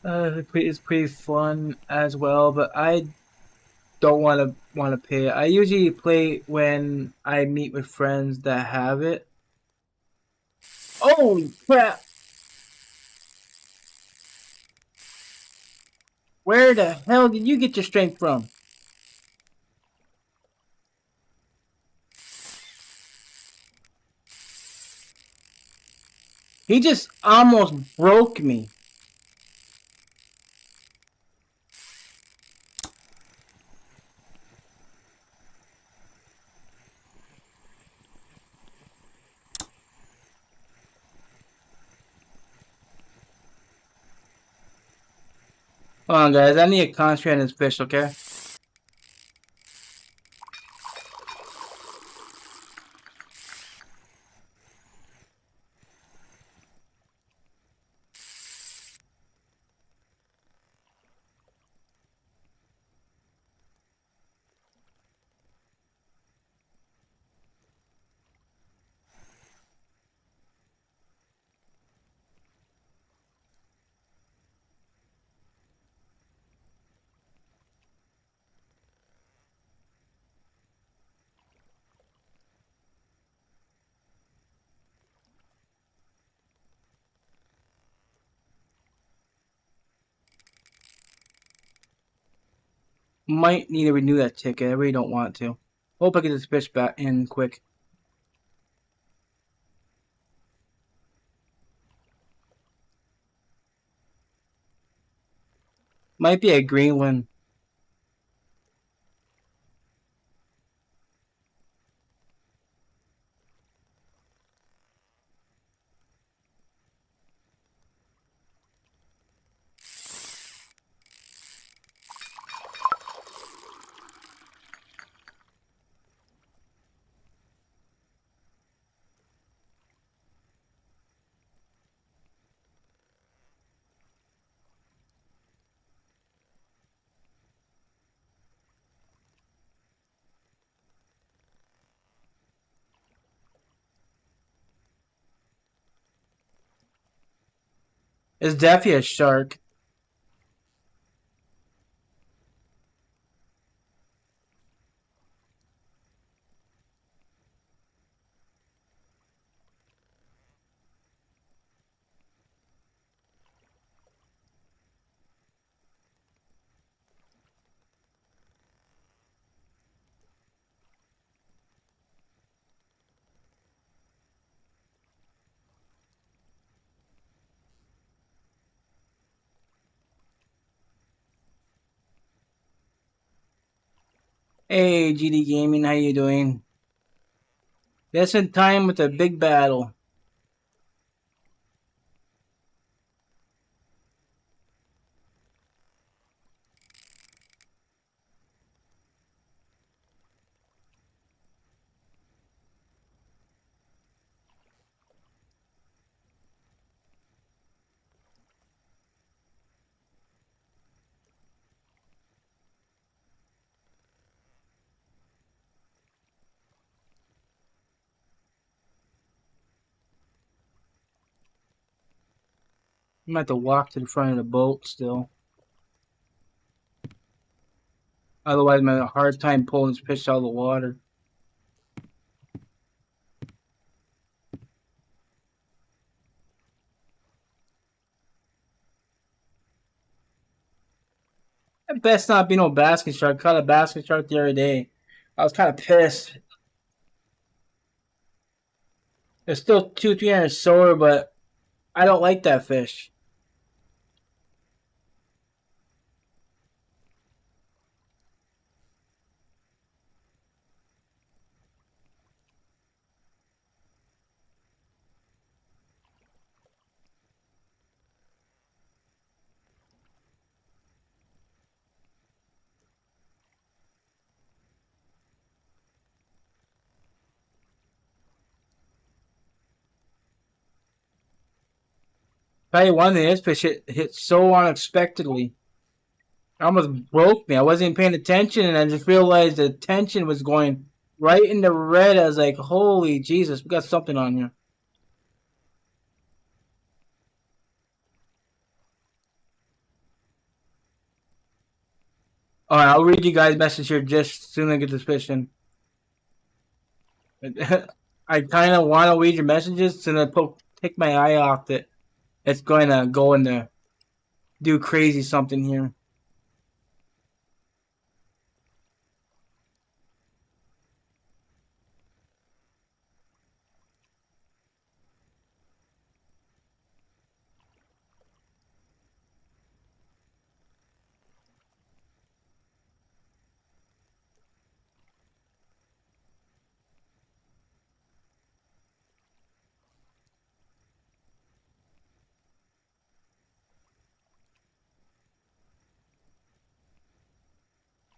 It's pretty fun as well, but I don't want to pay it. I usually play when I meet with friends that have it. Oh crap! Where the hell did you get your strength from? He just almost broke me. Hold on, guys. I need to concentrate on this fish, okay? Might need to renew that ticket. I really don't want to. Hope I get this fish back in quick. Might be a green one. It's definitely a shark. Hey, GD Gaming, how you doing? Just in time with a big battle. I'm gonna have to walk to the front of the boat still. Otherwise, I'm having a hard time pulling this fish out of the water. It best not be no basket shark. Caught a basket shark the other day. I was kind of pissed. It's still 200-300 solar, but I don't like that fish. Tell you one thing, this fish hit so unexpectedly. It almost broke me. I wasn't even paying attention, and I just realized the tension was going right in the red. I was like, holy Jesus, we got something on here. Alright, I'll read you guys' message here just as soon as I get this fish in. I kind of want to read your messages, so I take my eye off it. It's going to go in there. Do crazy something here.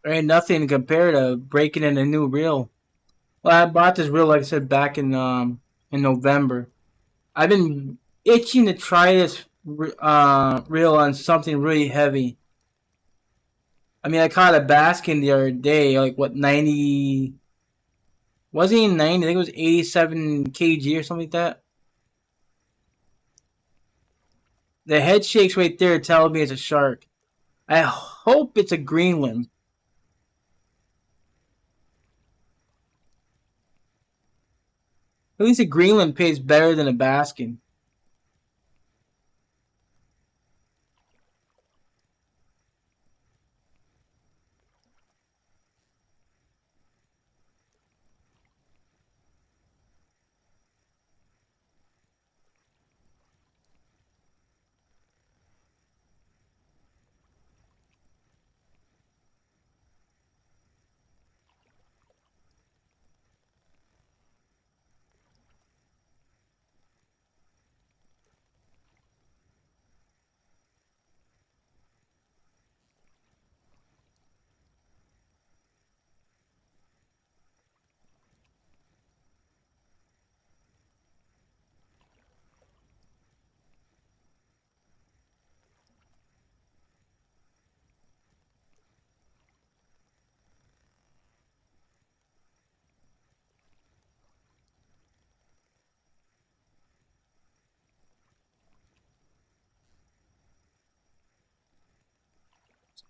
There ain't nothing compared to breaking in a new reel. Well, I bought this reel, like I said, back in November. I've been itching to try this reel on something really heavy. I mean, I caught a basking the other day, like what 90? Wasn't even 90. I think it was 87 kg or something like that. The head shakes right there, telling me it's a shark. I hope it's a Greenland. At least a Greenland pays better than a basking.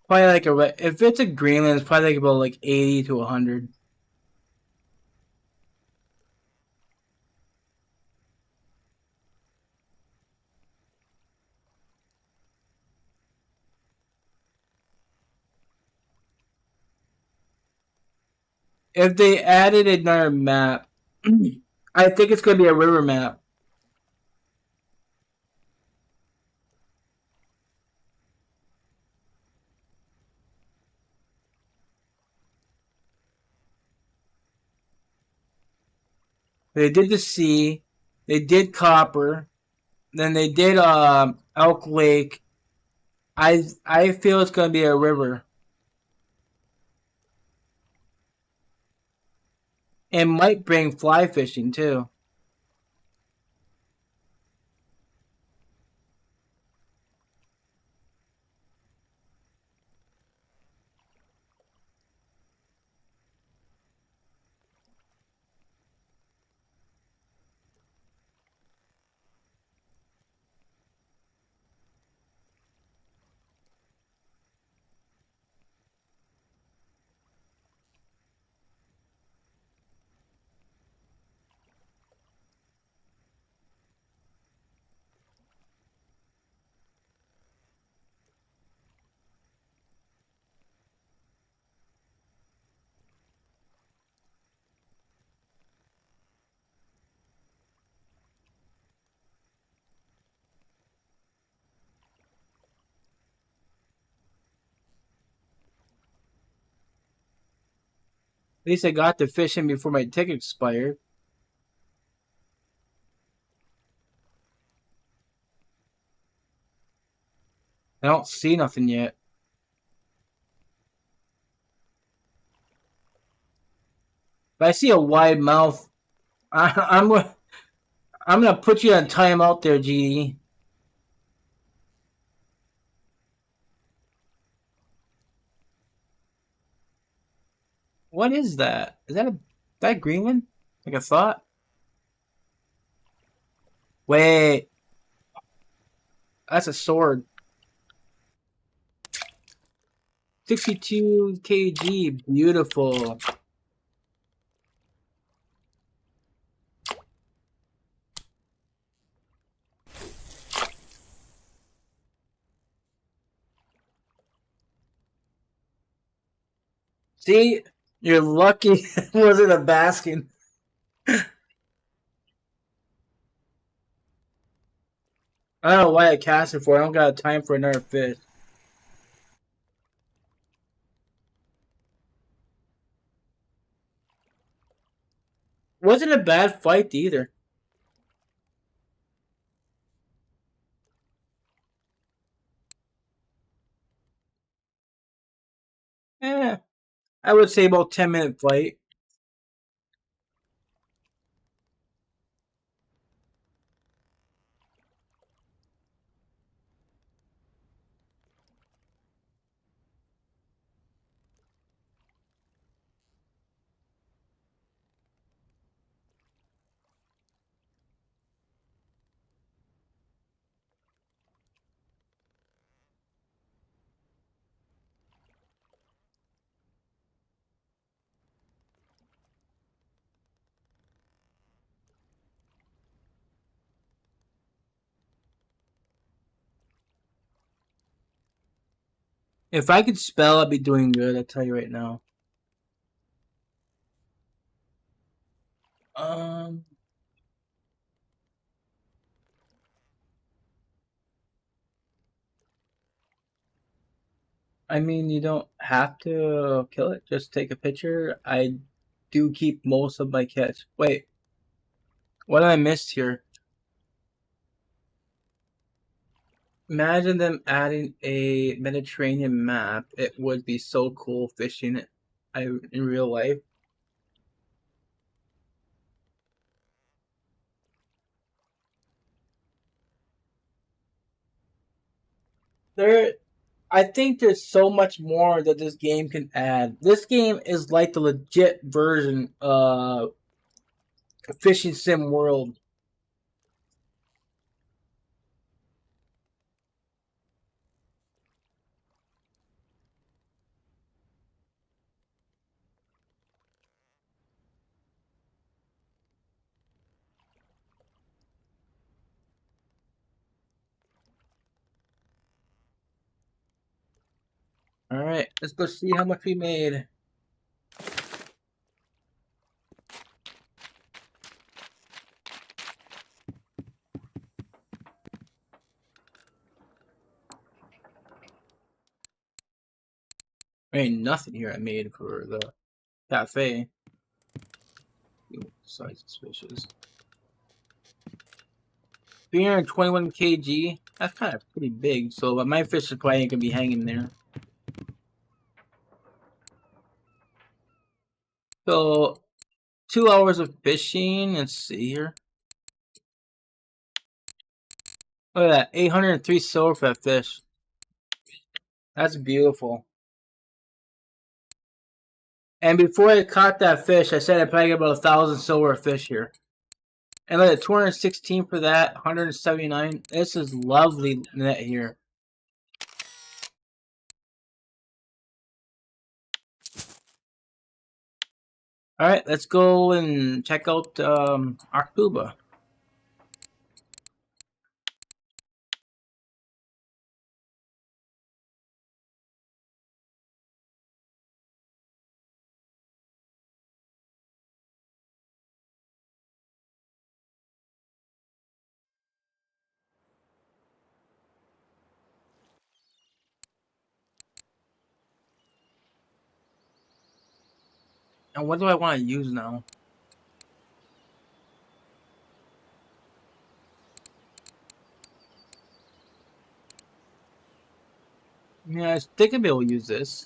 Probably like if it's a Greenland, it's probably like about like 80 to 100. If they added another map, I think it's gonna be a river map. They did the sea, they did copper, then they did Elk Lake. I feel it's gonna be a river. And might bring fly fishing too. At least I got the fishing before my ticket expired. I don't see nothing yet. But I see a wide mouth. I'm gonna put you on timeout there, GD. What is that? Is that Greenland? Like I thought. Wait, that's a sword. 62 kg, beautiful. See, you're lucky it wasn't a basking. I don't know why I cast it for. I don't got time for another fish. Wasn't a bad fight either. Eh, I would say about 10-minute fight. If I could spell, I'd be doing good. I tell you right now. Um, I mean, you don't have to kill it. Just take a picture. I do keep most of my catch. Wait, what did I miss here? Imagine them adding a Mediterranean map. It would be so cool fishing it in real life. There, I think there's so much more that this game can add. This game is like the legit version of Fishing Sim World. Alright, let's go see how much we made. There ain't nothing here I made for the cafe. Size suspicious. 321 kg. That's kind of pretty big. So my fish is probably gonna be hanging there. So 2 hours of fishing. Let's see here. Look at that, 803 silver for that fish. That's beautiful. And before I caught that fish, I said I'd probably get about 1,000 silver fish here. And look at 216 for that, 179. This is lovely net here. Alright, let's go and check out Arcuba. And what do I want to use now? Yeah, I think I'll be able to use this.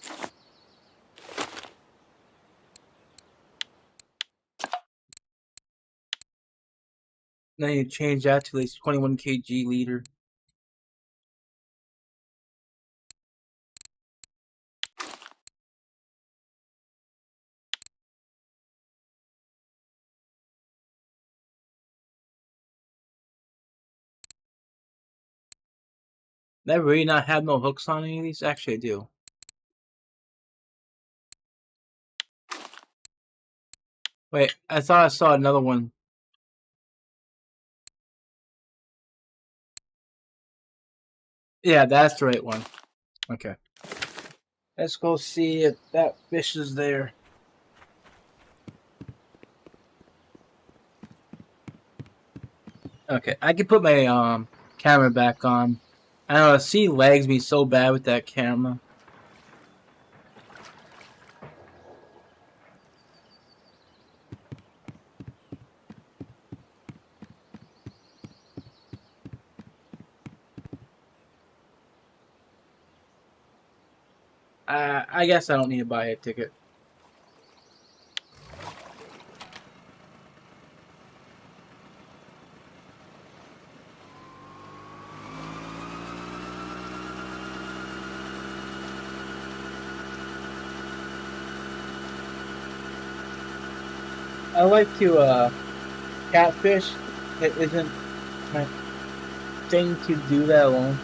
Then you change that to at least 21 kg liter. Did I really not have no hooks on any of these? Actually, I do. Wait, I thought I saw another one. Yeah, that's the right one. Okay. Let's go see if that fish is there. Okay, I can put my camera back on. I don't know, C lags me so bad with that camera. I guess I don't need to buy a ticket. I like to catfish. It isn't my thing to do that alone.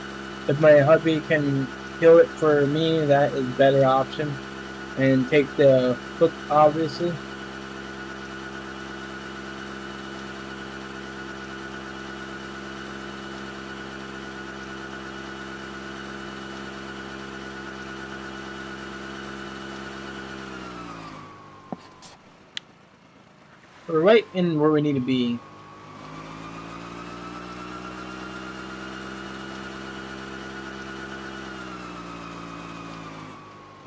If my hubby can kill it for me, that is a better option. And take the hook, obviously. We're right in where we need to be.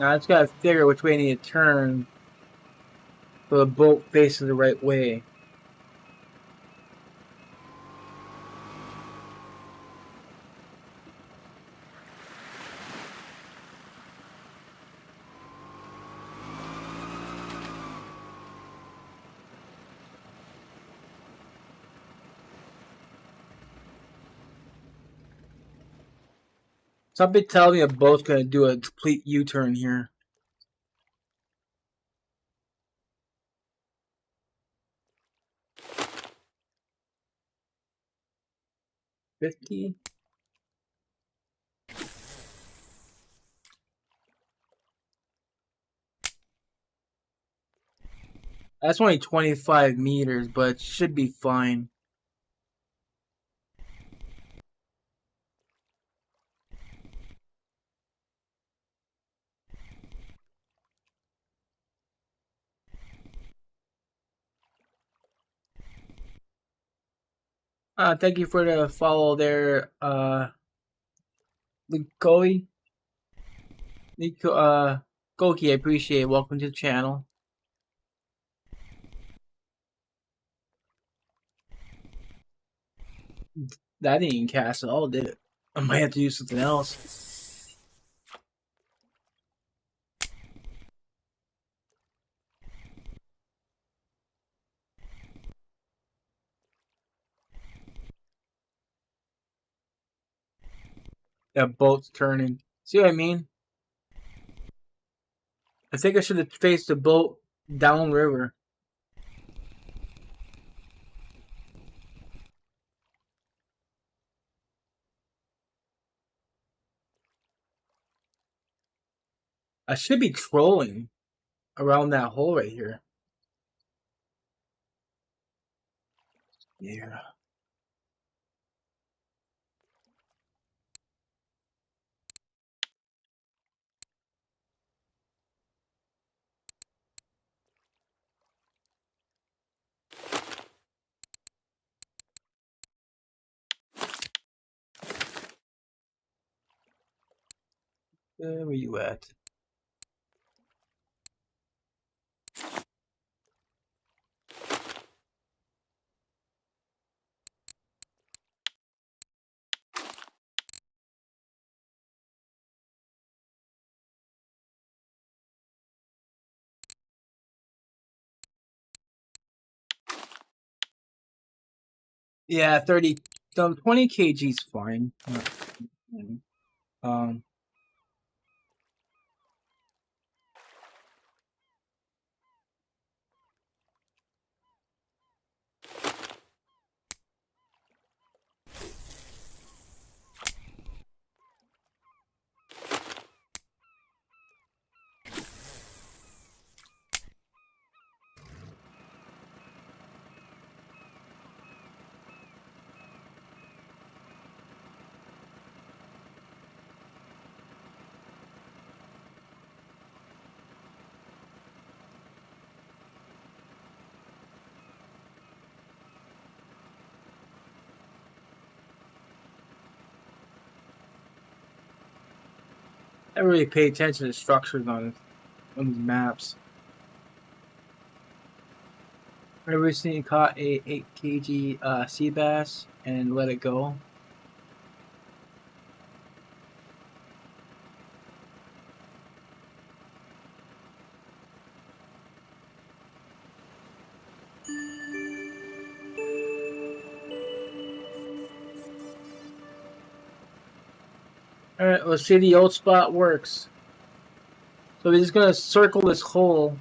Now I just gotta figure which way I need to turn so the boat faces the right way. Something tells me a boat's gonna do a complete U-turn here. $50? That's only 25 meters, but it should be fine. Thank you for the follow there, Koei. Koki, I appreciate it. Welcome to the channel. That didn't cast at all, did it? I might have to use something else. That boat's turning. See what I mean? I think I should have faced the boat downriver. I should be trolling around that hole right here. Yeah. Where you at? Yeah, 30, 20 kg's fine. Um, I really pay attention to structures on these maps. I recently caught a 8 kg sea bass and let it go. Alright, let's see the old spot works. So we're just gonna circle this hole.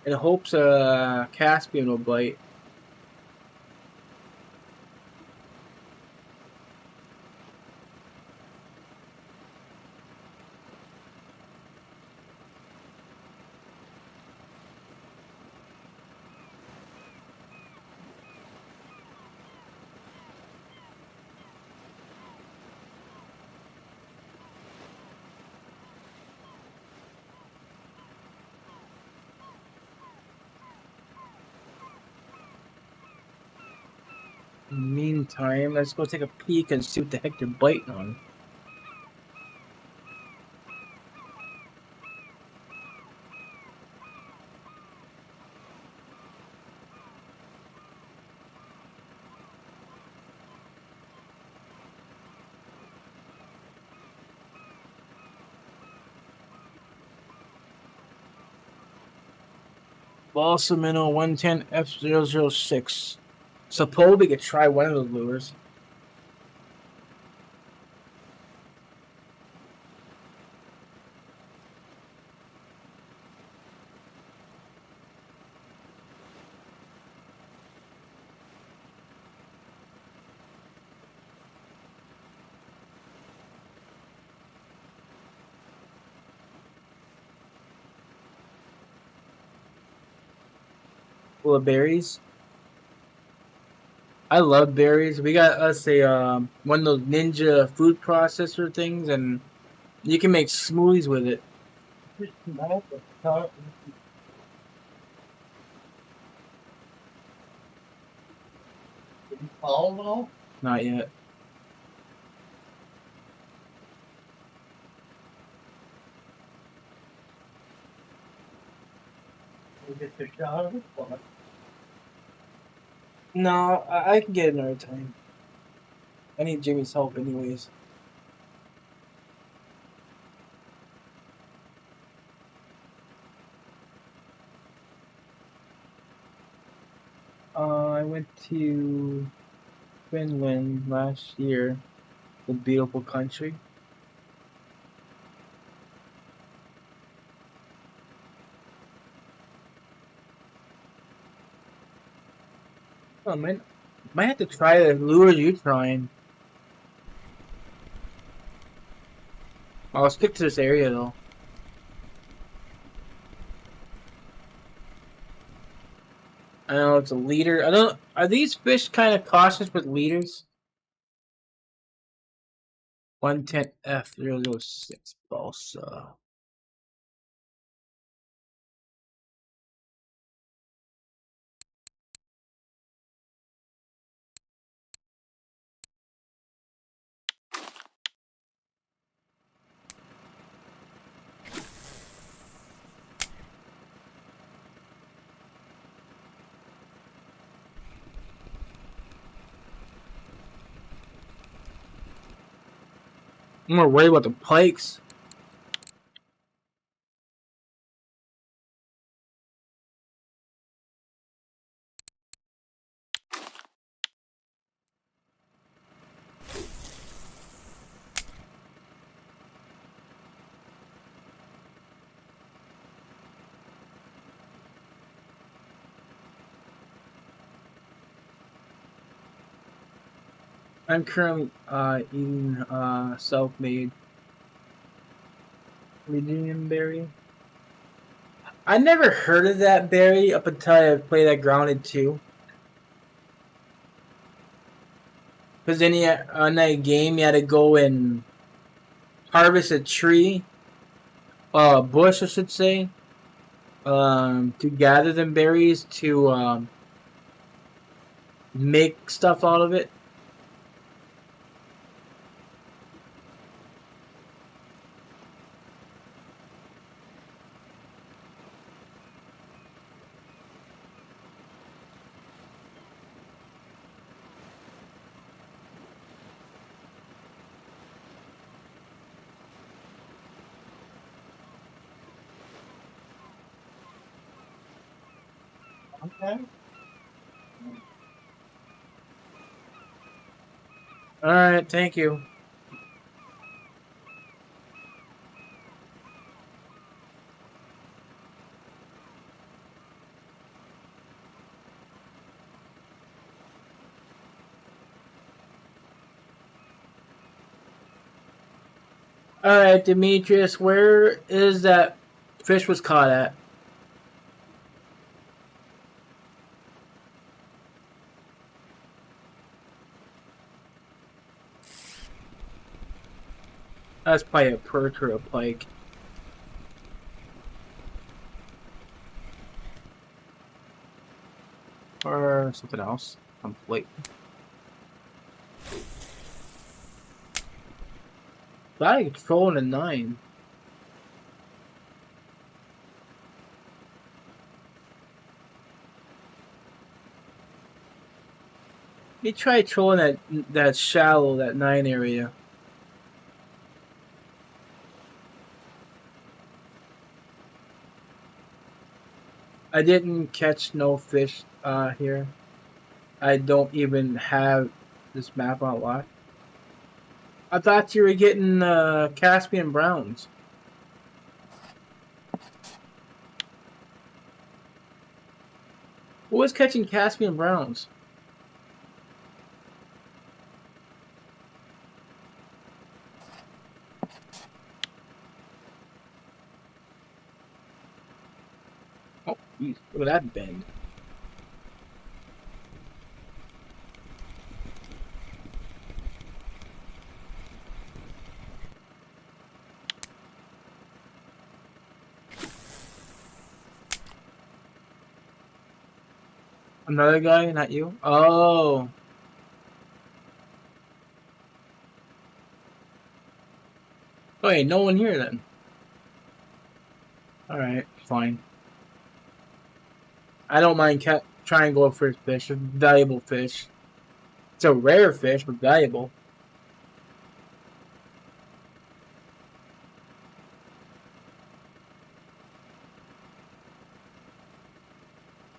In hopes a Caspian will bite. In the meantime, let's go take a peek and see what the heck they're biting on. Balsamino 110 F006. Suppose we could try one of those lures. Full of berries. I love berries. We got us a one of those ninja food processor things, and you can make smoothies with it. All though? Not yet. We get the shot of it? What? No, I can get it another time. I need Jimmy's help anyways. I went to Finland last year. The beautiful country. Oh man, might have to try the lures you're trying. I'll stick to this area though. I know it's a leader. I don't. Are these fish kind of cautious with leaders? 110F006 balsa. I'm more worried about the pikes. I'm currently eating self-made Legion berry. I never heard of that berry up until I played that Grounded 2. Because then on that game you had to go and harvest a tree, bush I should say, to gather them berries to make stuff out of it. Okay. Alright, thank you. Alright, Demetrius, where is that fish was caught at? That's probably a perch or a pike. Or something else. I'm late. I could throw in a 9. You try trolling that shallow, that 9 area. I didn't catch no fish here. I don't even have this map unlocked. I thought you were getting Caspian Browns. Who was catching Caspian Browns? Oh, geez, look at that bend. Another guy, not you? Oh. Oh, hey, no one here then. Alright, fine. I don't mind trying to go for a fish. A valuable fish. It's a rare fish, but valuable.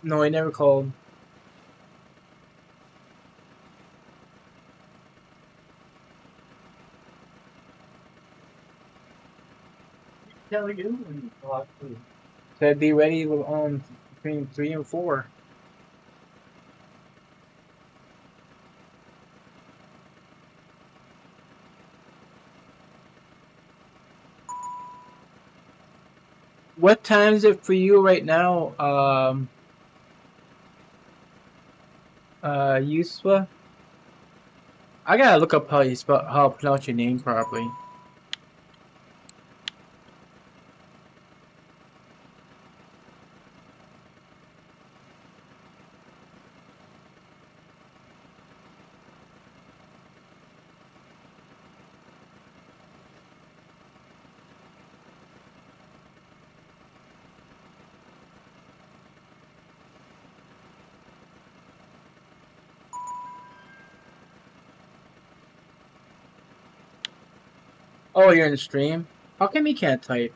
No, I never called. Telling you when you talk to. Said be ready with between 3 and 4. What time is it for you right now, Yusfa? I gotta look up how how to pronounce your name properly. Oh, you're in the stream? How come you can't type?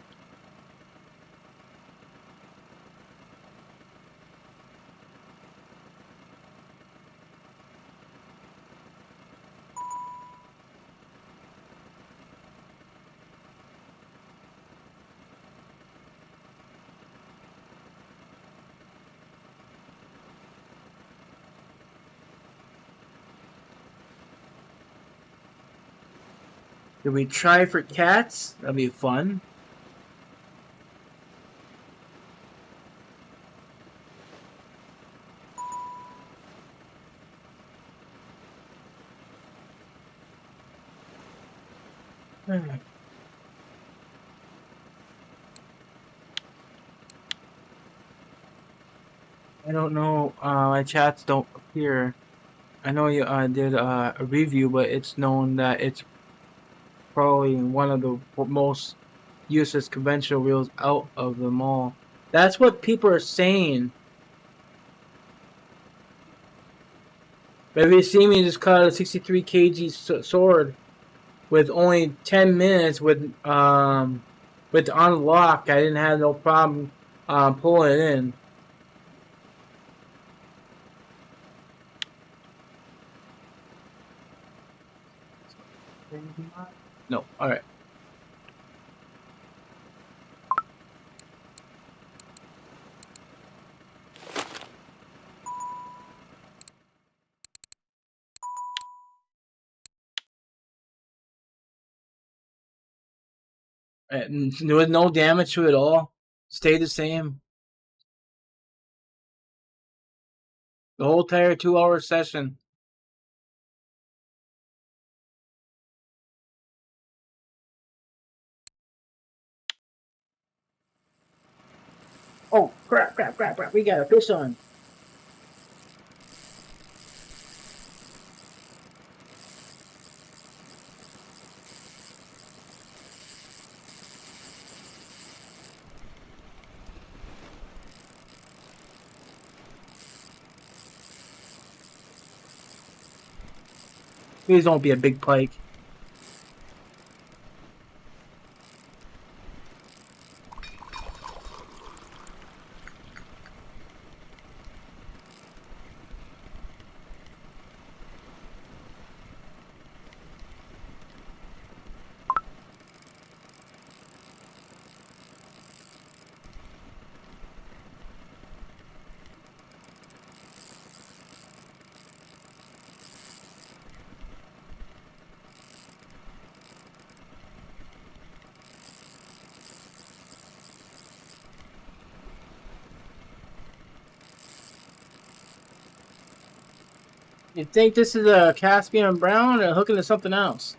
Did we try for cats? That'd be fun. I don't know. My chats don't appear. I know you did a review, but it's known that it's probably one of the most useless conventional wheels out of them all. That's what people are saying. But if you see me just cut a 63 kg sword with only 10 minutes with unlock, I didn't have no problem pulling it in. No, all right. And there was no damage to it at all. Stayed the same. The whole entire 2-hour session. Oh, crap. We got a fish on. Please don't be a big pike. You think this is a Caspian Brown or hooking to something else?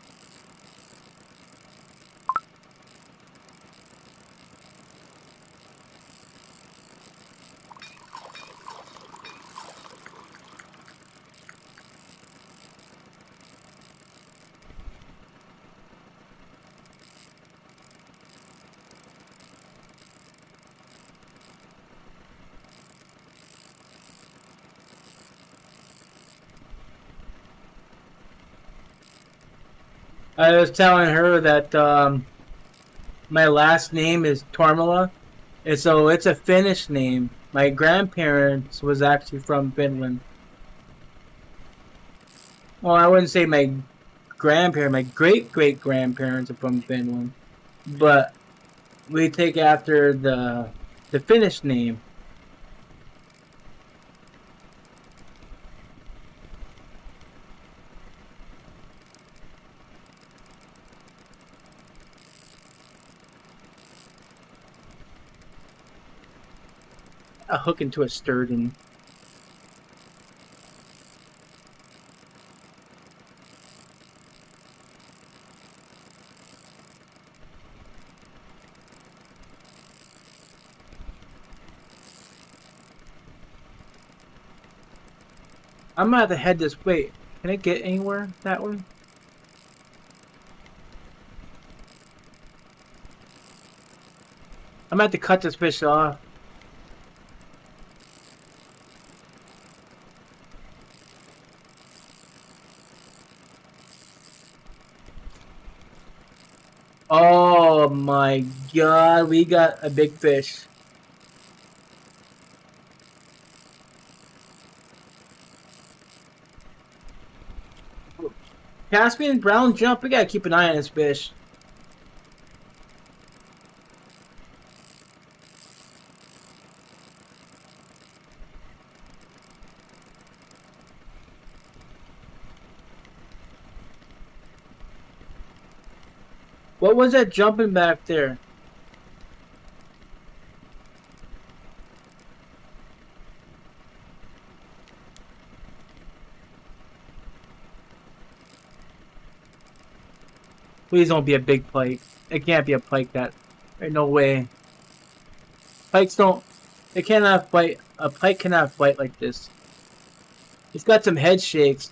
I was telling her that my last name is Tormala, and so it's a Finnish name. My grandparents was actually from Finland. Well, I wouldn't say my grandparents, my great great grandparents are from Finland, but we take after the Finnish name. A hook into a sturgeon. I'm gonna have to head this way. Can I get anywhere that way? I'm gonna have to cut this fish off. Oh my god, we got a big fish. Caspian brown jump, we gotta keep an eye on this fish. What was that jumping back there? Please don't be a big pike. It can't be a pike that. There's no way. Pikes don't. They cannot fight. A pike cannot fight like this. He's got some head shakes.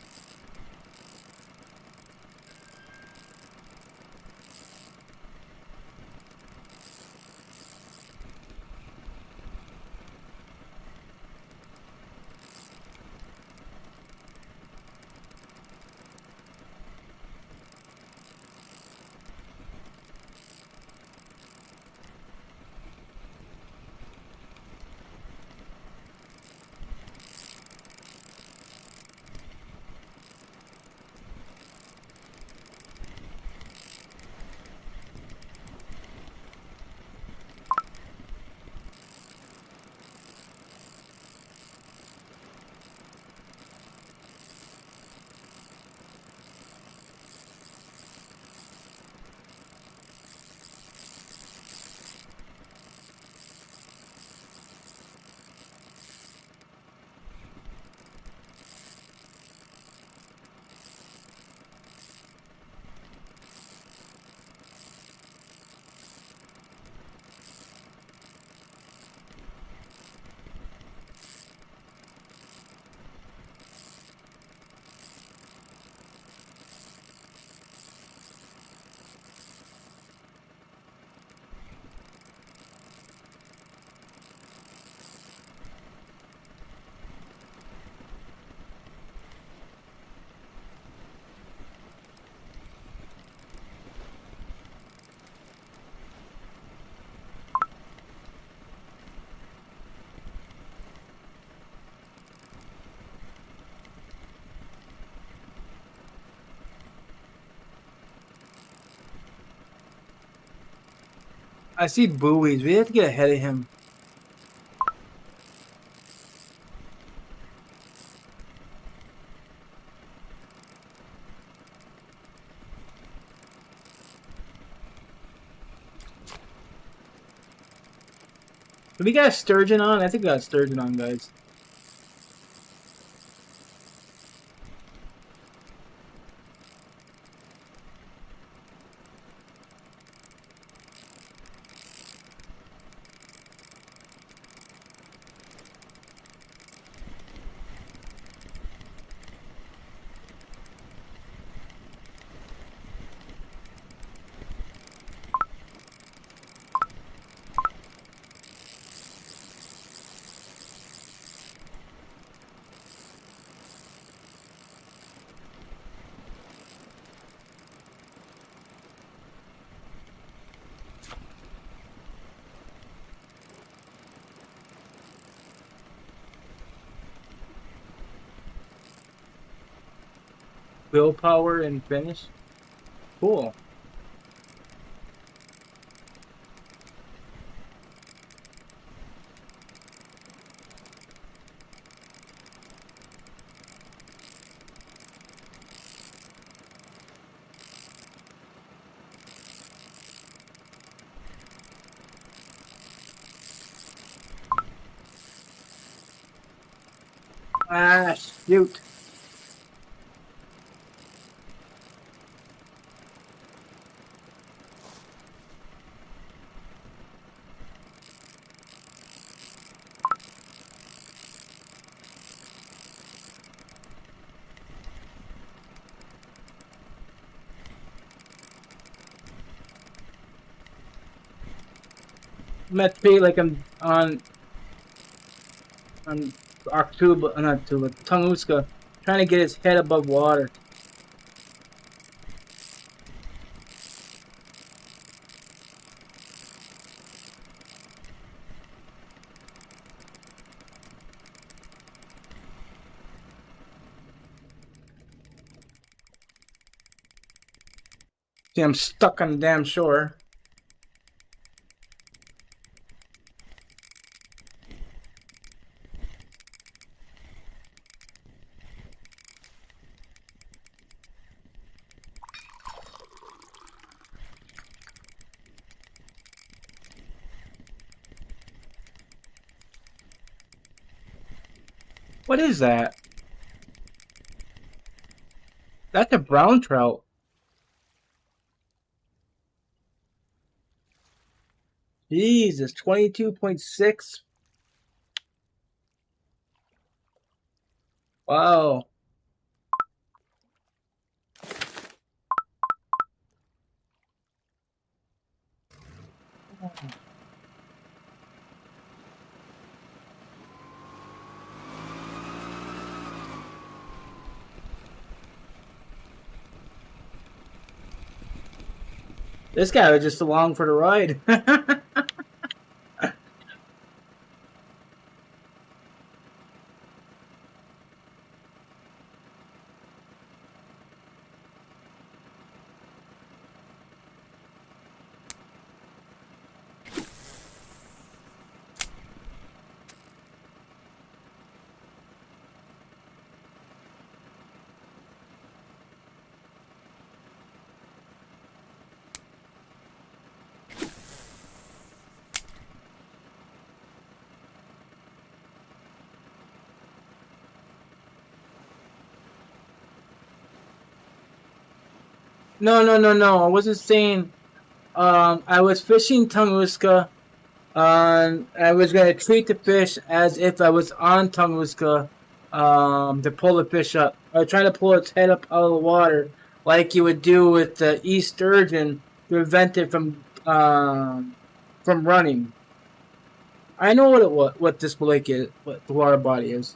I see buoys. We have to get ahead of him. Do we got a sturgeon on? I think we got a sturgeon on, guys. willpower and finish. Cool. Ah, shoot. I'm at feel like I'm on Artuba, not Tuba, Tunguska, trying to get his head above water. See, I'm stuck on the damn shore. What is that? That's a brown trout. Jesus, 22.6. Wow. This guy was just along for the ride. No. I wasn't saying. I was fishing Tunguska. I was gonna treat the fish as if I was on Tunguska. To pull the fish up. I was trying to pull its head up out of the water, like you would do with the East sturgeon, to prevent it from running. I know what this lake is, what the water body is.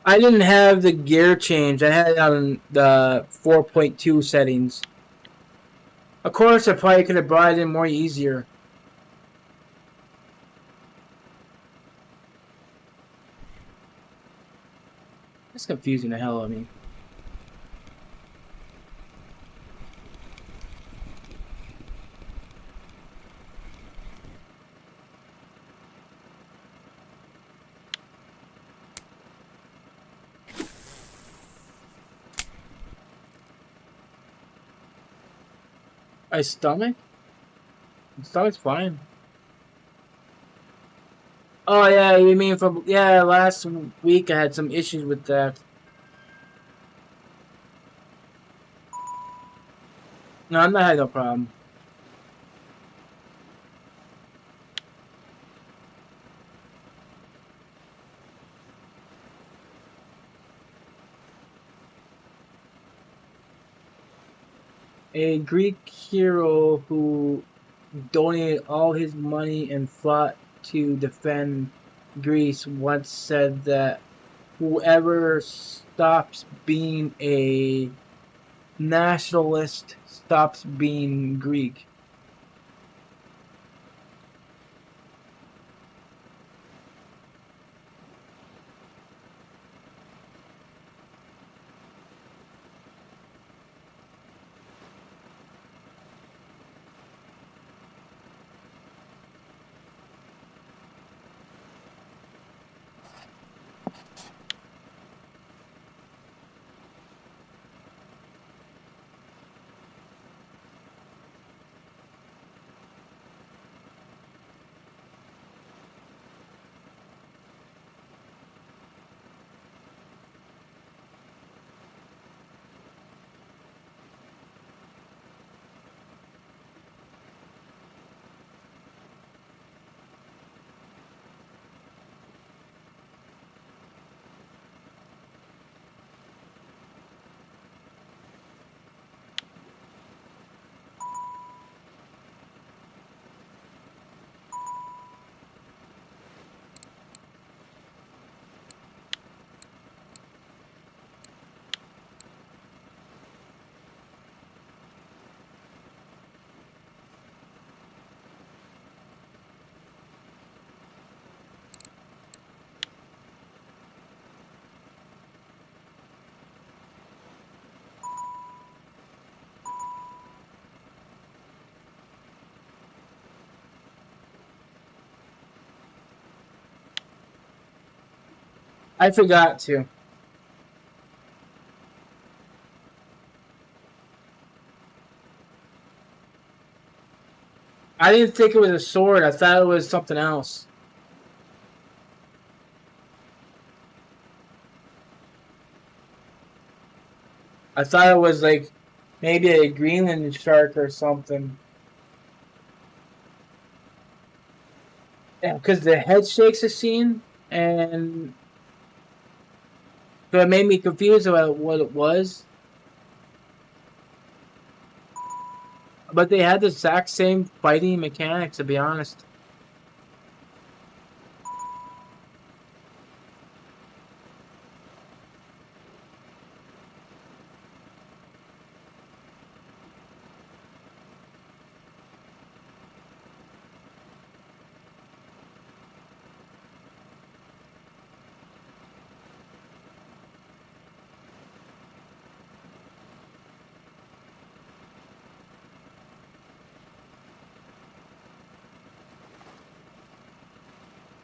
I didn't have the gear change. I had it on the 4.2 settings. Of course, I probably could have brought it in more easier. That's confusing the hell out of me. My stomach? My stomach's fine. Oh yeah, you mean from last week I had some issues with that. No, I'm not had no problem. A Greek hero who donated all his money and fought to defend Greece, once said that whoever stops being a nationalist stops being Greek. I forgot to. I didn't think it was a sword. I thought it was something else. I thought it was like maybe a Greenland shark or something. Yeah, because the head shakes a scene, and so it made me confused about what it was. But they had the exact same fighting mechanics, to be honest.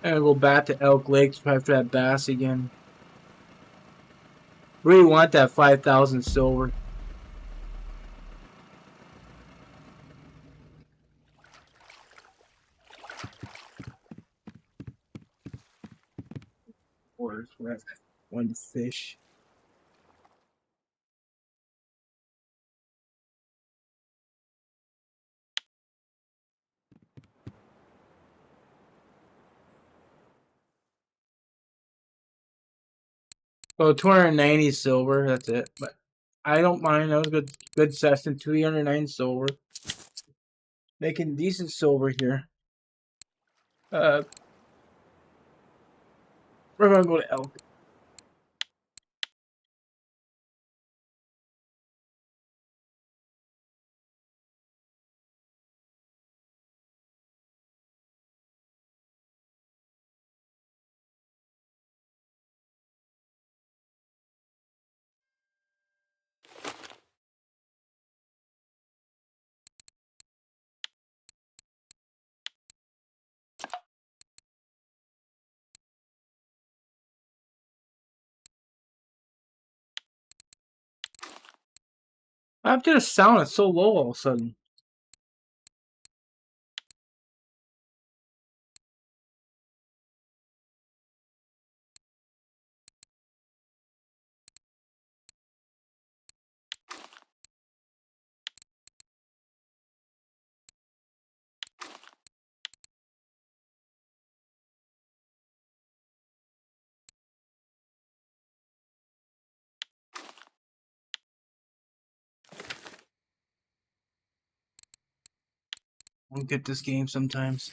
And go back to Elk Lake to try for that bass again. Really want that 5,000 silver. Where's one fish? So 290 silver, that's it. But I don't mind. That was a good session. 309 silver. Making decent silver here. We're gonna go to Elk. After the sound, it's so low all of a sudden. I'll get this game sometimes.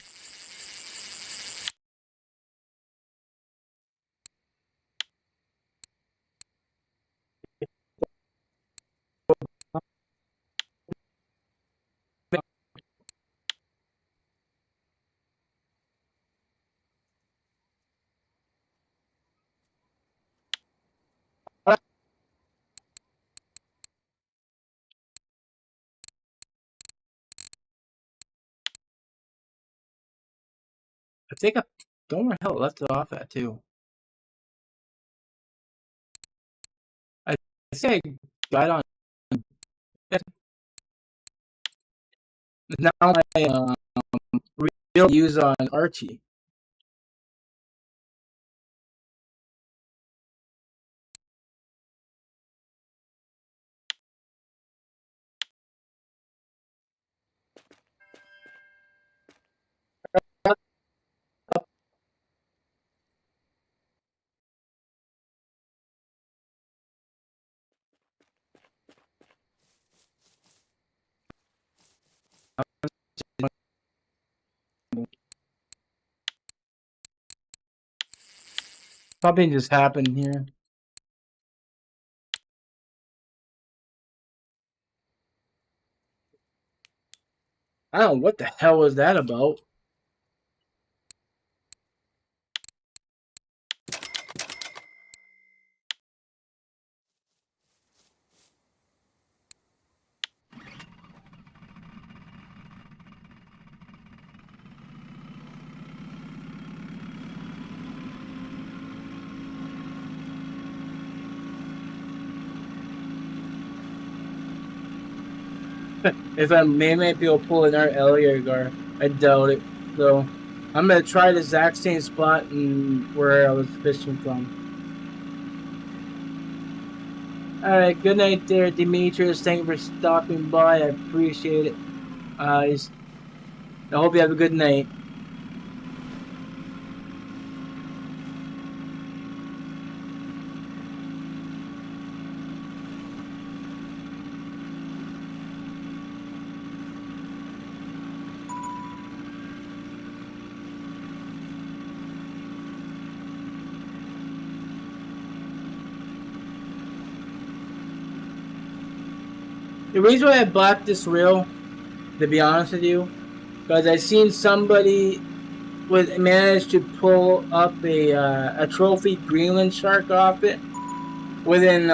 I think I don't know where the hell I left it off at too. I think I got on. Now my real use on Archie. Something just happened here. I don't know what the hell was that about. If I might be able to pull another alligator, I doubt it. So I'm gonna try the exact same spot and where I was fishing from. Alright, good night there, Demetrius. Thank you for stopping by. I appreciate it. I hope you have a good night. The reason why I bought this reel, to be honest with you, because I seen somebody would manage to pull up a trophy Greenland shark off it within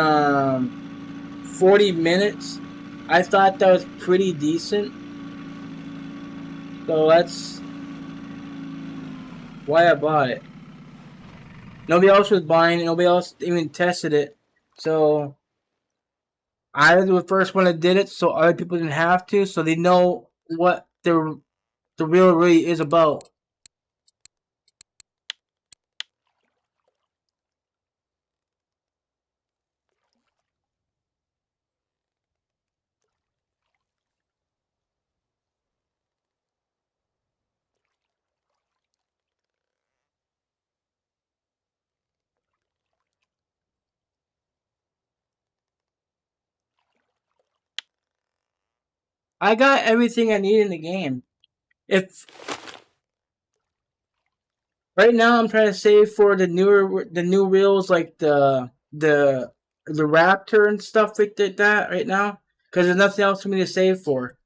40 minutes. I thought that was pretty decent. So that's why I bought it. Nobody else was buying it. Nobody else even tested it. So I was the first one that did it, so other people didn't have to. So they know what the reel really is about. I got everything I need in the game. If right now I'm trying to save for the new reels like the Raptor and stuff like that right now because there's nothing else for me to save for.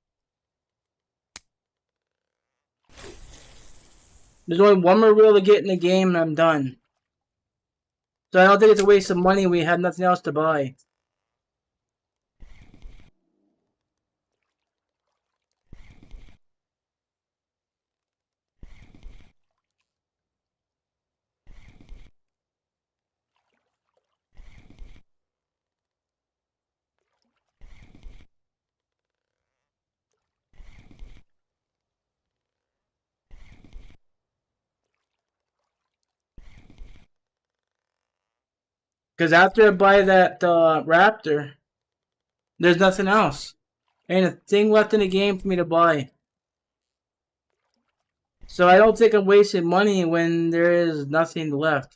There's only one more reel to get in the game and I'm done. So I don't think it's a waste of money. We have nothing else to buy. Because after I buy that Raptor, there's nothing else. Ain't a thing left in the game for me to buy. So I don't think I'm wasting money when there is nothing left.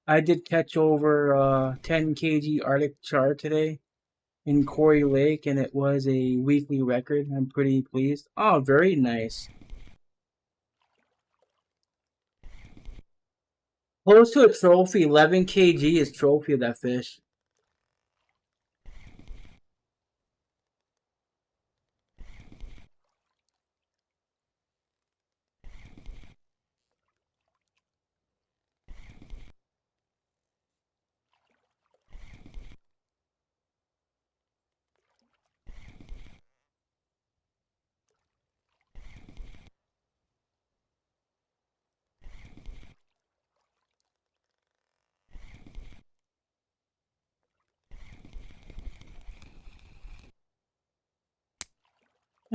I did catch over 10 kg Arctic char today in Quarry Lake, and it was a weekly record. I'm pretty pleased. Oh, very nice. Close to a trophy. 11 kg is trophy of that fish.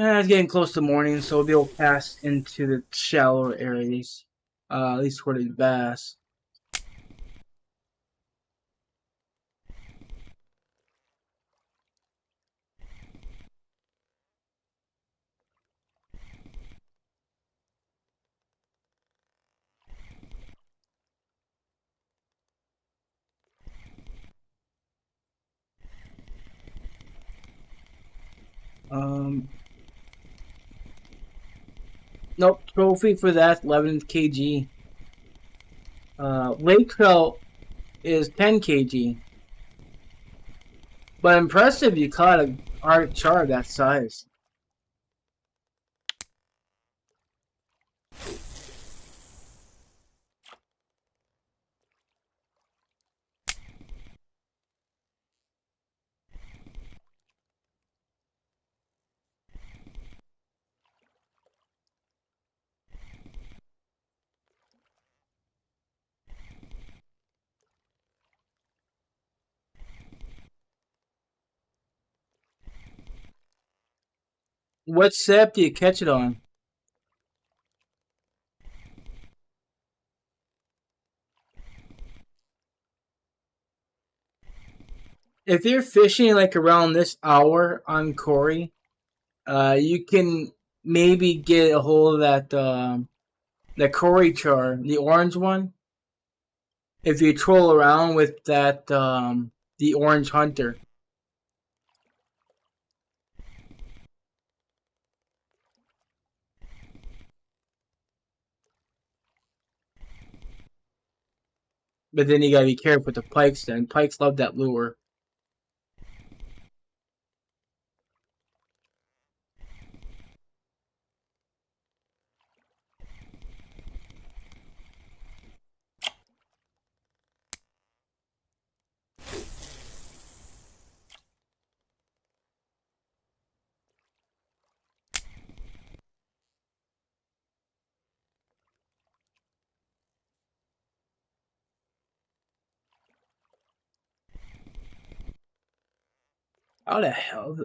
It's getting close to morning, so we'll be able to pass into the shallower areas. At least for the bass. Nope, trophy for that 11 kg. Lake trout is 10 kg. But impressive you caught a Arctic char that size. What sep do you catch it on? If you're fishing like around this hour on Cory, you can maybe get a hold of that Cory char, the orange one. If you troll around with that the orange hunter. But then you gotta be careful with the pikes then. Pikes love that lure. How the hell?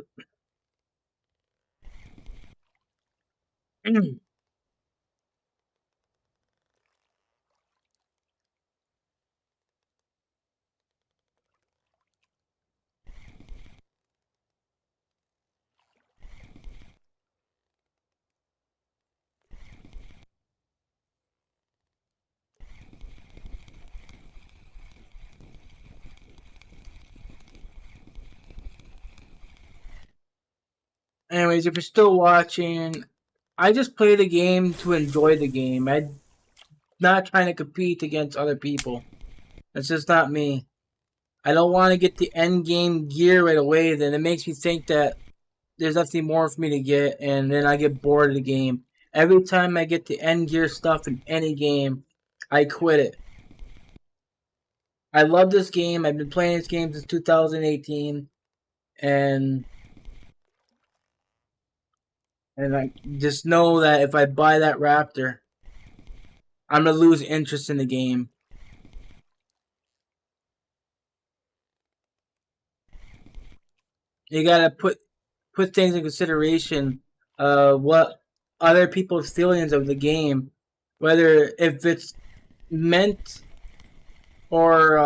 Anyways, if you're still watching, I just play the game to enjoy the game. I'm not trying to compete against other people. That's just not me. I don't want to get the end game gear right away. Then it makes me think that there's nothing more for me to get, and then I get bored of the game. Every time I get the end gear stuff in any game, I quit it. I love this game. I've been playing this game since 2018, and I just know that if I buy that Raptor, I'm gonna lose interest in the game. You gotta put things in consideration. What other people's feelings of the game, whether if it's meant or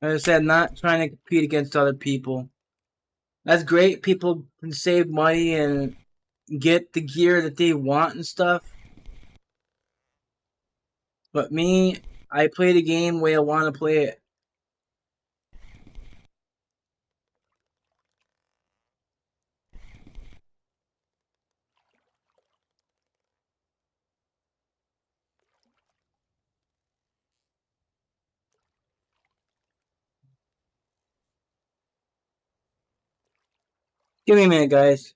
as I said, not trying to compete against other people. That's great. People can save money and get the gear that they want and stuff. But me, I play the game the way I want to play it. Give me a minute, guys.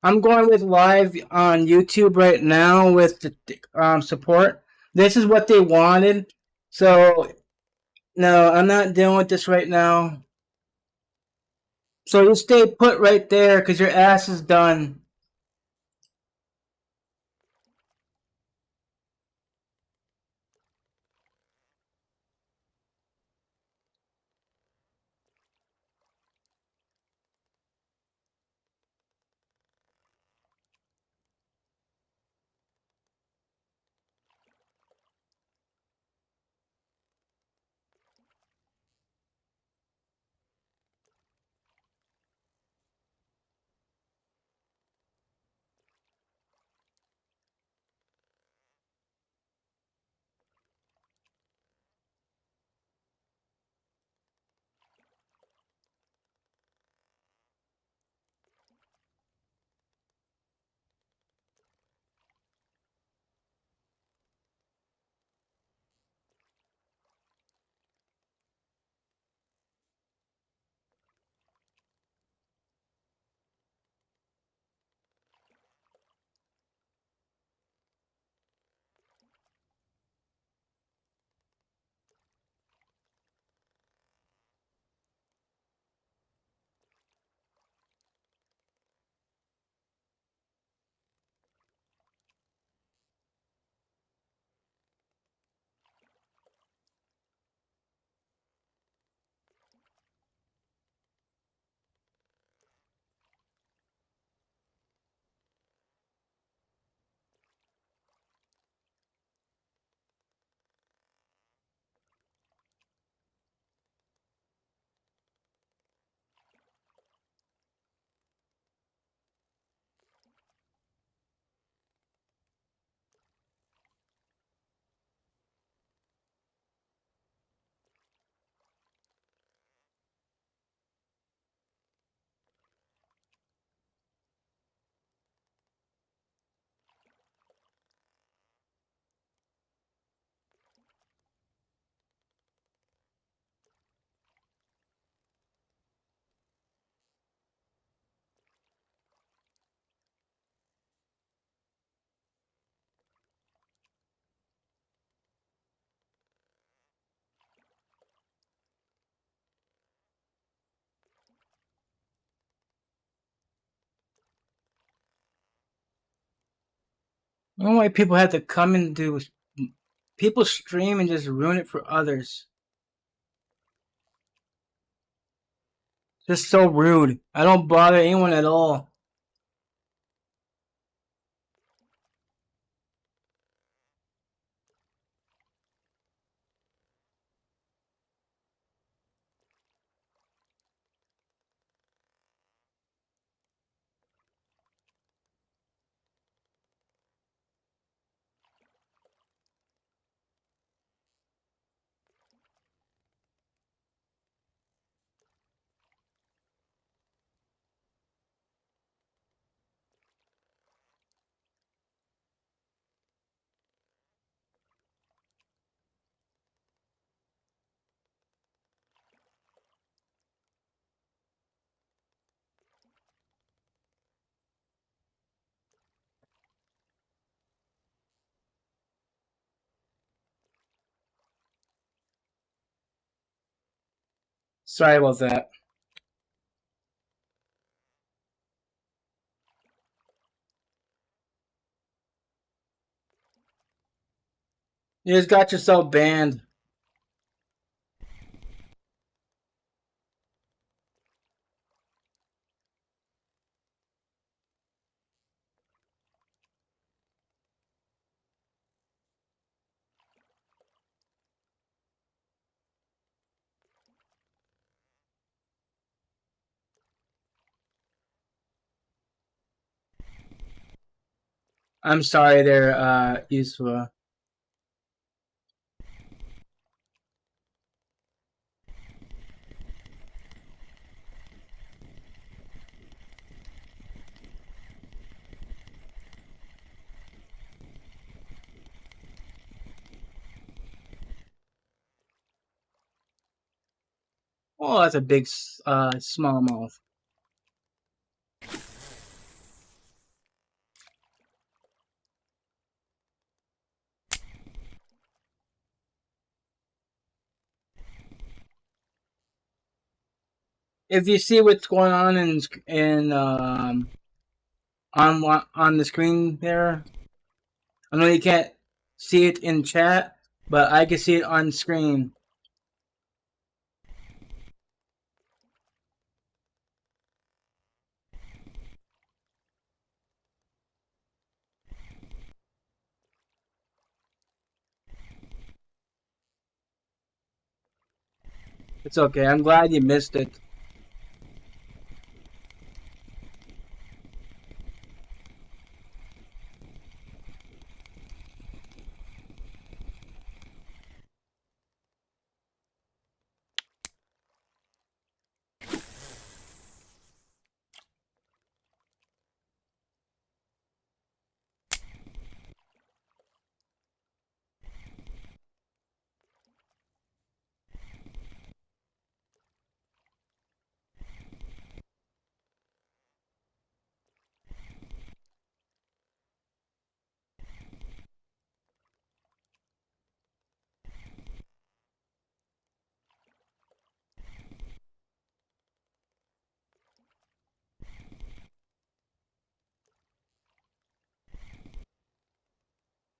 I'm going with live on YouTube right now with the support. This is what they wanted. So, no, I'm not dealing with this right now. So you stay put right there because your ass is done. I don't know why people have to come and do. People stream and just ruin it for others. Just so rude. I don't bother anyone at all. Sorry about that. You just got yourself banned. I'm sorry there, Yusuf. Oh, that's a big, smallmouth. If you see what's going on on the screen there, I know you can't see it in chat, but I can see it on screen. It's okay. I'm glad you missed it.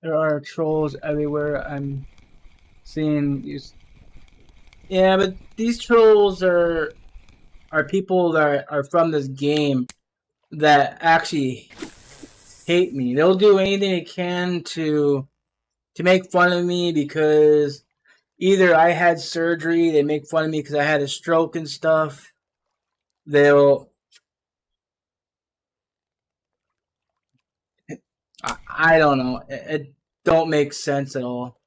There are trolls everywhere. I'm seeing these. Yeah, but these trolls are people that are from this game that actually hate me. They'll do anything they can to make fun of me because either I had surgery, they make fun of me because I had a stroke and stuff. They'll I don't know. It don't make sense at all.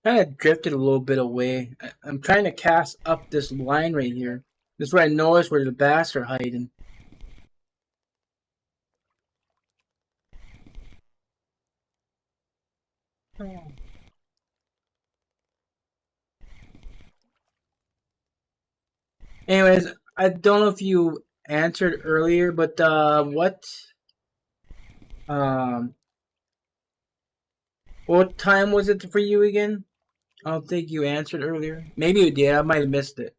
Kind of drifted a little bit away. I'm trying to cast up this line right here. This is where I notice where the bass are hiding. Anyways, I don't know if you answered earlier, but um what time was it for you again? I don't think you answered earlier. Maybe you did. I might have missed it.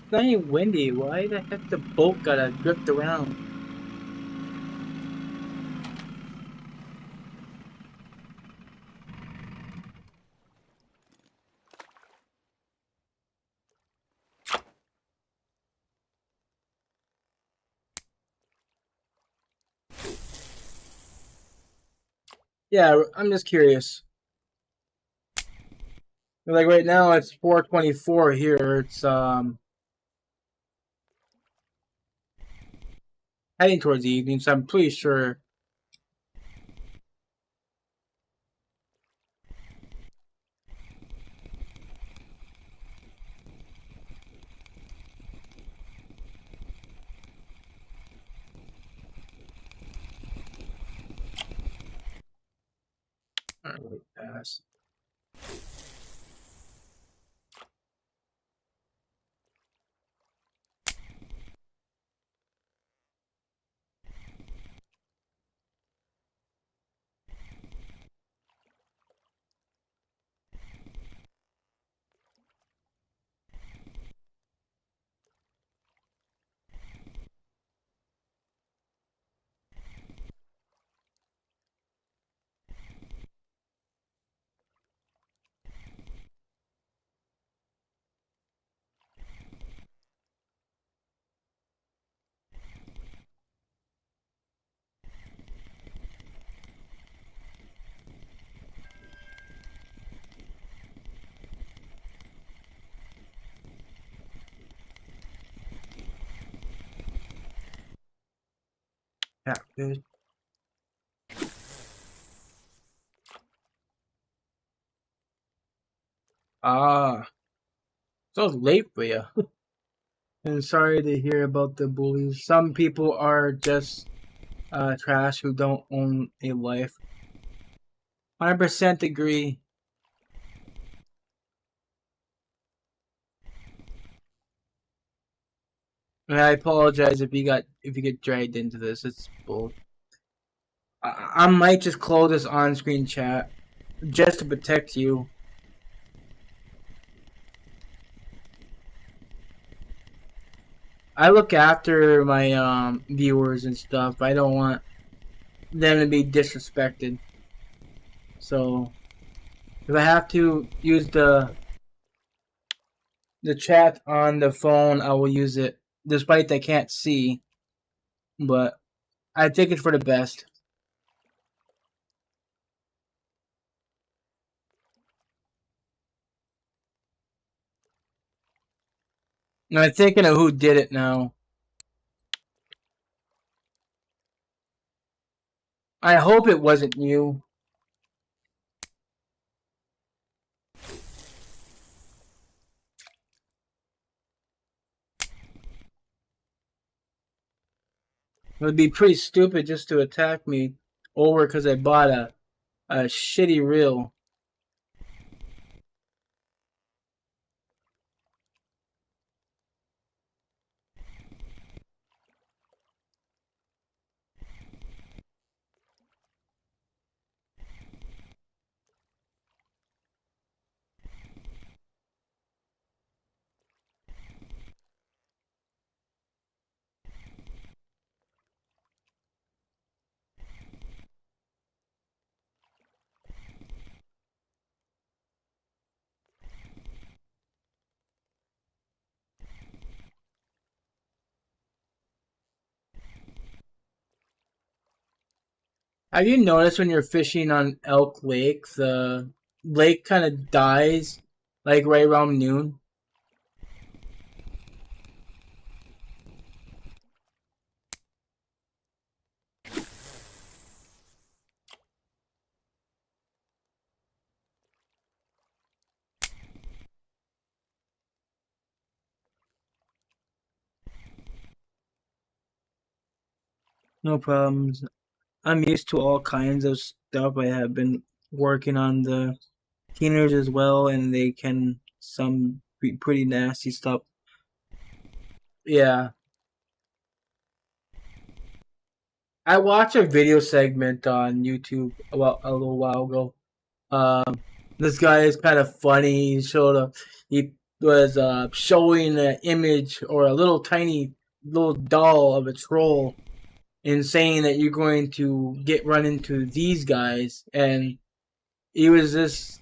It's not even windy. Why the heck the boat gotta drift around? Yeah, I'm just curious. Like right now, it's 4:24 here. It's heading towards the evening, so I'm pretty sure. Really fast. Yeah, good. Ah, so late for you. And sorry to hear about the bullies. Some people are just trash who don't own a life. 100% agree. And I apologize if you get dragged into this. It's bull. I might just close this on-screen chat just to protect you. I look after my viewers and stuff. I don't want them to be disrespected. So if I have to use the chat on the phone, I will use it, despite I can't see. But I think it's for the best. And I'm thinking of who did it now. I hope it wasn't you. It would be pretty stupid just to attack me over because I bought a shitty reel. Have you noticed when you're fishing on Elk Lake, the lake kind of dies like right around noon? No problems. I'm used to all kinds of stuff. I have been working on the cleaners as well, and they can some be pretty nasty stuff. Yeah, I watched a video segment on YouTube about a little while ago. This guy is kind of funny. He was showing an image or a little tiny little doll of a troll and saying that you're going to run into these guys, and he was just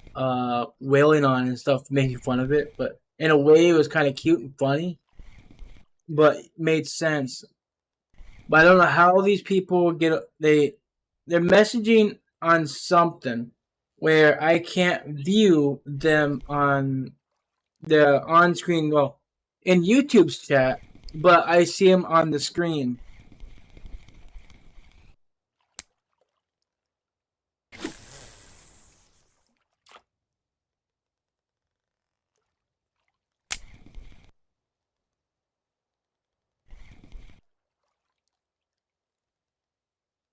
wailing on and stuff, making fun of it, but in a way it was kind of cute and funny, but made sense. But I don't know how these people they're messaging on something where I can't view them on the on-screen, well, in YouTube's chat, but I see them on the screen.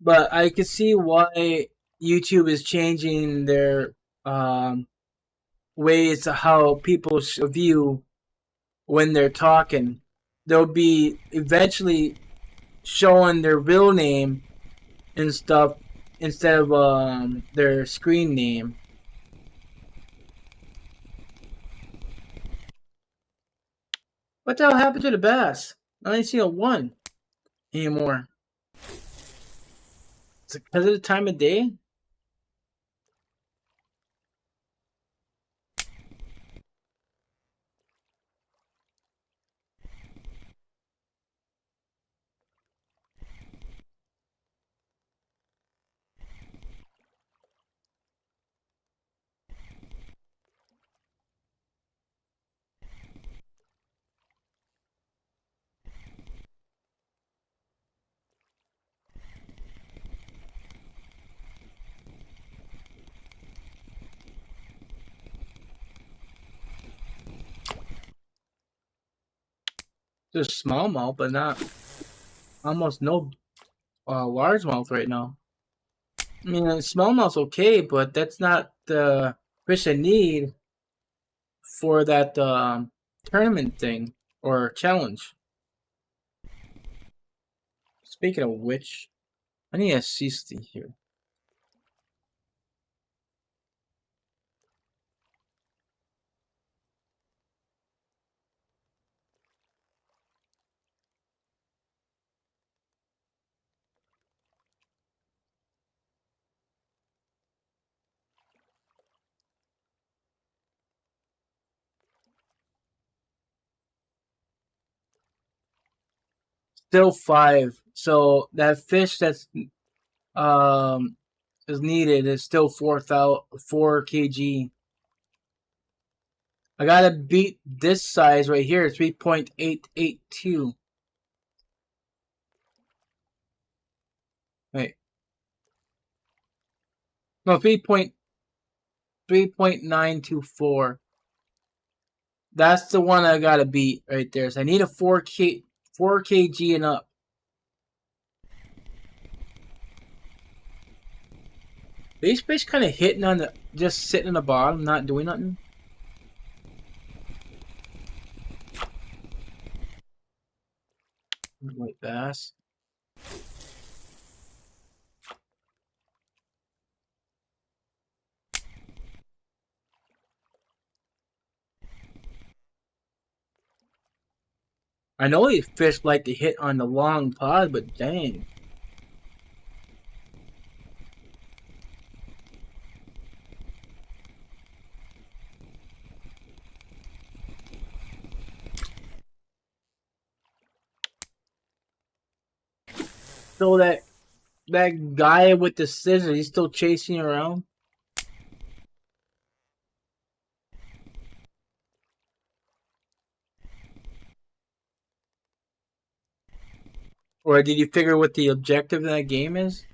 But I can see why YouTube is changing their um, ways to how people view when they're talking. They'll be eventually showing their real name and stuff instead of their screen name. What the hell happened to the bass? I don't see a one anymore. Is it because of the time of day? Just smallmouth, but not almost no largemouth right now. I mean, smallmouth's okay, but that's not the fish I need for that tournament thing or challenge. Speaking of which, I need a ceasty here. Still 5. So that fish that's um is needed is still 4 kg. I gotta beat this size right here, 3.882. Wait. No, 3.924. That's the one I gotta beat right there. So I need a 4 kg and up. These fish kind of hitting on the, just sitting in the bottom, not doing nothing. White bass. I know these fish like to hit on the long pod, but dang. So that guy with the scissors, he's still chasing you around? Or did you figure what the objective in that game is?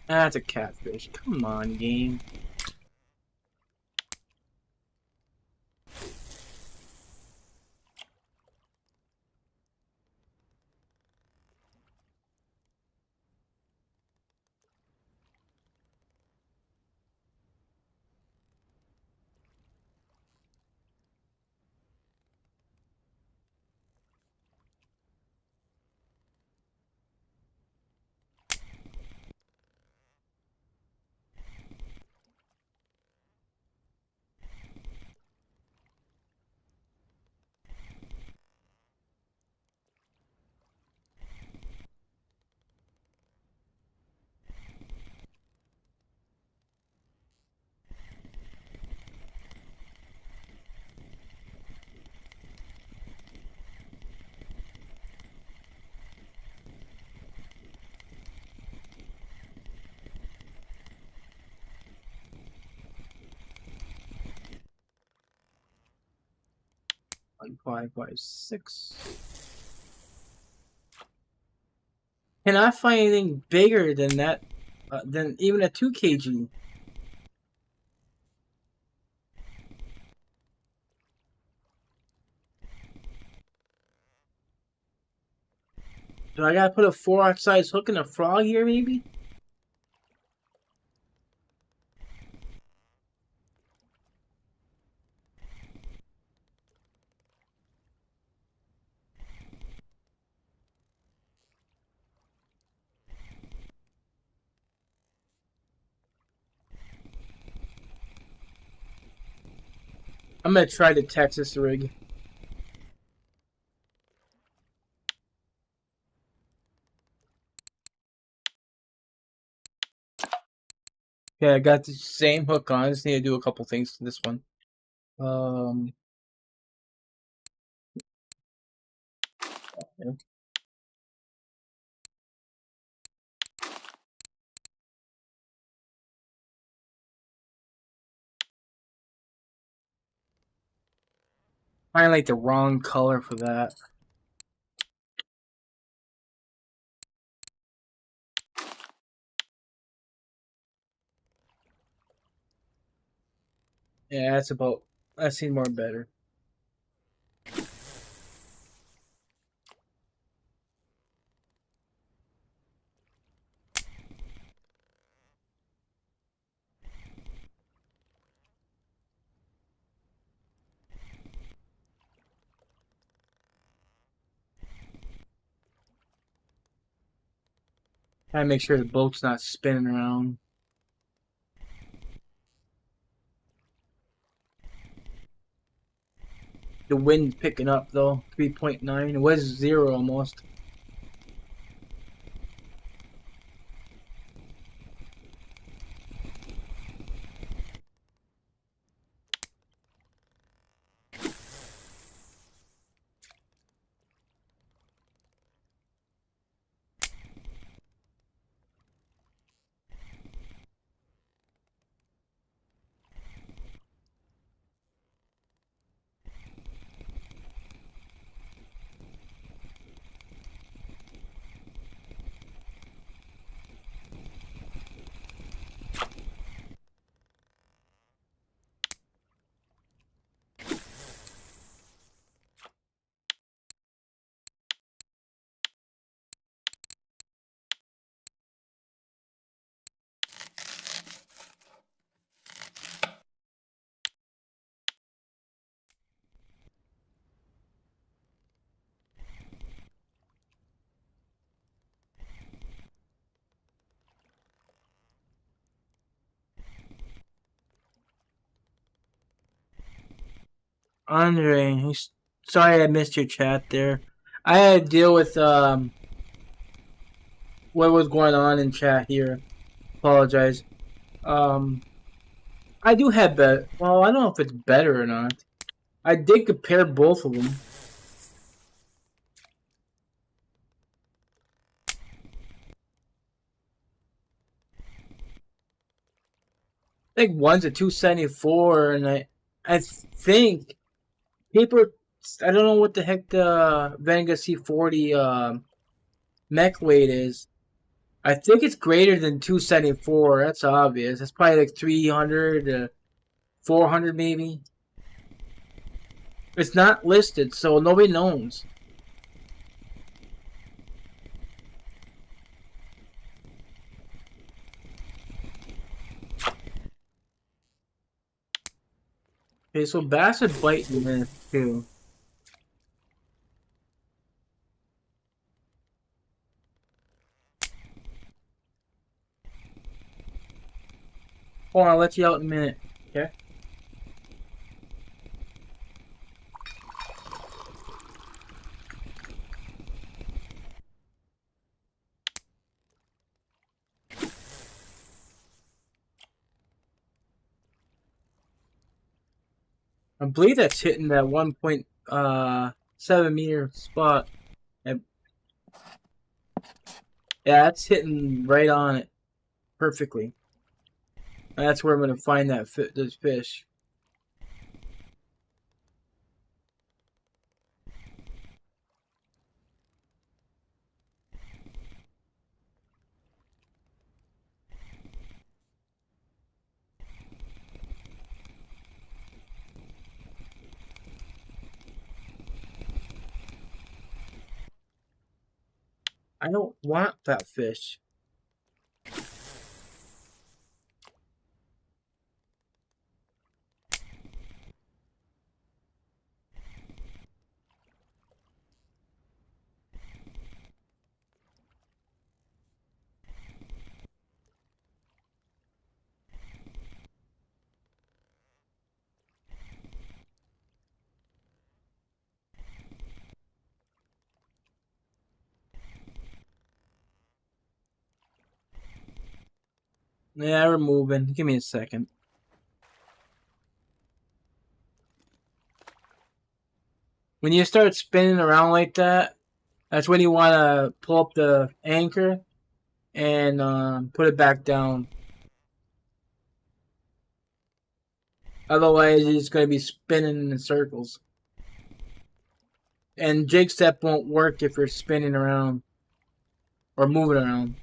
That's a catfish. Come on, game. Like 556. Can I find anything bigger than that than even a 2 kg. Do I gotta put a 4-aught size hook in a frog here, maybe? I'm gonna try the Texas rig. Okay, I got the same hook on. I just need to do a couple things to this one. Yeah. I like the wrong color for that. Yeah, that's about. That seems more better. Gotta make sure the boat's not spinning around. The wind's picking up though. 3.9. It was 0 almost. Andre, sorry I missed your chat there. I had to deal with what was going on in chat here. Apologize. I do have better. Well, I don't know if it's better or not. I did compare both of them. I think one's a 274, and I think people. I don't know what the heck the Venga C40 mech weight is. I think it's greater than 274. That's obvious. It's probably like 300 to 400 maybe. It's not listed, so nobody knows. Okay, so bass would bite in this too. Hold on, I'll let you out in a minute. Okay. I believe that's hitting that 1.7 meter spot. Yeah, that's hitting right on it perfectly. And that's where I'm gonna find this fish. I don't want that fish. Yeah, we're moving. Give me a second. When you start spinning around like that, that's when you want to pull up the anchor and put it back down. Otherwise, it's going to be spinning in circles. And jig step won't work if you're spinning around or moving around.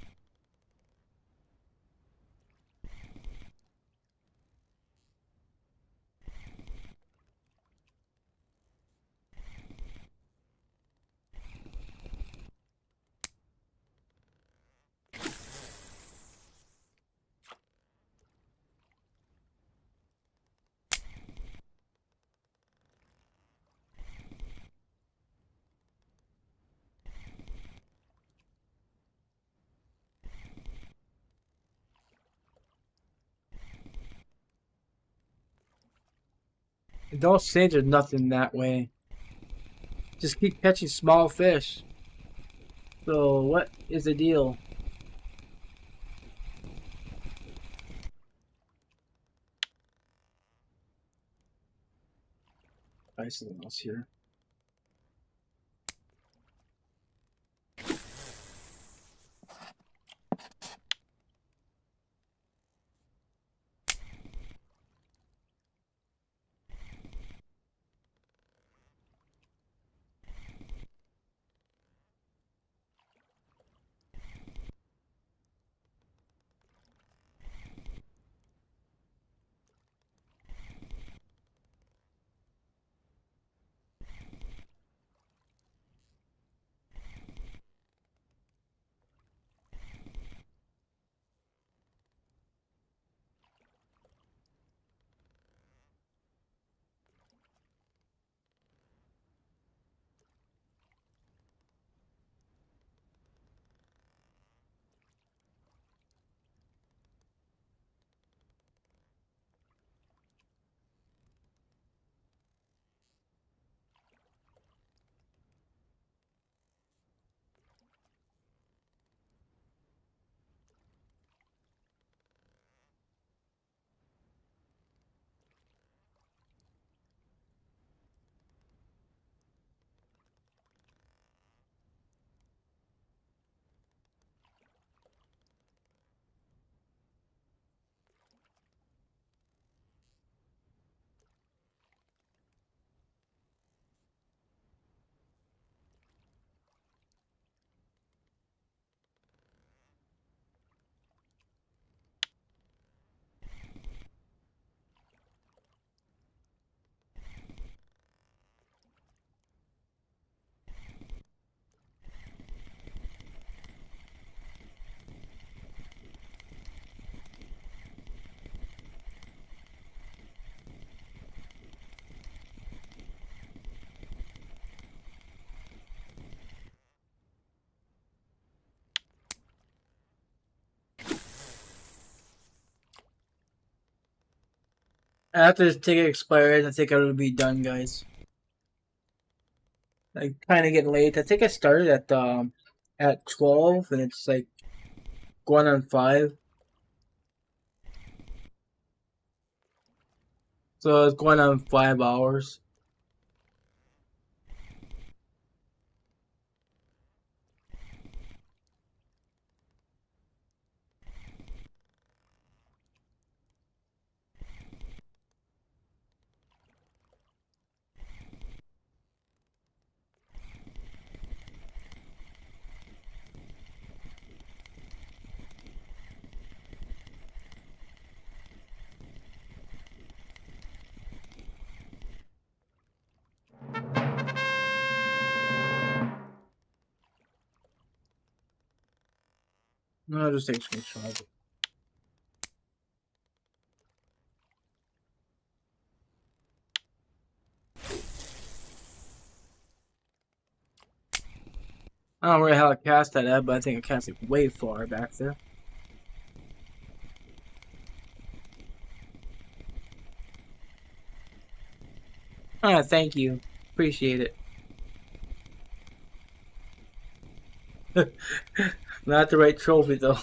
Don't say there's nothing that way. Just keep catching small fish. So, what is the deal? I see something else here. After this ticket expires, I think I will be done, guys. Like, kind of getting late. I think I started at 12, and it's like going on 5. So it's going on 5 hours. No, I'll just take a screenshot of it. I don't know where the hell I cast that at, but I think I cast it way far back there. Ah, thank you. Appreciate it. Not the right trophy, though.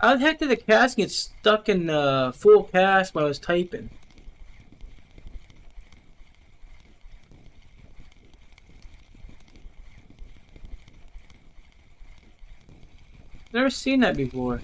How the heck did the cast get stuck in full cast when I was typing? Never seen that before.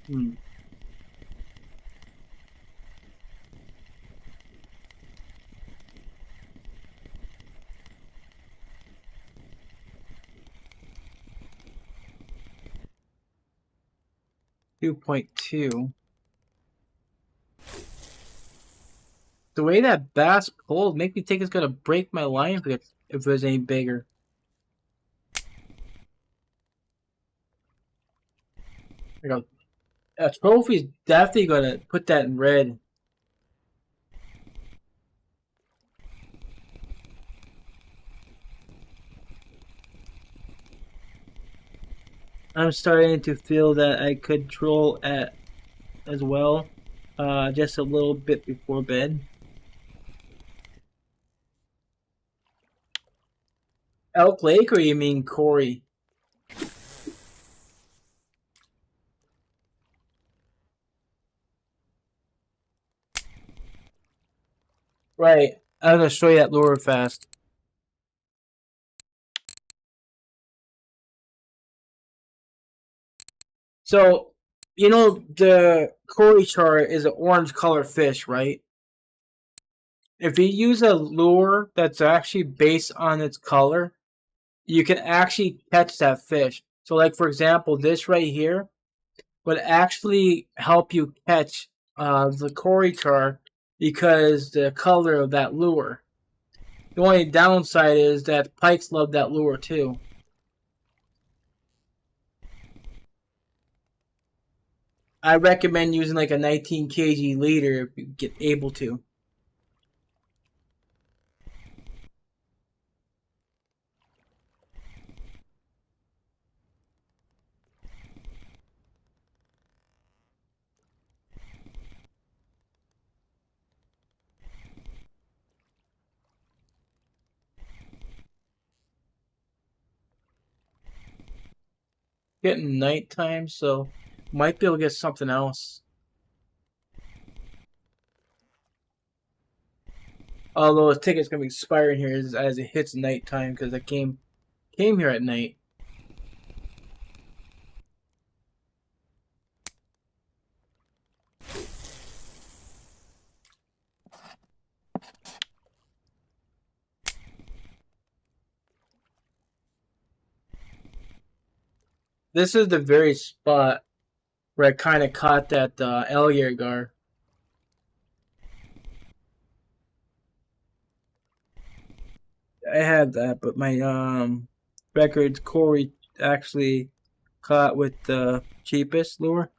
Hmm. .2. The way that bass pulled make me think it's gonna break my line if it was any bigger. Like a trophy's definitely gonna put that in red. I'm starting to feel that I could troll at as well, just a little bit before bed. Elk Lake, or you mean Corey? Right. I'm gonna show you that lure fast. So, you know the Corey char is an orange color fish, right? If you use a lure that's actually based on its color, you can actually catch that fish. So, like for example, this right here would actually help you catch the Cory char because the color of that lure. The only downside is that pikes love that lure too. I recommend using like a 19 kg leader if you get able to. Getting nighttime, so might be able to get something else. Although the ticket's gonna be expiring here as it hits nighttime because I came here at night. This is the very spot where I kind of caught that alligator gar. I had that, but my record Corey actually caught with the cheapest lure.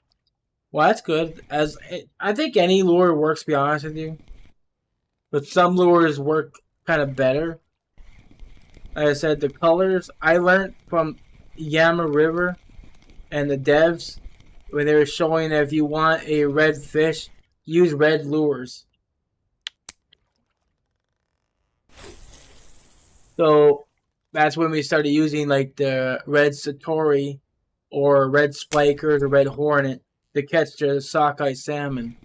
Well, that's good. As I think any lure works, to be honest with you, but some lures work kind of better. Like I said, the colors I learned from Yama River and the devs when they were showing that if you want a red fish, use red lures. So that's when we started using like the red Satori or red Spikers or red Hornet to catch the sockeye salmon.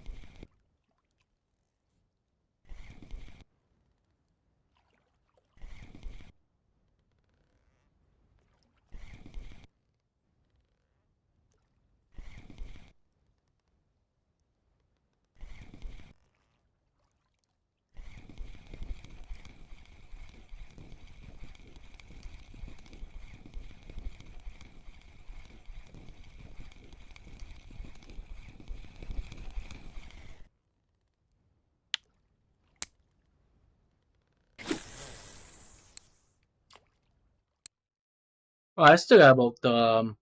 Oh, I still got about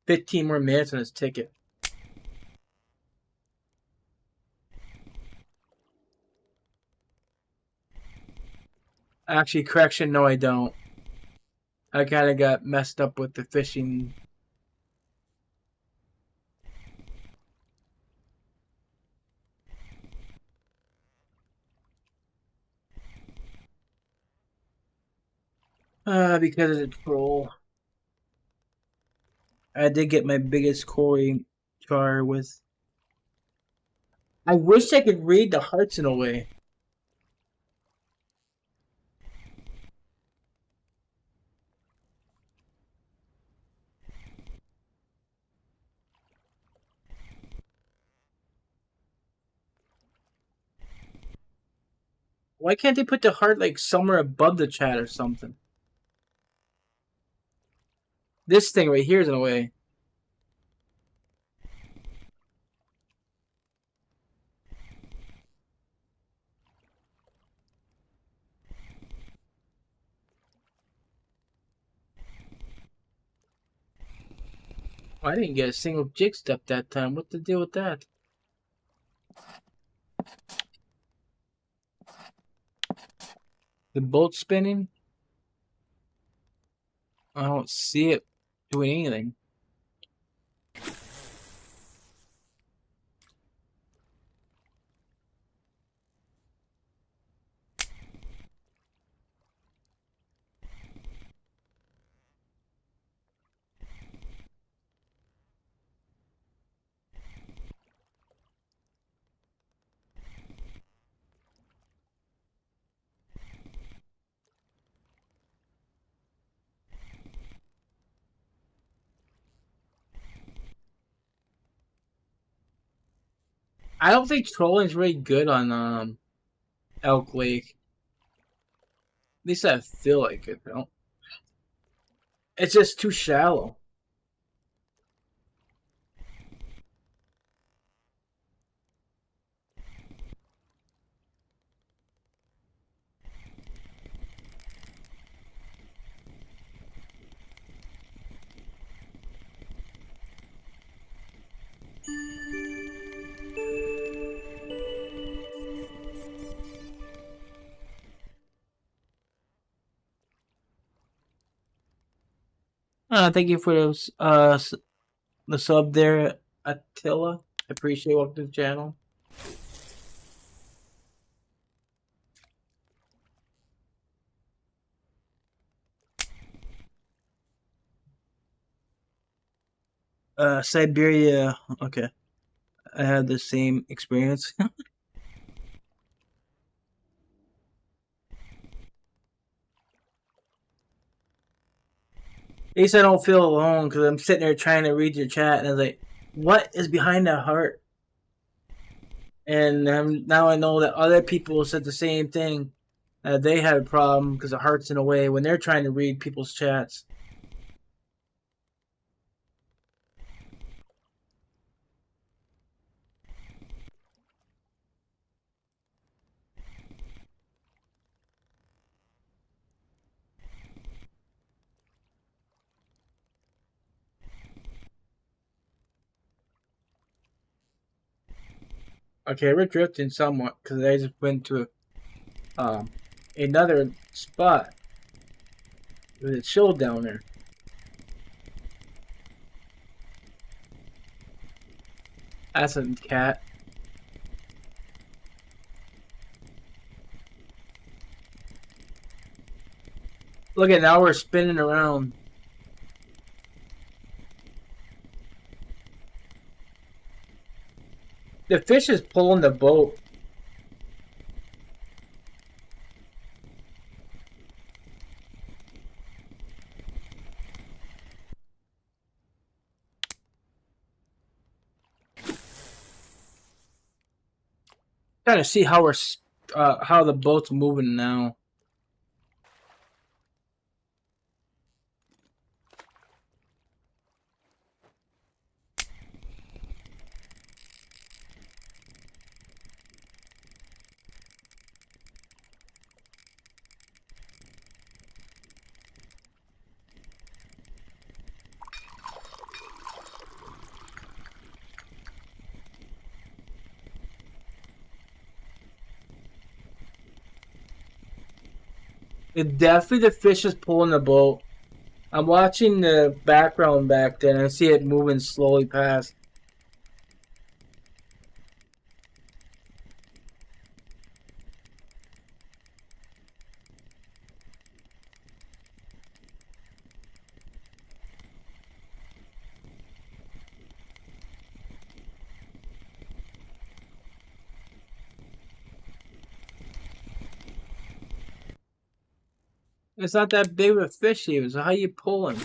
15 more minutes on this ticket. Actually, correction, no, I don't. I kind of got messed up with the fishing. Because of the troll. I did get my biggest Corey jar with. I wish I could read the hearts in a way. Why can't they put the heart like somewhere above the chat or something? This thing right here is in a way. Oh, I didn't get a single jig step that time. What's the deal with that? The boat spinning? I don't see it doing anything. I don't think trolling's really good on Elk Lake. At least I feel like it, though. It's just too shallow. Thank you for the sub there, Attila. I appreciate welcome to the channel. Siberia. Okay, I had the same experience. At least I don't feel alone because I'm sitting there trying to read your chat and I was like, what is behind that heart? And now I know that other people said the same thing. They had a problem because the heart's in a way when they're trying to read people's chats. Okay, we're drifting somewhat because I just went to another spot. There's a chill down there. That's a cat. Look at now we're spinning around. The fish is pulling the boat. Trying to see how how the boat's moving now. It definitely the fish is pulling the boat. I'm watching the background back there and I see it moving slowly past. It's not that big of a fish even, so how you pull him?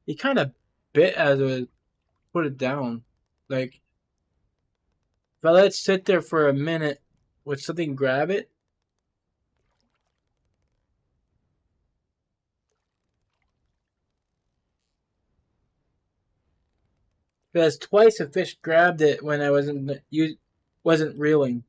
He kind of bit as I put it down. Like, if I let it sit there for a minute, would something grab it? Because twice a fish grabbed it when I wasn't reeling.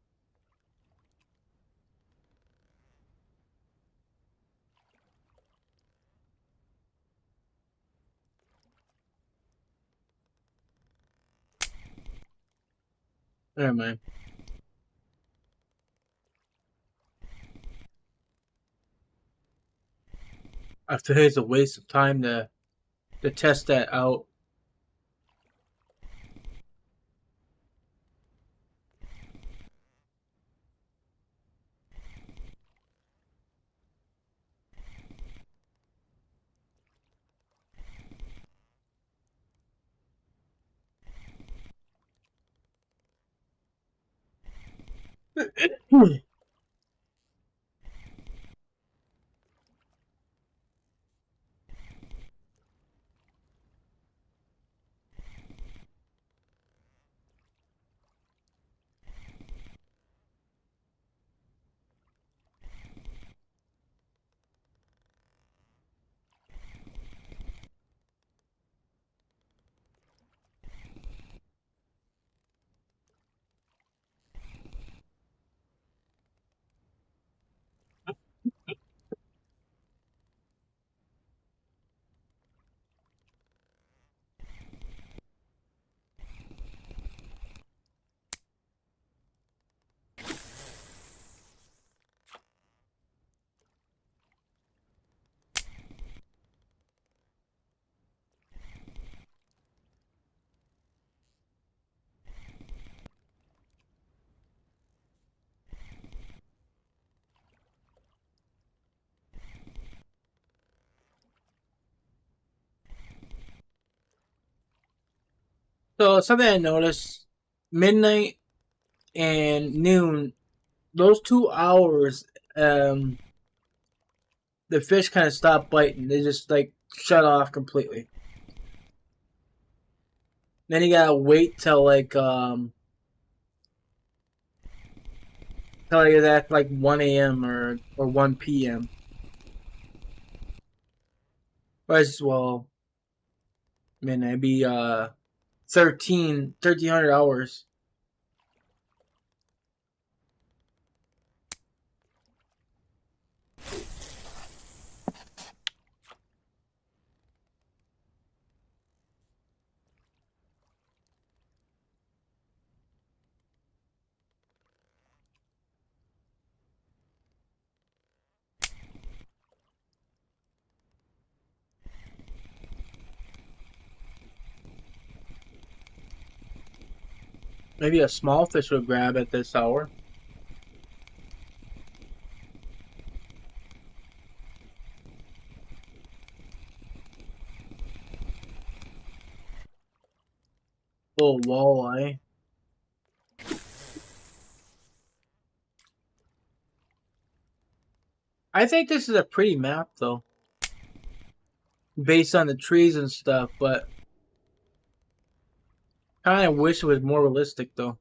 Never mind. I feel it's a waste of time to test that out. So something I noticed, midnight and noon, those 2 hours, the fish kind of stop biting. They just like shut off completely. Then you gotta wait till like that like 1 a.m. or 1 p.m. As well, midnight be 1,300 hours. Maybe a small fish would grab at this hour. Little walleye. I think this is a pretty map, though. Based on the trees and stuff, but I kind of wish it was more realistic, though.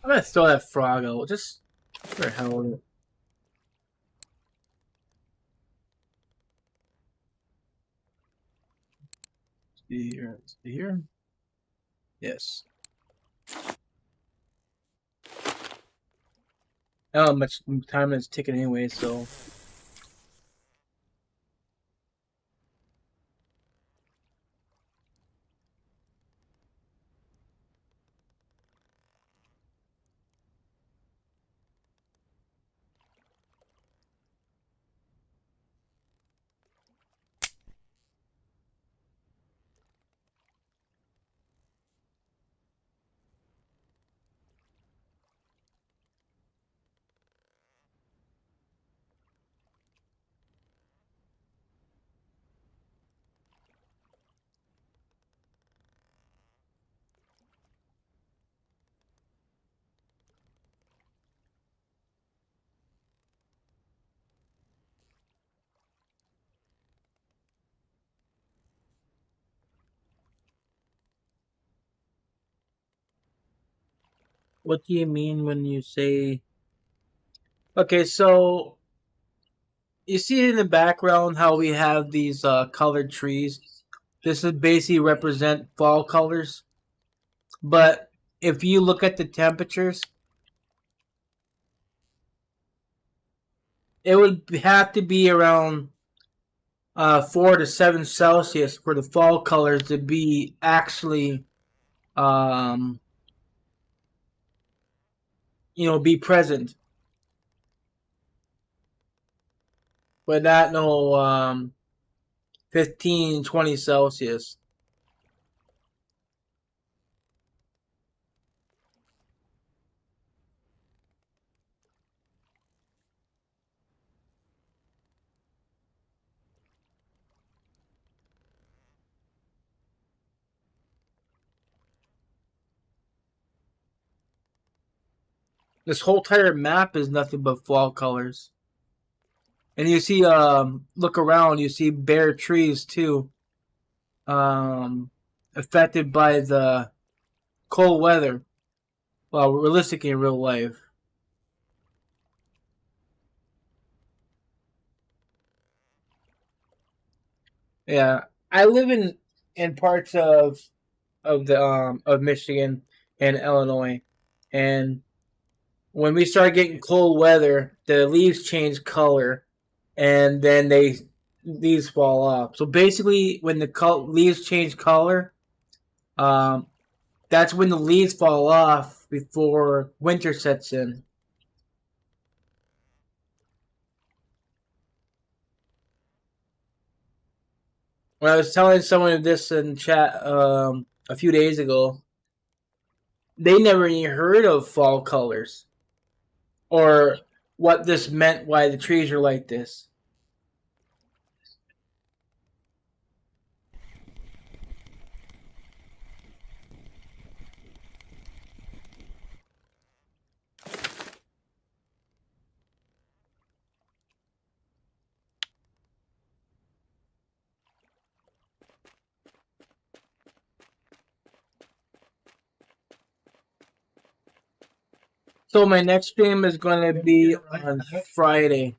I'm gonna throw that frog out, just for the hell of it. See here, see here. Yes. I don't know how much time it's ticking anyway, so. What do you mean when you say? Okay, so you see in the background how we have these colored trees. This is basically represent fall colors. But if you look at the temperatures, it would have to be around 4 to 7 Celsius for the fall colors to be actually, um, be present. But not no 15, 20 Celsius. This whole entire map is nothing but fall colors. And you see, look around, you see bare trees too, um, affected by the cold weather. Well, realistically in real life. Yeah, I live in parts of Michigan and Illinois, and when we start getting cold weather, the leaves change color, and then leaves fall off. So basically, when the leaves change color, um, that's when the leaves fall off before winter sets in. When I was telling someone this in chat a few days ago, they never even heard of fall colors or what this meant, why the trees are like this. So my next stream is going to be on Friday.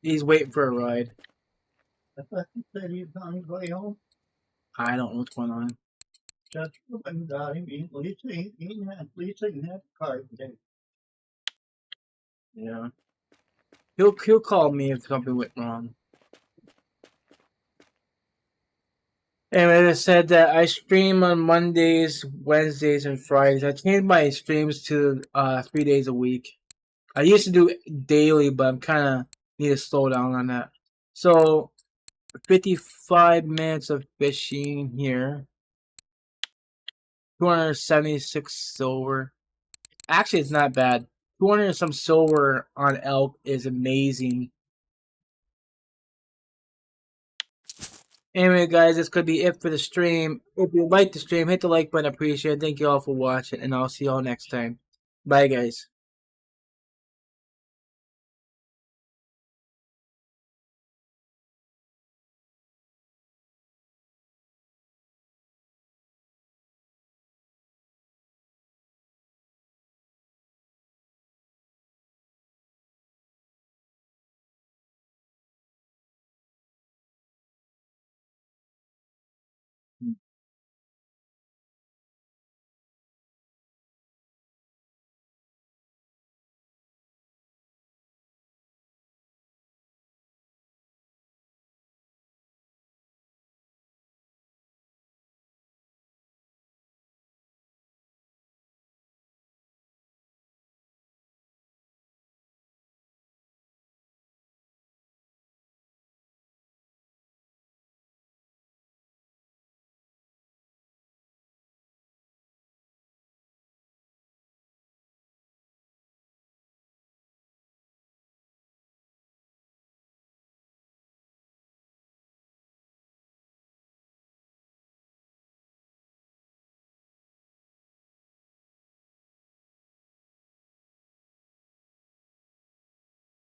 He's waiting for a ride. I thought you said he's on his way home. I don't know what's going on. Just and Lisa in that car today. Yeah. He'll call me if something went wrong. Anyway, I said that I stream on Mondays, Wednesdays, and Fridays. I changed my streams to 3 days a week. I used to do daily, but I'm kind of need to slow down on that. So 55 minutes of fishing here. 276 silver. Actually, it's not bad. 200 and some silver on elk is amazing. Anyway, guys, this could be it for the stream. If you like the stream, hit the like button. I appreciate it. Thank you all for watching, and I'll see you all next time. Bye, guys.